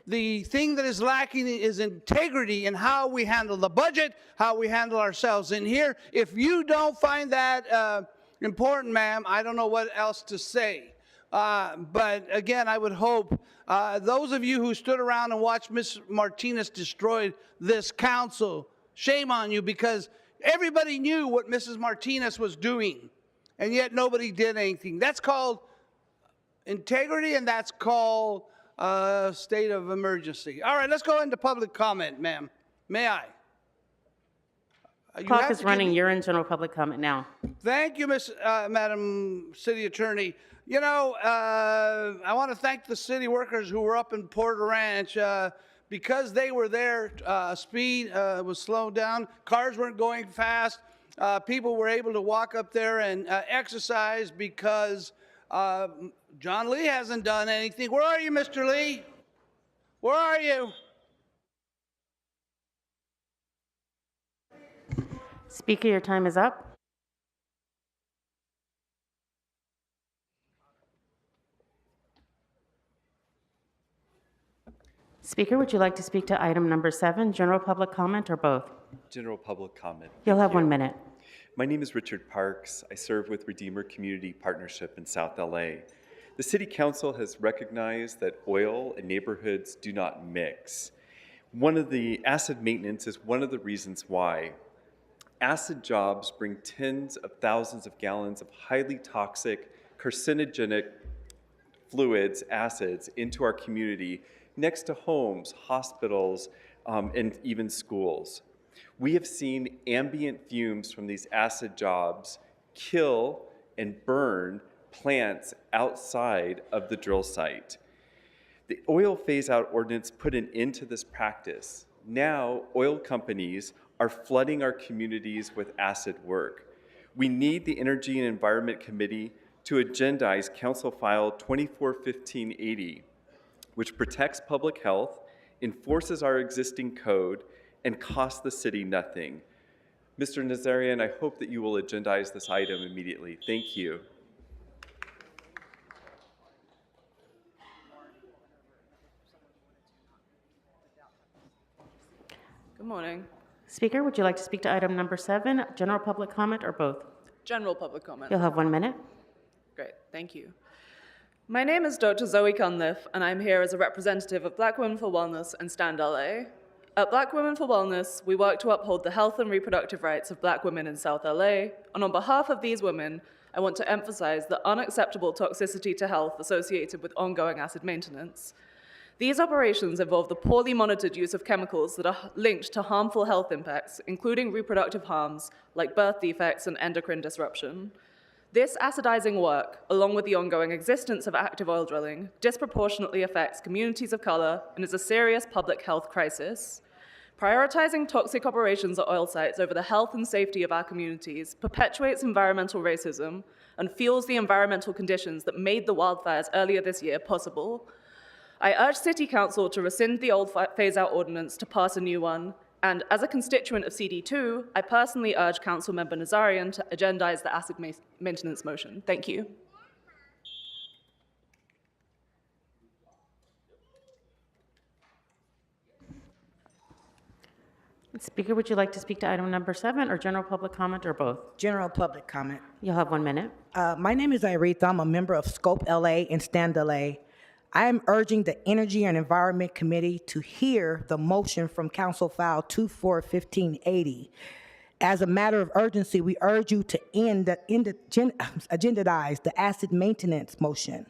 S: the thing that is lacking is integrity in how we handle the budget, how we handle ourselves in here. If you don't find that important, ma'am, I don't know what else to say. But again, I would hope those of you who stood around and watched Ms. Martinez destroy this council, shame on you, because everybody knew what Mrs. Martinez was doing, and yet nobody did anything. That's called integrity, and that's called state of emergency. All right, let's go into public comment, ma'am. May I?
Q: Clock is running. You're in general public comment now.
S: Thank you, Madam City Attorney. You know, I want to thank the city workers who were up in Porter Ranch. Because they were there, speed was slowed down. Cars weren't going fast. People were able to walk up there and exercise because John Lee hasn't done anything. Where are you, Mr. Lee? Where are you?
Q: Speaker, your time is up. Speaker, would you like to speak to item number 7, general public comment, or both?
N: General public comment.
Q: You'll have 1 minute.
N: My name is Richard Parks. I serve with Redeemer Community Partnership in South LA. The City Council has recognized that oil and neighborhoods do not mix. One of the acid maintenance is one of the reasons why. Acid jobs bring tens of thousands of gallons of highly toxic, carcinogenic fluids, acids, into our community next to homes, hospitals, and even schools. We have seen ambient fumes from these acid jobs kill and burn plants outside of the drill site. The oil phase-out ordinance put an end to this practice. Now, oil companies are flooding our communities with acid work. We need the Energy and Environment Committee to agendize Council File 241580, which protects public health, enforces our existing code, and costs the city nothing. Mr. Nazarian, I hope that you will agendize this item immediately. Thank you.
T: Good morning.
Q: Speaker, would you like to speak to item number 7, general public comment, or both?
T: General public comment.
Q: You'll have 1 minute.
T: Great, thank you. My name is Dr. Zoe Cunliffe, and I'm here as a representative of Black Women for Wellness and Stand LA. At Black Women for Wellness, we work to uphold the health and reproductive rights of Black women in South LA, and on behalf of these women, I want to emphasize the unacceptable toxicity to health associated with ongoing acid maintenance. These operations involve the poorly monitored use of chemicals that are linked to harmful health impacts, including reproductive harms like birth defects and endocrine disruption. This acidizing work, along with the ongoing existence of active oil drilling, disproportionately affects communities of color and is a serious public health crisis. Prioritizing toxic operations at oil sites over the health and safety of our communities perpetuates environmental racism and fuels the environmental conditions that made the wildfires earlier this year possible. I urge City Council to rescind the old phase-out ordinance to pass a new one, and as a constituent of CD2, I personally urge Councilmember Nazarian to agendize the acid maintenance motion. Thank you.
Q: Speaker, would you like to speak to item number 7, or general public comment, or both?
U: General public comment.
Q: You'll have 1 minute.
U: My name is Iretha. I'm a member of Scope LA and Stand LA. I am urging the Energy and Environment Committee to hear the motion from Council File 241580. As a matter of urgency, we urge you to agendize the acid maintenance motion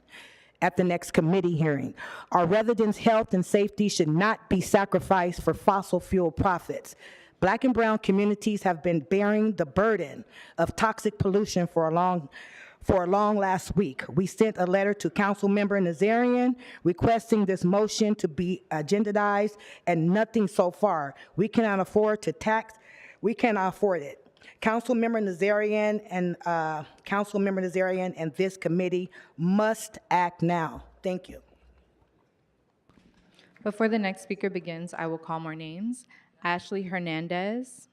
U: at the next committee hearing. Our residents' health and safety should not be sacrificed for fossil fuel profits. Black and brown communities have been bearing the burden of toxic pollution for a long last week. We sent a letter to Councilmember Nazarian requesting this motion to be agendized, and nothing so far. We cannot afford it. Councilmember Nazarian and this committee must act now. Thank you.
X: Before the next speaker begins, I will call more names. Ashley Hernandez,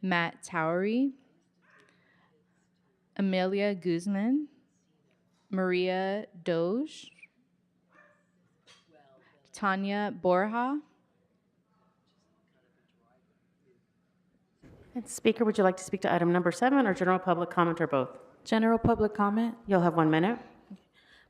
X: Matt Towery, Amelia Guzman, Maria Doge, Tanya Borja.
Q: And Speaker, would you like to speak to item number 7 or general public comment or both?
J: General public comment.
Q: You'll have 1 minute.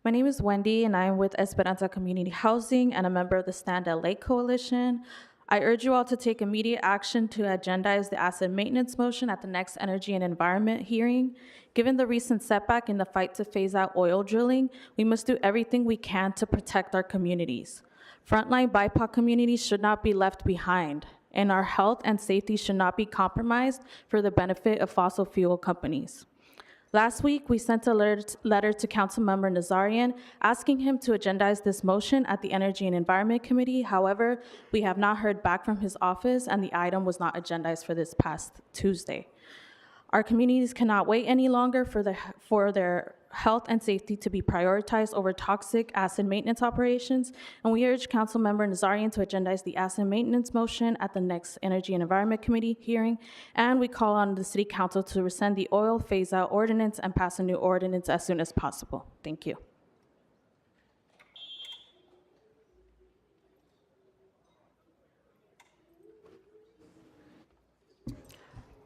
J: My name is Wendy, and I am with Esperanza Community Housing and a member of the Stand LA Coalition. I urge you all to take immediate action to agendize the asset maintenance motion at the next Energy and Environment hearing. Given the recent setback in the fight to phase out oil drilling, we must do everything we can to protect our communities. Frontline BIPOC communities should not be left behind, and our health and safety should not be compromised for the benefit of fossil fuel companies. Last week, we sent a letter to Councilmember Nazarian asking him to agendize this motion at the Energy and Environment Committee. However, we have not heard back from his office, and the item was not agendized for this past Tuesday. Our communities cannot wait any longer for their health and safety to be prioritized over toxic asset maintenance operations, and we urge Councilmember Nazarian to agendize the asset maintenance motion at the next Energy and Environment Committee hearing, and we call on the City Council to rescind the oil phase-out ordinance and pass a new ordinance as soon as possible. Thank you.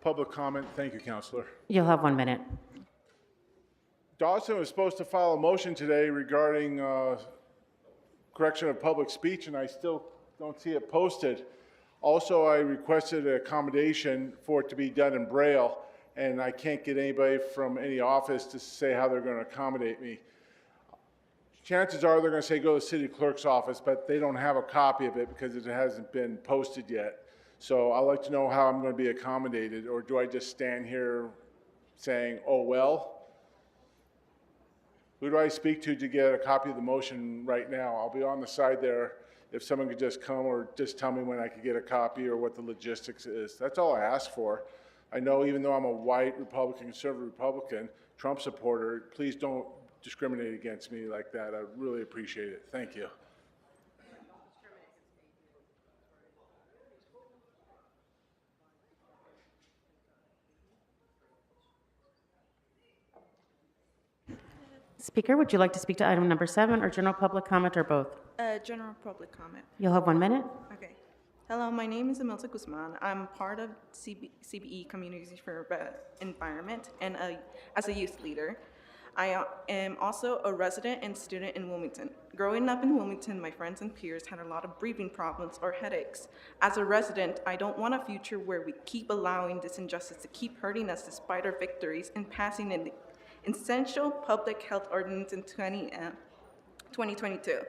K: Public comment. Thank you, Counselor.
Q: You'll have 1 minute.
K: Dawson was supposed to file a motion today regarding correction of public speech, and I still don't see it posted. Also, I requested an accommodation for it to be done in Braille, and I can't get anybody from any office to say how they're going to accommodate me. Chances are they're going to say go to the city clerk's office, but they don't have a copy of it because it hasn't been posted yet. So I'd like to know how I'm going to be accommodated, or do I just stand here saying, oh, well? Who do I speak to get a copy of the motion right now? I'll be on the side there if someone could just come or just tell me when I could get a copy or what the logistics is. That's all I ask for. I know even though I'm a white Republican, conservative Republican, Trump supporter, please don't discriminate against me like that. I really appreciate it. Thank you.
Q: Speaker, would you like to speak to item number 7 or general public comment or both?
R: General public comment.
Q: You'll have 1 minute.
R: Okay. Hello, my name is Imelda Guzman. I'm part of CBE Communities for Environment and as a youth leader. I am also a resident and student in Wilmington. Growing up in Wilmington, my friends and peers had a lot of breathing problems or headaches. As a resident, I don't want a future where we keep allowing this injustice to keep hurting us despite our victories in passing an essential public health ordinance in 2022.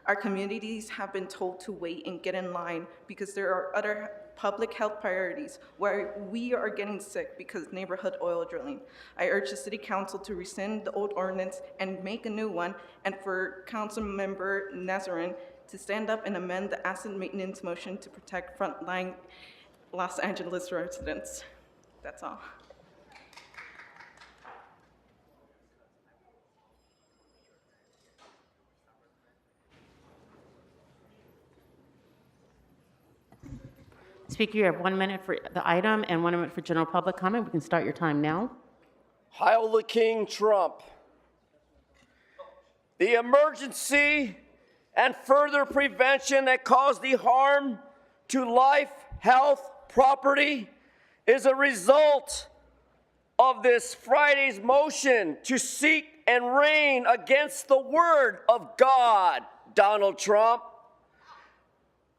R: Our communities have been told to wait and get in line because there are other public health priorities where we are getting sick because neighborhood oil drilling. I urge the City Council to rescind the old ordinance and make a new one, and for Councilmember Nazarian to stand up and amend the asset maintenance motion to protect frontline Los Angeles residents. That's all.
Q: Speaker, you have 1 minute for the item and 1 minute for general public comment. We can start your time now.
V: Heil the King Trump. The emergency and further prevention that cause the harm to life, health, property is a result of this Friday's motion to seek and reign against the word of God, Donald Trump.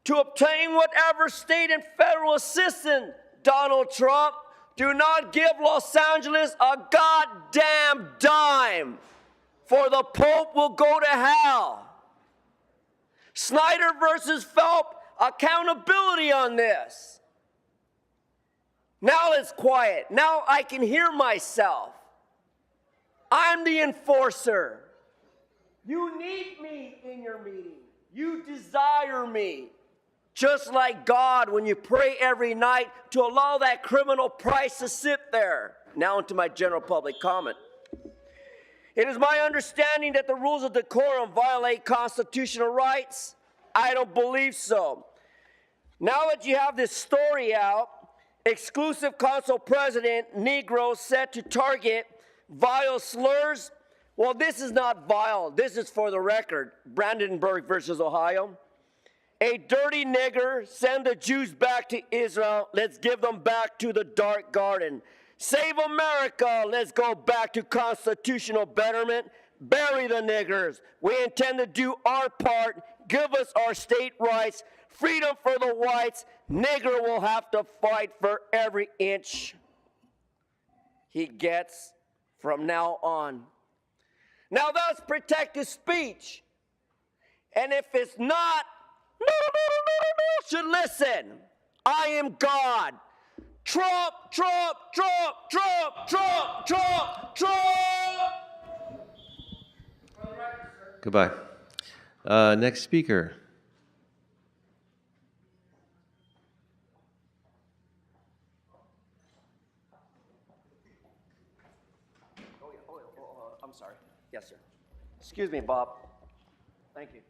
V: To obtain whatever state and federal assistance, Donald Trump, do not give Los Angeles a goddamn dime, for the Pope will go to hell. Snyder versus Phelps, accountability on this. Now it's quiet. Now I can hear myself. I'm the enforcer. You need me in your meeting. You desire me. just like God when you pray every night to allow that criminal Price to sit there. Now into my general public comment. It is my understanding that the rules of decorum violate constitutional rights. I don't believe so. Now that you have this story out, exclusive council president, Negro set to target vile slurs. Well, this is not vile. This is for the record. Brandenburg versus Ohio. A dirty nigger, send the Jews back to Israel. Let's give them back to the dark garden. Save America. Let's go back to constitutional betterment. Bury the niggers. We intend to do our part. Give us our state rights. Freedom for the whites. Nigger will have to fight for every inch he gets from now on. Now that's protected speech. And if it's not, should listen. I am God. Trump, Trump, Trump, Trump, Trump, Trump, Trump.
A: Goodbye. Next speaker.
V: I'm sorry. Yes, sir. Excuse me, Bob. Thank you.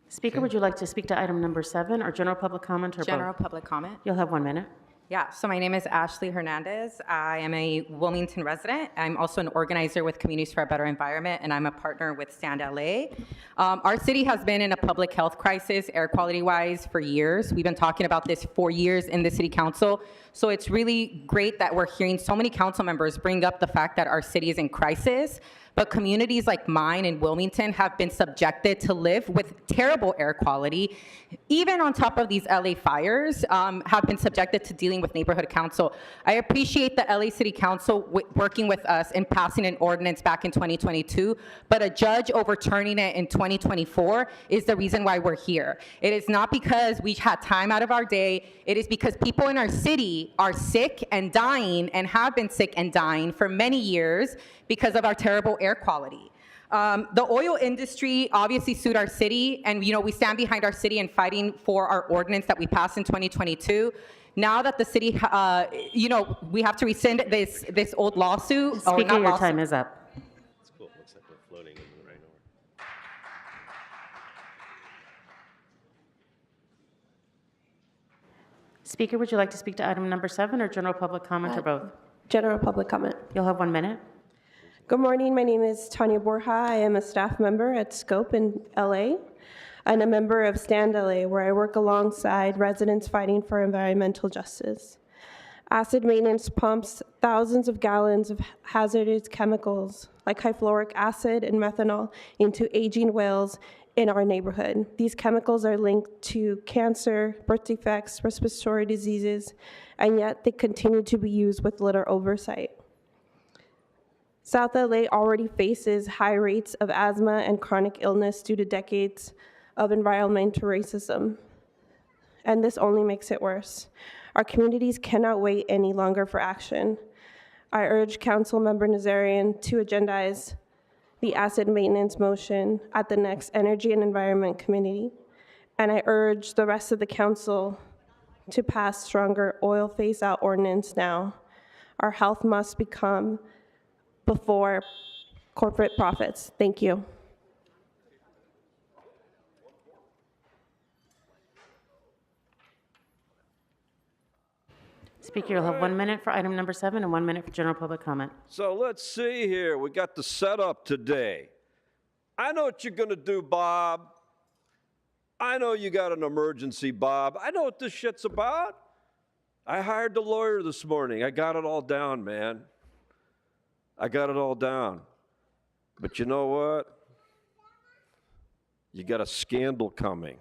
Q: Speaker, would you like to speak to item number 7 or general public comment or both?
B: General public comment.
Q: You'll have 1 minute.
B: Yeah, so my name is Ashley Hernandez. I am a Wilmington resident. I'm also an organizer with Communities for a Better Environment, and I'm a partner with Stand LA. Our city has been in a public health crisis, air quality-wise, for years. We've been talking about this for years in the city council. So it's really great that we're hearing so many council members bring up the fact that our city is in crisis. But communities like mine in Wilmington have been subjected to live with terrible air quality. Even on top of these LA fires, have been subjected to dealing with neighborhood council. I appreciate the LA City Council working with us and passing an ordinance back in 2022, but a judge overturning it in 2024 is the reason why we're here. It is not because we had time out of our day. It is because people in our city are sick and dying and have been sick and dying for many years because of our terrible air quality. The oil industry obviously sued our city, and we stand behind our city in fighting for our ordinance that we passed in 2022. Now that the city, we have to rescind this old lawsuit.
Q: Speaker, your time is up.
A: It's cool. Looks like we're floating in the right order.
Q: Speaker, would you like to speak to item number 7 or general public comment or both?
H: General public comment.
Q: You'll have 1 minute.
H: Good morning. My name is Tanya Borja. I am a staff member at Scope in LA and a member of Stand LA, where I work alongside residents fighting for environmental justice. Acid maintenance pumps thousands of gallons of hazardous chemicals like high-fluoric acid and methanol into aging wells in our neighborhood. These chemicals are linked to cancer, birth defects, respiratory diseases, and yet they continue to be used with little oversight. South LA already faces high rates of asthma and chronic illness due to decades of environmental racism, and this only makes it worse. Our communities cannot wait any longer for action. I urge Councilmember Nazarian to agendize the acid maintenance motion at the next Energy and Environment Committee, and I urge the rest of the council to pass stronger oil phase-out ordinance now. Our health must become before corporate profits. Thank you.
Q: Speaker, you'll have 1 minute for item number 7 and 1 minute for general public comment.
M: So let's see here. We got the setup today. I know what you're going to do, Bob. I know you got an emergency, Bob. I know what this shit's about. I hired the lawyer this morning. I got it all down, man. I got it all down. But you know what? You got a scandal coming.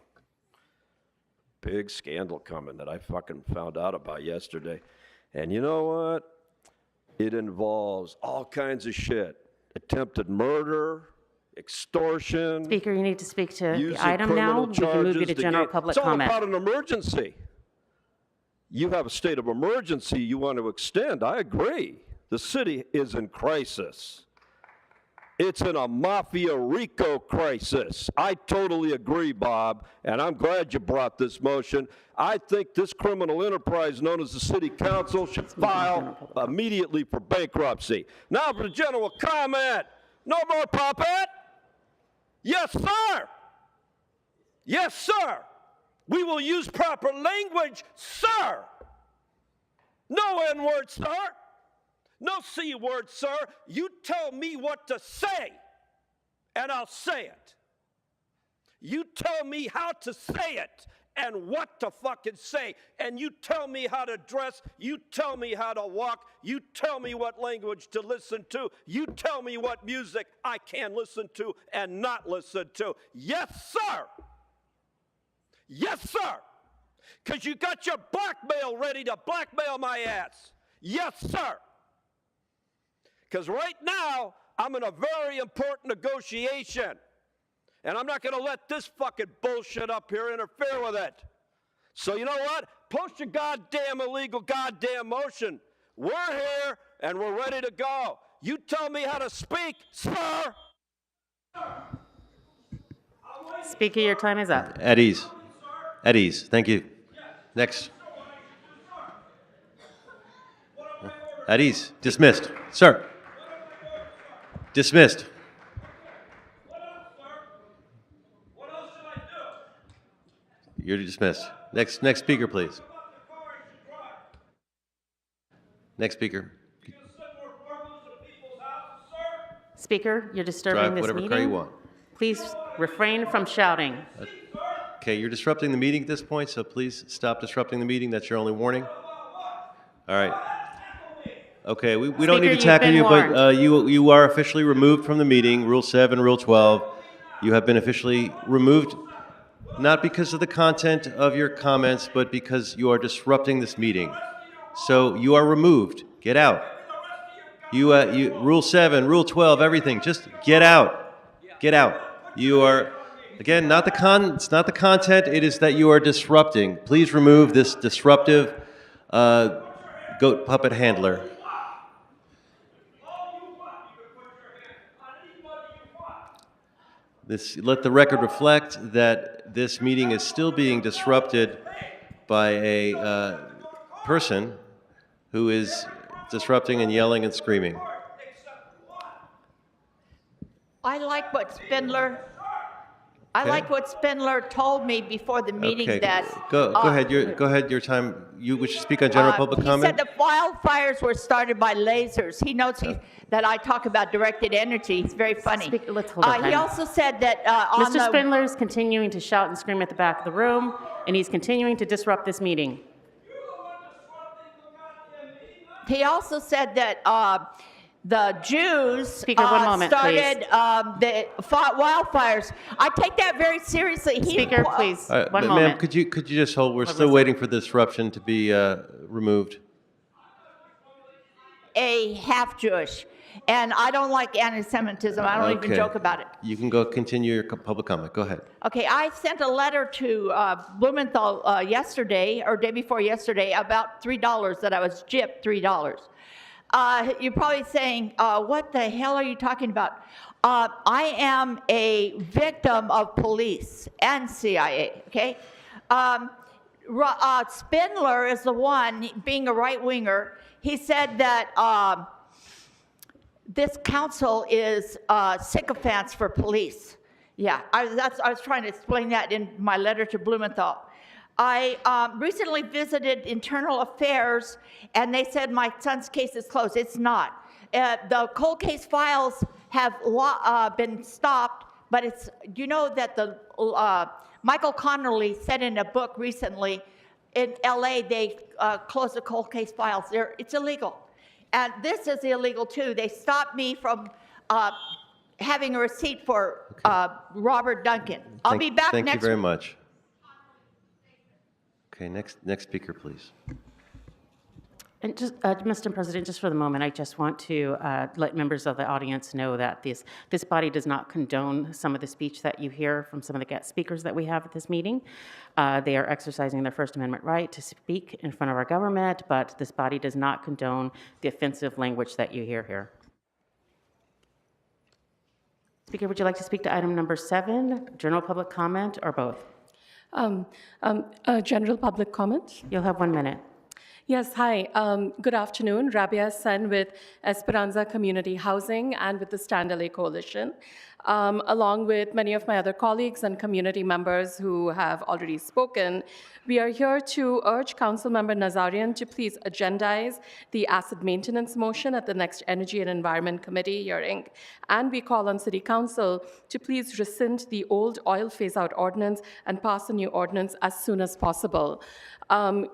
M: Big scandal coming that I fucking found out about yesterday. And you know what? It involves all kinds of shit. Attempted murder, extortion.
Q: Speaker, you need to speak to the item now. We can move you to general public comment.
M: It's all about an emergency. You have a state of emergency you want to extend. I agree. The city is in crisis. It's in a Mafia Rico crisis. I totally agree, Bob, and I'm glad you brought this motion. I think this criminal enterprise known as the City Council should file immediately for bankruptcy. Now for the general comment. No more puppet? Yes, sir. Yes, sir. We will use proper language, sir. No N-word, sir. No C-word, sir. You tell me what to say, and I'll say it. You tell me how to say it and what to fucking say, and you tell me how to dress, you tell me how to walk, you tell me what language to listen to, you tell me what music I can listen to and not listen to. Yes, sir. Yes, sir. Because you got your blackmail ready to blackmail my ass. Yes, sir. Because right now, I'm in a very important negotiation. And I'm not going to let this fucking bullshit up here interfere with it. So you know what? Post your goddamn illegal goddamn motion. We're here and we're ready to go. You tell me how to speak, sir.
Q: Speaker, your time is up.
A: At ease. At ease. Thank you. Next. At ease. Dismissed. Sir. Dismissed. You're dismissed. Next speaker, please. Next speaker.
Q: Speaker, you're disturbing
A: Drive
Q: this
A: whatever
Q: meeting.
A: car you want.
Q: Please refrain from shouting.
A: Okay, you're disrupting the meeting at this point, so please stop disrupting the meeting. That's your only warning. All right. Okay, we don't need to
Q: Speaker,
A: tackle
Q: you've
A: you,
Q: been
A: but you are officially removed from the meeting. Rule 7, Rule 12. You have been officially removed, not because of the content of your comments, but because you are disrupting this meeting. So you are removed. Get out. You Rule 7, Rule 12, everything. Just get out. Get out. You are, again, it's not the content. It is that you are disrupting. Please remove this disruptive goat puppet handler. Let the record reflect that this meeting is still being disrupted by a person who is disrupting and yelling and screaming.
C: I like what Spindler told me before the meeting that.
A: Go ahead. Go ahead. Your time. You wish to speak on general public comment?
C: He said the wildfires were started by lasers. He knows that I talk about directed energy. He's very funny.
Q: Let's hold on.
C: He also said that
Q: Mr. Spindler is continuing to shout and scream at the back of the room, and he's continuing to disrupt this meeting.
C: He also said that the Jews
Q: Speaker, one moment,
C: started the wildfires. I take that very seriously.
Q: Speaker, please, one
A: Ma'am,
Q: moment.
A: could you just hold? We're still waiting for the disruption to be removed.
C: A half-Jewish, and I don't like anti-Semitism. I don't even joke about it.
A: You can continue your public comment. Go ahead.
C: Okay, I sent a letter to Blumenthal yesterday, or day before yesterday, about $3 that I was gypped $3. You're probably saying, what the hell are you talking about? I am a victim of police and CIA, okay? Spindler is the one, being a right-winger, he said that this council is sycophants for police. Yeah, I was trying to explain that in my letter to Blumenthal. I recently visited Internal Affairs, and they said my son's case is closed. It's not. The cold case files have been stopped, but it's, you know that the Michael Connolly said in a book recently, in LA, they closed the cold case files. It's illegal. And this is illegal too. They stopped me from having a receipt for Robert Duncan. I'll be back next week.
A: Thank you very much. Okay, next speaker, please.
Q: And just, Mr. President, just for the moment, I just want to let members of the audience know that this body does not condone some of the speech that you hear from some of the guest speakers that we have at this meeting. They are exercising their First Amendment right to speak in front of our government, but this body does not condone the offensive language that you hear here. Speaker, would you like to speak to item number 7, general public comment, or both?
E: General public comment.
Q: You'll have 1 minute.
E: Yes, hi. Good afternoon. Rabia Sen with Esperanza Community Housing and with the Stand LA Coalition, along with many of my other colleagues and community members who have already spoken. We are here to urge Councilmember Nazarian to please agendize the asset maintenance motion at the next Energy and Environment Committee hearing. And we call on City Council to please rescind the old oil phase-out ordinance and pass a new ordinance as soon as possible.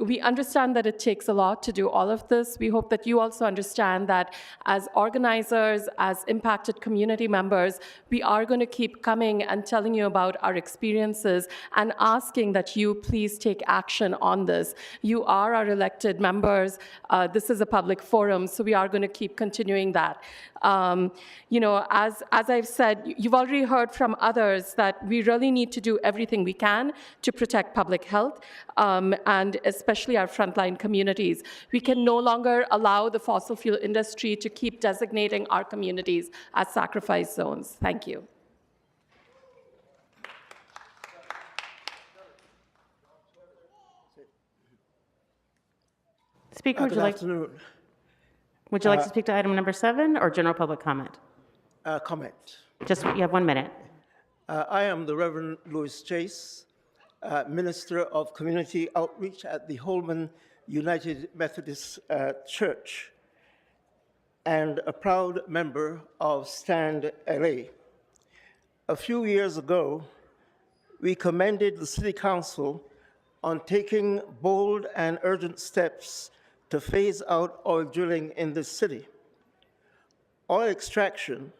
E: We understand that it takes a lot to do all of this. We hope that you also understand that as organizers, as impacted community members, we are going to keep coming and telling you about our experiences and asking that you please take action on this. You are our elected members. This is a public forum, so we are going to keep continuing that. As I've said, you've already heard from others that we really need to do everything we can to protect public health, and especially our frontline communities. We can no longer allow the fossil fuel industry to keep designating our communities as sacrifice zones. Thank you.
Q: Speaker, would you like to speak to item number 7 or general public comment?
G: Comment.
Q: You have 1 minute.
G: I am the Reverend Louis Chase, Minister of Community Outreach at the Holman United Methodist Church and a proud member of Stand LA. A few years ago, we commended the City Council on taking bold and urgent steps to phase out oil drilling in this city. Oil extraction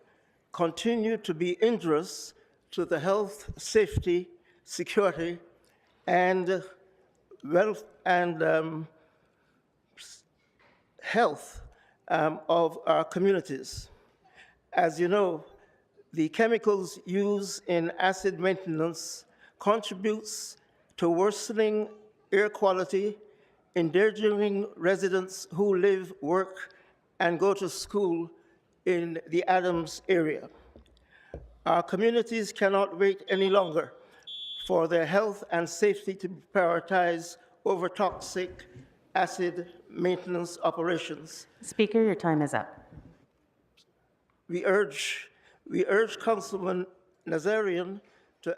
G: continued to be injurious to the health, safety, security, and wealth and health of our communities. As you know, the chemicals used in acid maintenance contributes to worsening air quality, endangering residents who live, work, and go to school in the Adams area. Our communities cannot wait any longer for their health and safety to be prioritized over toxic acid maintenance operations.
Q: Speaker, your time is up.
G: We urge Councilman Nazarian to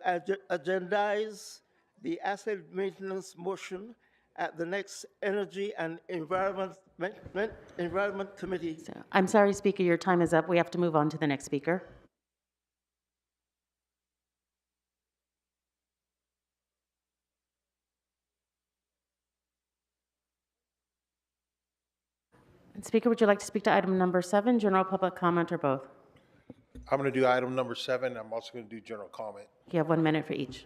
G: agendize the acid maintenance motion at the next Energy and Environment Committee.
Q: I'm sorry, Speaker, your time is up. We have to move on to the next speaker. Speaker, would you like to speak to item number 7, general public comment, or both?
L: I'm going to do item number 7. I'm also going to do general comment.
Q: You have 1 minute for each.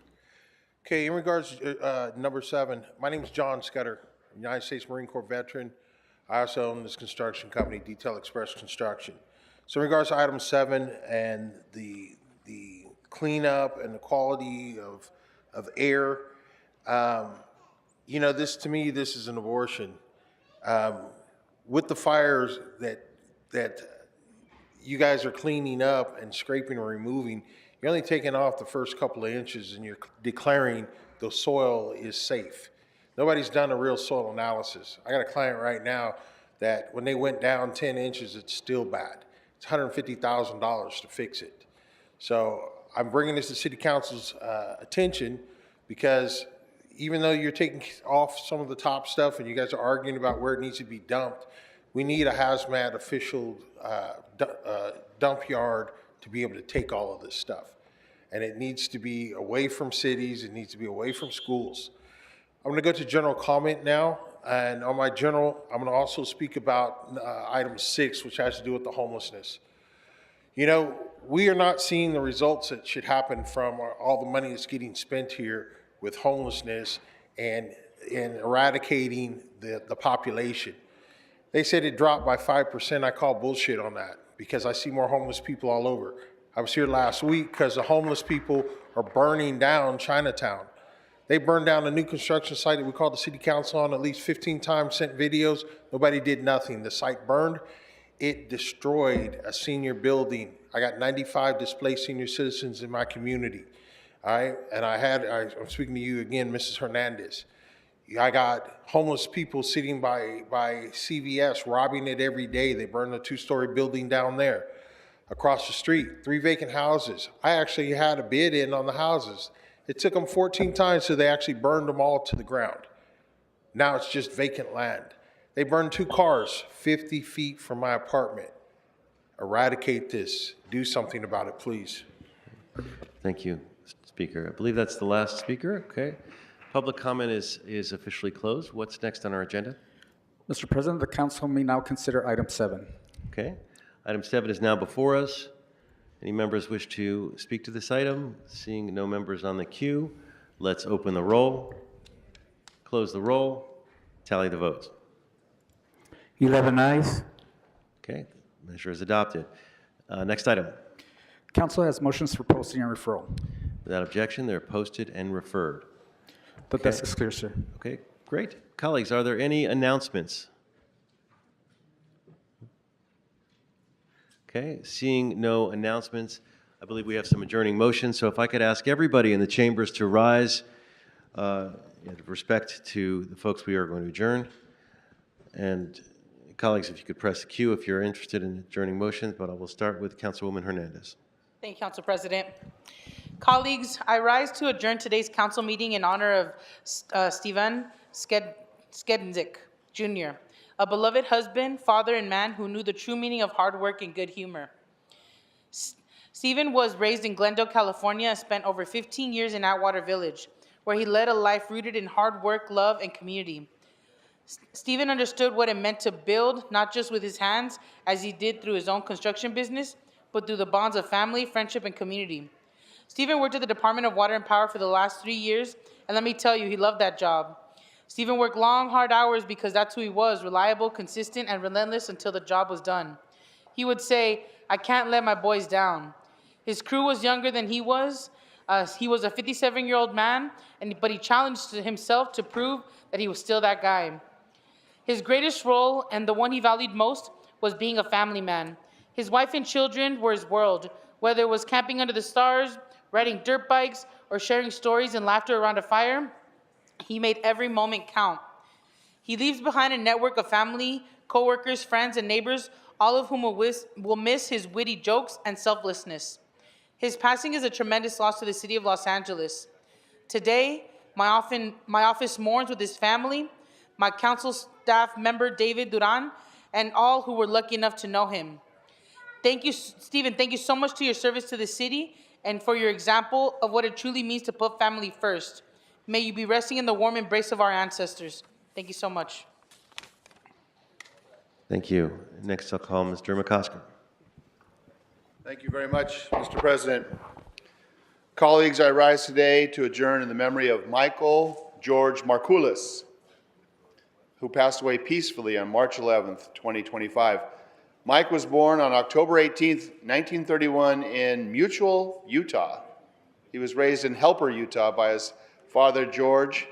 L: Okay, in regards to number 7, my name is John Scudder, United States Marine Corps veteran. I also own this construction company, Detail Express Construction. So in regards to item 7 and the cleanup and the quality of air, this to me, this is an abortion. With the fires that you guys are cleaning up and scraping and removing, you're only taking off the first couple of inches and you're declaring the soil is safe. Nobody's done a real soil analysis. I got a client right now that when they went down 10 inches, it's still bad. It's $150,000 to fix it. So I'm bringing this to City Council's attention because even though you're taking off some of the top stuff and you guys are arguing about where it needs to be dumped, we need a hazmat official dump yard to be able to take all of this stuff. And it needs to be away from cities, it needs to be away from schools. I'm gonna go to general comment now, and on my general, I'm gonna also speak about item 6, which has to do with the homelessness. We are not seeing the results that should happen from all the money that's getting spent here with homelessness and eradicating the population. They said it dropped by 5%. I call bullshit on that because I see more homeless people all over. I was here last week because the homeless people are burning down Chinatown. They burned down a new construction site that we called the City Council on at least 15 times, sent videos. Nobody did nothing. The site burned. it destroyed a senior building. I got 95 displaced senior citizens in my community. All right, and I'm speaking to you again, Mrs. Hernandez. I got homeless people sitting by CVS, robbing it every day. They burned a 2-story building down there. Across the street, 3 vacant houses. I actually had a bid in on the houses. It took them 14 times so they actually burned them all to the ground. Now it's just vacant land. They burned 2 cars 50 feet from my apartment. Eradicate this. Do something about it, please.
A: Thank you, Speaker. I believe that's the last speaker. Okay. Public comment is officially closed. What's next on our agenda?
F: Mr. President, the council may now consider item 7.
A: Okay. Item 7 is now before us. Any members wish to speak to this item? Seeing no members on the queue, let's open the roll, close the roll, tally the votes.
F: 11 ayes.
A: Okay, the measure is adopted. Next item.
F: Council has motions for posting and referral.
A: Without objection, they're posted and referred.
F: The desk is clear, sir.
A: Okay, great. Colleagues, are there any announcements? Okay, seeing no announcements, I believe we have some adjourning motions. So if I could ask everybody in the chambers to rise with respect to the folks we are going to adjourn. And colleagues, if you could press the queue if you're interested in adjourning motions, but I will start with Councilwoman Hernandez.
I: Thank you, Council President. Colleagues, I rise to adjourn today's council meeting in honor of Stephen Skedzik, Jr., a beloved husband, father, and man who knew the true meaning of hard work and good humor. Stephen was raised in Glendale, California, and spent over 15 years in Atwater Village, where he led a life rooted in hard work, love, and community. Stephen understood what it meant to build, not just with his hands, as he did through his own construction business, but through the bonds of family, friendship, and community. Stephen worked at the Department of Water and Power for the last 3 years, and let me tell you, he loved that job. Stephen worked long, hard hours because that's who he was, reliable, consistent, and relentless until the job was done. He would say, "I can't let my boys down." His crew was younger than he was. He was a 57-year-old man, but he challenged himself to prove that he was still that guy. His greatest role, and the one he valued most, was being a family man. His wife and children were his world, whether it was camping under the stars, riding dirt bikes, or sharing stories and laughter around a fire. He made every moment count. He leaves behind a network of family, coworkers, friends, and neighbors, all of whom will miss his witty jokes and selflessness. His passing is a tremendous loss to the city of Los Angeles. Today, my office mourns with his family, my council staff member David Duran, and all who were lucky enough to know him. Thank you, Stephen. Thank you so much to your service to the city and for your example of what it truly means to put family first. May you be resting in the warm embrace of our ancestors. Thank you so much.
A: Thank you. Next, I'll call Mr. McCosker.
O: Thank you very much, Mr. President. Colleagues, I rise today to adjourn in the memory of Michael George Marculus, who passed away peacefully on March 11th, 2025. Mike was born on October 18th, 1931 in Mutual, Utah. He was raised in Helper, Utah by his father, George,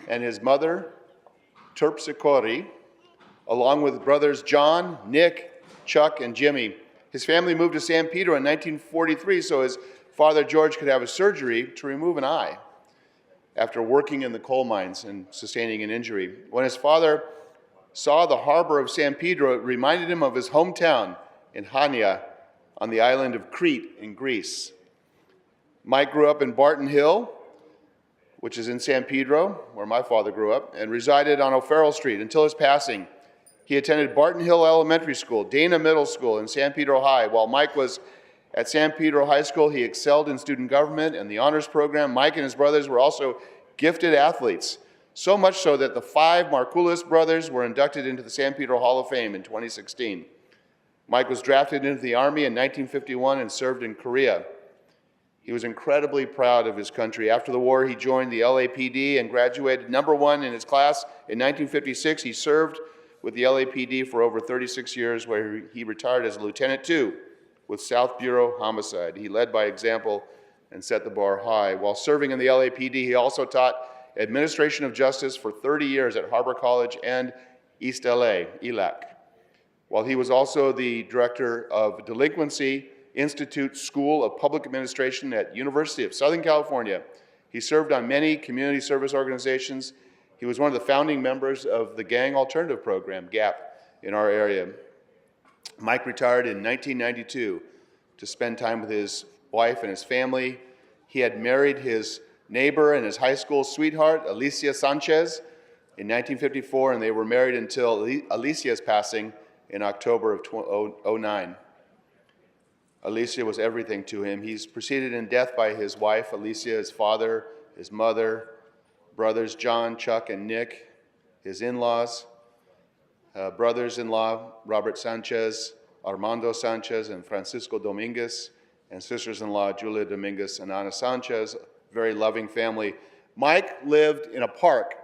O: and his mother, Terpsichore, along with brothers John, Nick, Chuck, and Jimmy. His family moved to San Pedro in 1943 so his father, George, could have a surgery to remove an eye after working in the coal mines and sustaining an injury. When his father saw the harbor of San Pedro, it reminded him of his hometown in Hania on the island of Crete in Greece. Mike grew up in Barton Hill, which is in San Pedro, where my father grew up, and resided on O'Farrell Street until his passing. He attended Barton Hill Elementary School, Dana Middle School, and San Pedro High. While Mike was at San Pedro High School, he excelled in student government and the honors program. Mike and his brothers were also gifted athletes, so much so that the 5 Marculus brothers were inducted into the San Pedro Hall of Fame in 2016. Mike was drafted into the Army in 1951 and served in Korea. He was incredibly proud of his country. After the war, he joined the LAPD and graduated #1 in his class in 1956. He served with the LAPD for over 36 years, where he retired as a Lieutenant 2 with South Bureau Homicide. He led by example and set the bar high. While serving in the LAPD, he also taught administration of justice for 30 years at Harbor College and East LA, ELAC. while he was also the director of Delinquency Institute School of Public Administration at University of Southern California. He served on many community service organizations. He was one of the founding members of the Gang Alternative Program, GAP, in our area. Mike retired in 1992 to spend time with his wife and his family. He had married his neighbor and his high school sweetheart, Alicia Sanchez, in 1954, and they were married until Alicia's passing in October of 2009. Alicia was everything to him. He's preceded in death by his wife, Alicia, his father, his mother, brothers John, Chuck, and Nick, his in-laws, brothers-in-law, Robert Sanchez, Armando Sanchez, and Francisco Dominguez, and sisters-in-law, Julia Dominguez and Ana Sanchez, very loving family. Mike lived in a park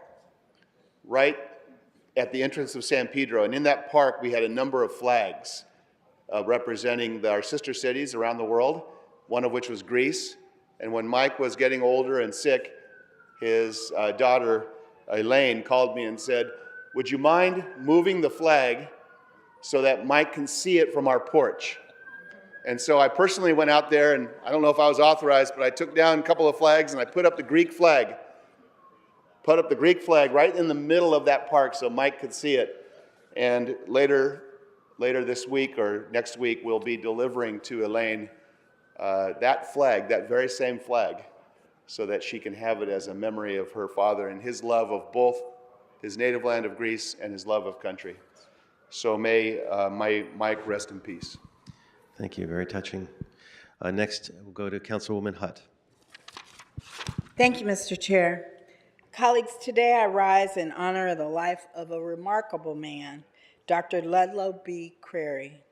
O: right at the entrance of San Pedro, and in that park we had a number of flags representing our sister cities around the world, one of which was Greece. And when Mike was getting older and sick, his daughter, Elaine, called me and said, "Would you mind moving the flag so that Mike can see it from our porch?" And so I personally went out there, and I don't know if I was authorized, but I took down a couple of flags and I put up the Greek flag. Put up the Greek flag right in the middle of that park so Mike could see it. And later this week or next week, we'll be delivering to Elaine that flag, that very same flag, so that she can have it as a memory of her father and his love of both his native land of Greece and his love of country. So may Mike rest in peace.
A: Thank you, very touching. Next, we'll go to Councilwoman Hutt.
D: Thank you, Mr. Chair. Colleagues, today I rise in honor of the life of a remarkable man, Dr. Ludlow B. Cury.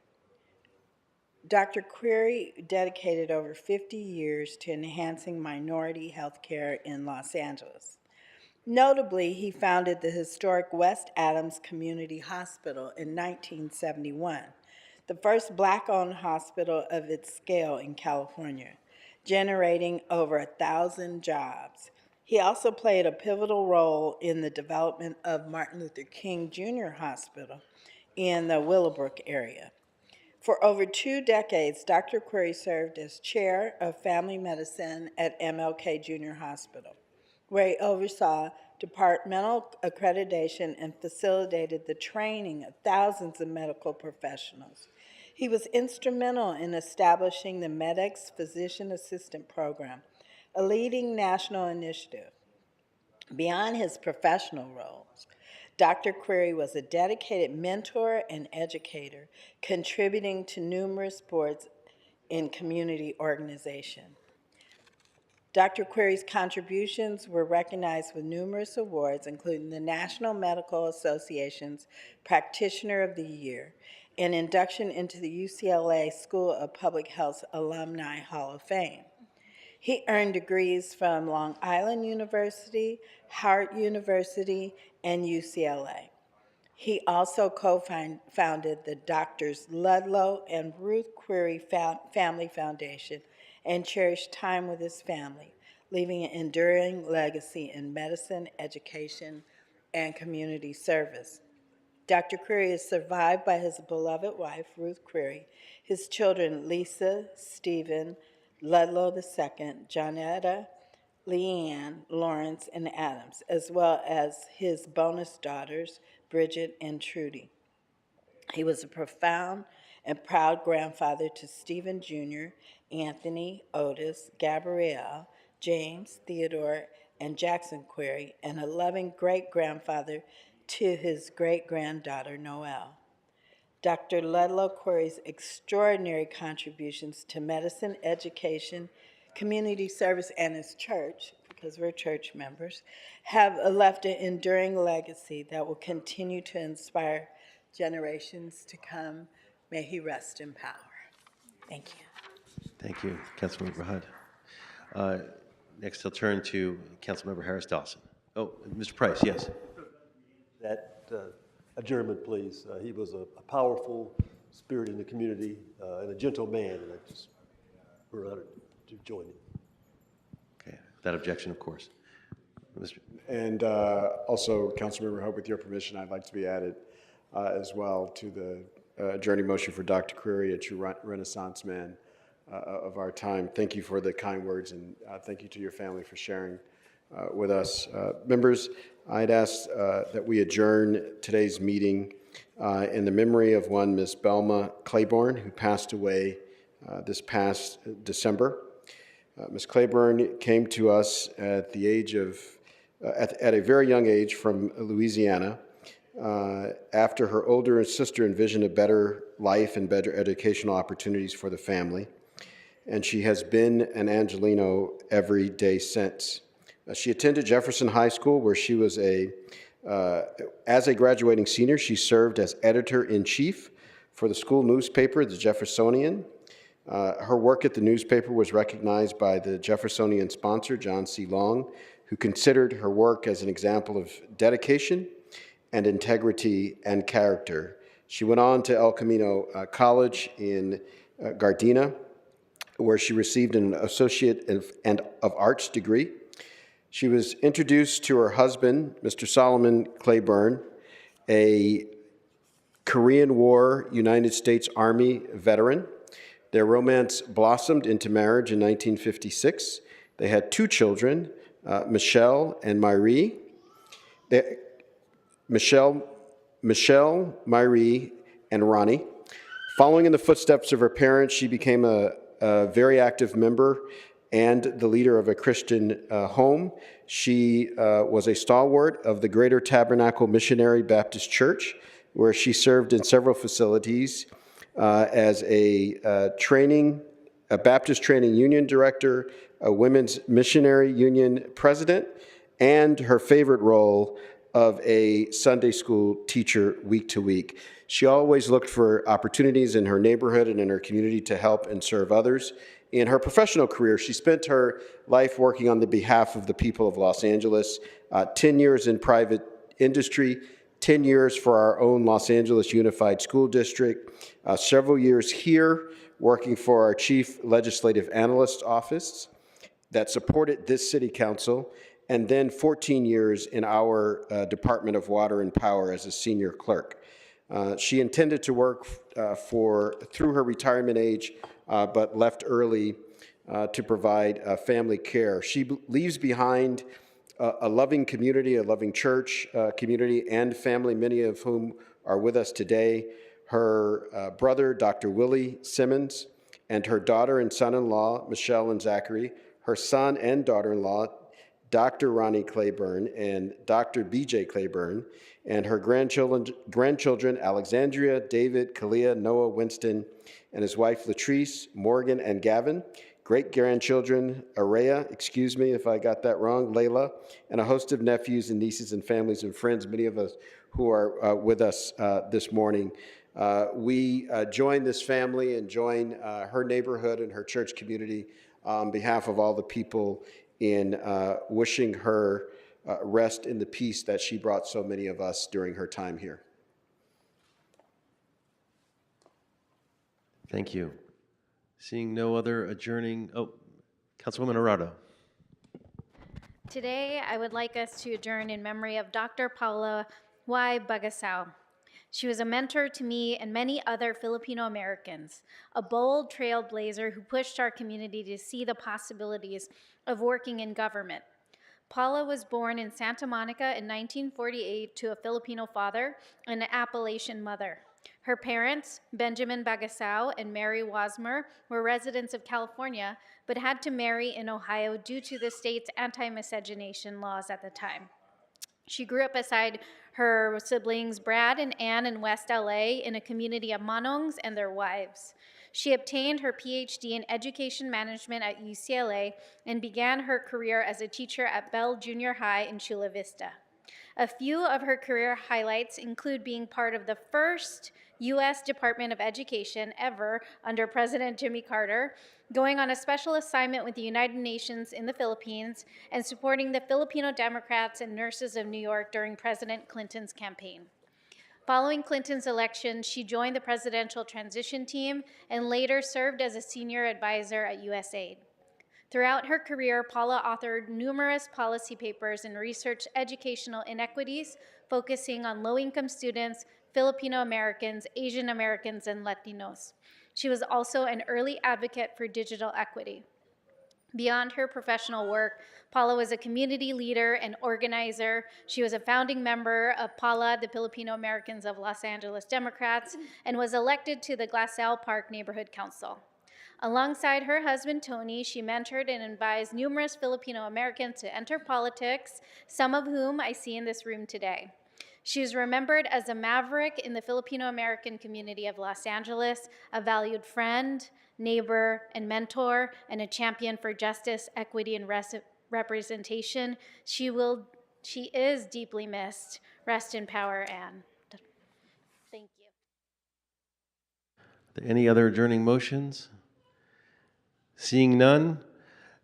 D: Dr. Cury dedicated over 50 years to enhancing minority health care in Los Angeles. Notably, he founded the historic West Adams Community Hospital in 1971, the first Black-owned hospital of its scale in California, generating over 1,000 jobs. He also played a pivotal role in the development of Martin Luther King Jr. Hospital in the Willowbrook area. For over 2 decades, Dr. Cury served as chair of family medicine at MLK Jr. Hospital, where he oversaw departmental accreditation and facilitated the training of thousands of medical professionals. He was instrumental in establishing the MEDEX Physician Assistant Program, a leading national initiative. Beyond his professional roles, Dr. Cury was a dedicated mentor and educator, contributing to numerous boards in community organization. Dr. Cury's contributions were recognized with numerous awards, including the National Medical Association's Practitioner of the Year and induction into the UCLA School of Public Health's Alumni Hall of Fame. He earned degrees from Long Island University, Howard University, and UCLA. He also co-founded the Doctors Ludlow and Ruth Cury Family Foundation and cherished time with his family, leaving an enduring legacy in medicine, education, and community service. Dr. Cury is survived by his beloved wife, Ruth Cury, his children, Lisa, Stephen, Ludlow II, Johnetta, Leanne, Lawrence, and Adams, as well as his bonus daughters, Bridget and Trudy. He was a profound and proud grandfather to Stephen Jr., Anthony, Otis, Gabrielle, James, Theodore, and Jackson Cury, and a loving great-grandfather to his great-granddaughter, Noelle. Dr. Ludlow Cury's extraordinary contributions to medicine, education, community service, and his church, because we're church members, have left an enduring legacy that will continue to inspire generations to come. May he rest in power. Thank you.
A: Thank you, Councilmember Hutt. Next, I'll turn to Councilmember Harris Dawson. Oh, Mr. Price, yes.
P: That adjournment, please. He was a powerful spirit in the community and a gentle man, and we're honored to join him.
A: Okay, without objection, of course.
S: And also, Councilmember Hope, with your permission, I'd like to be added as well to the
N: adjourning motion for Dr. Cury, a true Renaissance man of our time. Thank you for the kind words, and thank you to your family for sharing with us. Members, I'd ask that we adjourn today's meeting in the memory of one Ms. Belma Clayborn, who passed away this past December. Ms. Clayborn came to us at the age of, at a very young age from Louisiana, after her older sister envisioned a better life and better educational opportunities for the family. And she has been an Angelino every day since. She attended Jefferson High School, where she was as a graduating senior, she served as editor-in-chief for the school newspaper, the Jeffersonian. Her work at the newspaper was recognized by the Jeffersonian sponsor, John C. Long, who considered her work as an example of dedication and integrity and character. She went on to El Camino College in Gardena, where she received an Associate of Arts degree. She was introduced to her husband, Mr. Solomon Clayborn, a Korean War United States Army veteran. Their romance blossomed into marriage in 1956. They had 2 children, Michelle and Myrie. Michelle, Myrie, and Ronnie. Following in the footsteps of her parents, she became a very active member and the leader of a Christian home. She was a stalwart of the Greater Tabernacle Missionary Baptist Church, where she served in several facilities as a Baptist Training Union Director, a Women's Missionary Union President, and her favorite role of a Sunday school teacher week to week. She always looked for opportunities in her neighborhood and in her community to help and serve others. In her professional career, she spent her life working on the behalf of the people of Los Angeles, 10 years in private industry, 10 years for our own Los Angeles Unified School District, several years here working for our Chief Legislative Analyst Office that supported this city council, and then 14 years in our Department of Water and Power as a senior clerk. She intended to work through her retirement age, but left early to provide family care. She leaves behind a loving community, a loving church community, and family, many of whom are with us today. Her brother, Dr. Willie Simmons, and her daughter and son-in-law, Michelle and Zachary, her son and daughter-in-law, Dr. Ronnie Clayborn and Dr. B.J. Clayborn, and her grandchildren, Alexandria, David, Kalia, Noah, Winston, and his wife, Latrice, Morgan, and Gavin, great-grandchildren, Araya, excuse me if I got that wrong, Layla, and a host of nephews and nieces and families and friends, many of us who are with us this morning. We join this family and join her neighborhood and her church community on behalf of all the people in wishing her rest in the peace that she brought so many of us during her time here.
A: Thank you. Seeing no other adjourning, Councilwoman Arado.
T: Today, I would like us to adjourn in memory of Dr. Paula Y. Bagasao. She was a mentor to me and many other Filipino Americans, a bold trailblazer who pushed our community to see the possibilities of working in government. Paula was born in Santa Monica in 1948 to a Filipino father and an Appalachian mother. Her parents, Benjamin Bagasao and Mary Wasmer, were residents of California, but had to marry in Ohio due to the state's anti-miscegenation laws at the time. She grew up beside her siblings Brad and Ann in West LA in a community of Manongs and their wives. She obtained her PhD in education management at UCLA and began her career as a teacher at Bell Junior High in Chula Vista. A few of her career highlights include being part of the first U.S. Department of Education ever under President Jimmy Carter, going on a special assignment with the United Nations in the Philippines, and supporting the Filipino Democrats and Nurses of New York during President Clinton's campaign. Following Clinton's election, she joined the presidential transition team and later served as a senior advisor at USAID. Throughout her career, Paula authored numerous policy papers and researched educational inequities, focusing on low-income students, Filipino Americans, Asian Americans, and Latinos. She was also an early advocate for digital equity. Beyond her professional work, Paula was a community leader and organizer. She was a founding member of Paula, the Filipino Americans of Los Angeles Democrats, and was elected to the Glassell Park Neighborhood Council. Alongside her husband, Tony, she mentored and advised numerous Filipino Americans to enter politics, some of whom I see in this room today. She is remembered as a maverick in the Filipino American community of Los Angeles, a valued friend, neighbor, and mentor, and a champion for justice, equity, and representation. She is deeply missed. Rest in power, Anne. Thank you.
A: Are there any other adjourning motions? Seeing none,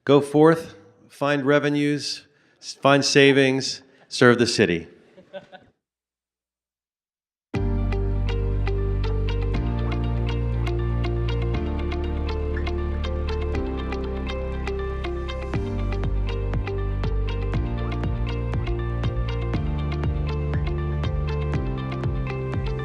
A: go forth, find revenues, find savings, serve the city.